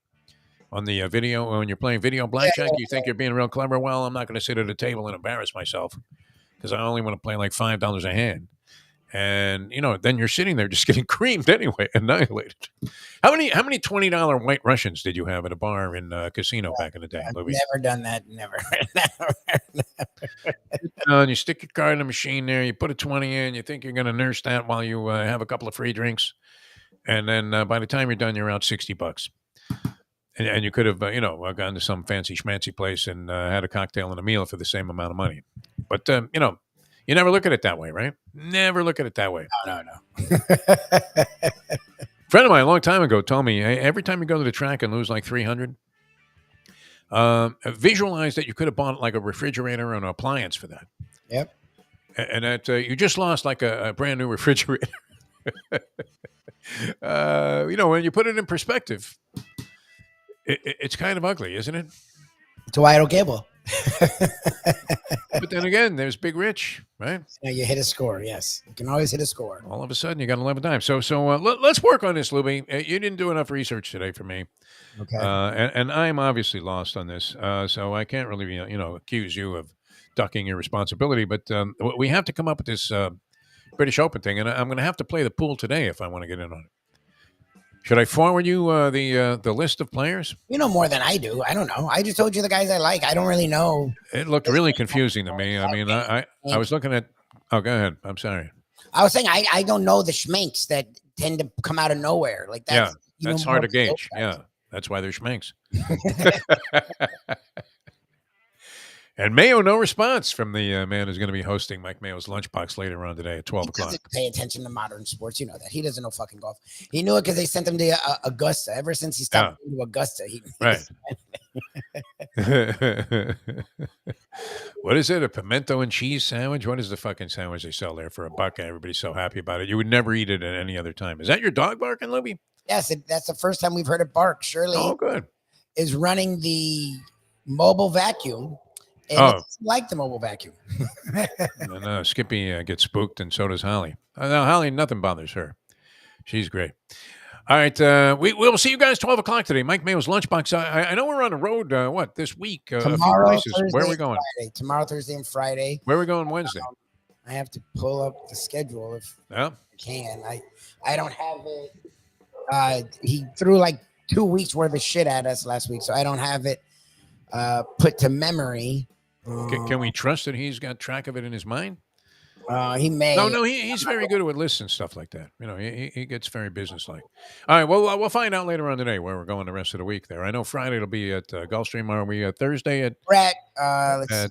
Speaker 1: On the video, when you're playing video blackjack, you think you're being real clever. Well, I'm not going to sit at a table and embarrass myself because I only want to play like $5 a hand. And, then you're sitting there just getting creamed anyway, annihilated. How many $20 White Russians did you have at a bar in a casino back in the day, Lubie?
Speaker 2: Never done that. Never.
Speaker 1: And you stick your card in the machine there, you put a 20 in, you think you're going to nurse that while you have a couple of free drinks. And then by the time you're done, you're out $60. And you could have, gone to some fancy schmancy place and had a cocktail and a meal for the same amount of money. But, you never look at it that way, right? Never look at it that way.
Speaker 2: No.
Speaker 1: A friend of mine a long time ago told me, hey, every time you go to the track and lose like 300, visualize that you could have bought like a refrigerator or an appliance for that.
Speaker 2: Yep.
Speaker 1: And that you just lost like a brand new refrigerator. When you put it in perspective, it's kind of ugly, isn't it?
Speaker 2: That's why I don't gamble.
Speaker 1: But then again, there's Big Rich, right?
Speaker 2: You hit a score. Yes, you can always hit a score.
Speaker 1: All of a sudden, you got 11 times. So let's work on this, Lubie. You didn't do enough research today for me.
Speaker 2: Okay.
Speaker 1: And I'm obviously lost on this. So I can't really, accuse you of ducking your responsibility. But we have to come up with this British Open thing, and I'm going to have to play the pool today if I want to get in on it. Should I forward you the list of players?
Speaker 2: You know more than I do. I don't know. I just told you the guys I like. I don't really know.
Speaker 1: It looked really confusing to me. I mean, I was looking at. Oh, go ahead. I'm sorry.
Speaker 2: I was saying I don't know the schminks that tend to come out of nowhere. Like that's
Speaker 1: that's hard to gauge. Yeah, that's why they're schminks. And Mayo, no response from the man who's going to be hosting Mike Mayo's Lunchbox later on today at 12 o'clock.
Speaker 2: He doesn't pay attention to modern sports. You know that. He doesn't know fucking golf. He knew it because they sent him to Augusta. Ever since he stopped going to Augusta.
Speaker 1: Right. What is it? A pimento and cheese sandwich? What is the fucking sandwich they sell there for $1? Everybody's so happy about it. You would never eat it at any other time. Is that your dog barking, Lubie?
Speaker 2: Yes, that's the first time we've heard it bark. Shirley
Speaker 1: good.
Speaker 2: Is running the mobile vacuum. And it's like the mobile vacuum.
Speaker 1: And Skippy gets spooked, and so does Holly. Now, Holly, nothing bothers her. She's great. All right. We'll see you guys 12 o'clock today. Mike Mayo's Lunchbox. I know we're on the road, this week?
Speaker 2: Tomorrow,
Speaker 1: Thursday, where are we going?
Speaker 2: Friday. Tomorrow, Thursday, and Friday.
Speaker 1: Where are we going Wednesday?
Speaker 2: I have to pull up the schedule if I can. I don't have it. He threw like 2 weeks worth of shit at us last week, so I don't have it put to memory.
Speaker 1: Can we trust that he's got track of it in his mind?
Speaker 2: He may.
Speaker 1: No, he's very good with lists and stuff like that. You know, he gets very businesslike. All right, well, we'll find out later on today where we're going the rest of the week there. I know Friday it'll be at Gulfstream. Are we Thursday
Speaker 2: we're at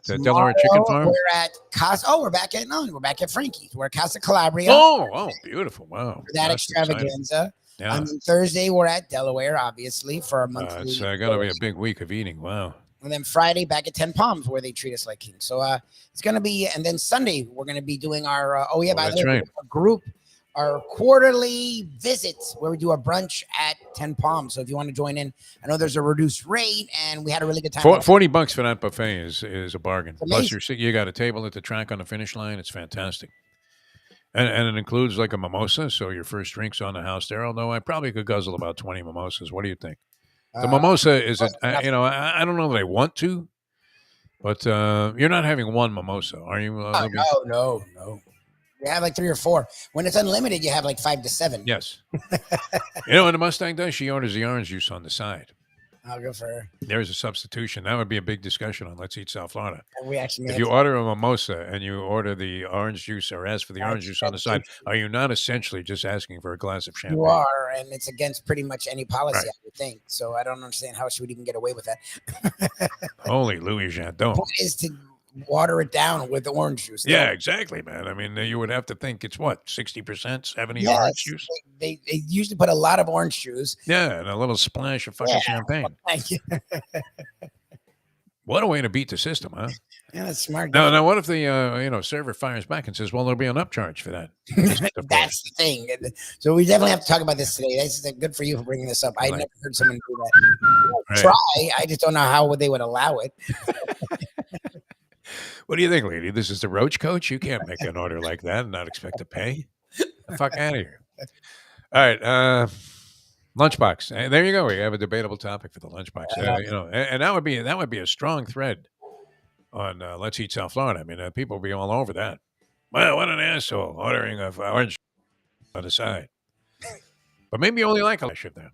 Speaker 1: Delaware Chicken Farm?
Speaker 2: We're at Casa. Oh, we're back at Frankie's. We're at Casa Calabria.
Speaker 1: Oh, beautiful. Wow.
Speaker 2: For that extravaganza.
Speaker 1: Yeah.
Speaker 2: And then Thursday we're at Delaware, obviously, for our monthly.
Speaker 1: It's going to be a big week of eating. Wow.
Speaker 2: And then Friday back at 10 Palms where they treat us like kings. So it's going to be, and then Sunday we're going to be doing our, by the way, a group, our quarterly visits where we do a brunch at 10 Palms. So if you want to join in, I know there's a reduced rate and we had a really good time.
Speaker 1: $40 for that buffet is a bargain. Plus you got a table at the track on the finish line. It's fantastic. And it includes like a mimosa. So your first drink's on the house there. Although I probably could guzzle about 20 mimosas. What do you think? The mimosa is, I don't know that I want to, but you're not having one mimosa, are you?
Speaker 2: No. You have like 3 or 4. When it's unlimited, you have like 5 to 7.
Speaker 1: Yes. You know what the Mustang does? She orders the orange juice on the side.
Speaker 2: I'll go for her.
Speaker 1: There's a substitution. That would be a big discussion on Let's Eat South Florida. If you
Speaker 2: to
Speaker 1: order a mimosa and you order the orange juice or ask for the orange juice on the side, are you not essentially just asking for a glass of champagne?
Speaker 2: You are, and it's against pretty much any policy, I would think. So I don't understand how she would even get away with that.
Speaker 1: Holy Louis Jardin.
Speaker 2: The point is to water it down with the orange juice.
Speaker 1: Yeah, exactly, man. I mean, you would have to think it's what, 60%, 70% orange juice?
Speaker 2: They usually put a lot of orange juice.
Speaker 1: Yeah, and a little splash of fucking champagne.
Speaker 2: Thank you.
Speaker 1: What a way to beat the system, huh?
Speaker 2: Yeah, that's smart.
Speaker 1: Now, what if the server fires back and says, "Well, there'll be an upcharge for that."
Speaker 2: That's the thing. So we definitely have to talk about this today. That's good for you for bringing this up. I never heard someone do that.
Speaker 1: Right.
Speaker 2: Try. I just don't know how they would allow it.
Speaker 1: What do you think, lady? This is the Roach Coach. You can't make an order like that and not expect to pay. Get the fuck out of here. All right, Lunchbox. There you go. We have a debatable topic for the Lunchbox. And that would be a strong thread on Let's Eat South Florida. I mean, people will be all over that. Well, what an asshole ordering of orange on the side. But maybe you only like a shit there.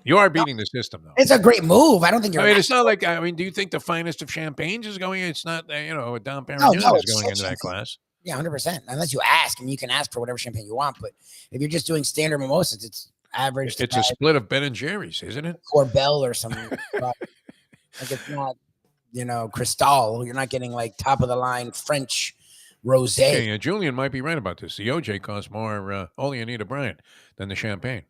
Speaker 1: You are beating the system, though.
Speaker 2: It's a great move. I don't think you're.
Speaker 1: I mean, it's not like. I mean, do you think the finest of champagnes is going? It's not. Dom Perignon is going into that class.
Speaker 2: Yeah, 100%. Unless you ask, I mean, you can ask for whatever champagne you want. But if you're just doing standard mimosas, it's average.
Speaker 1: It's a split of Ben and Jerry's, isn't it?
Speaker 2: Or Bell or something. Like it's not, Cristal. You're not getting like top of the line French rosé.
Speaker 1: Okay, Julian might be right about this. The OJ costs more. Only Anita Bryant than the champagne.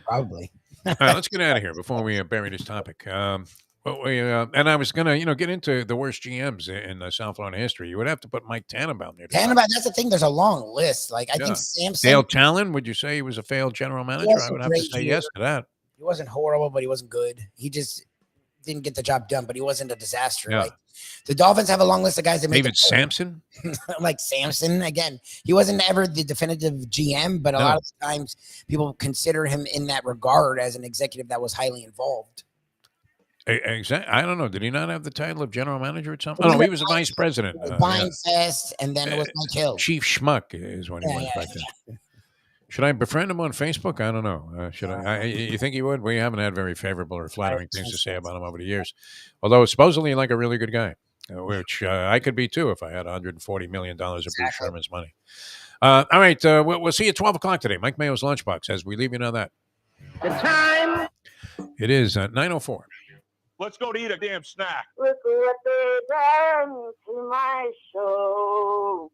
Speaker 2: Probably.
Speaker 1: All right, let's get out of here before we bury this topic. And I was gonna, get into the worst GMs in South Florida history. You would have to put Mike Tannenbaum there.
Speaker 2: That's the thing. There's a long list. Like I think Samson.
Speaker 1: Dale Talon. Would you say he was a failed general manager? I would have to say yes to that.
Speaker 2: He wasn't horrible, but he wasn't good. He just didn't get the job done. But he wasn't a disaster.
Speaker 1: Yeah.
Speaker 2: Like the Dolphins have a long list of guys that
Speaker 1: David Sampson.
Speaker 2: Like Sampson again. He wasn't ever the definitive GM, but a lot of times people consider him in that regard as an executive that was highly involved.
Speaker 1: Exactly. I don't know. Did he not have the title of general manager or something? Oh, no, he was a vice president.
Speaker 2: Buying Fest, and then it was Mike Hill.
Speaker 1: Chief Schmuck is what he was back then. Should I befriend him on Facebook? I don't know. Should I? You think he would? We haven't had very favorable or flattering things to say about him over the years. Although supposedly like a really good guy, which I could be too if I had $140 million of Bruce Sherman's money. All right. We'll see you at 12 o'clock today. Mike Mayo's Lunchbox as we leave you know that.
Speaker 11: The time.
Speaker 1: It is 9:04.
Speaker 9: Let's go to eat a damn snack.
Speaker 11: Look what they done to my soul.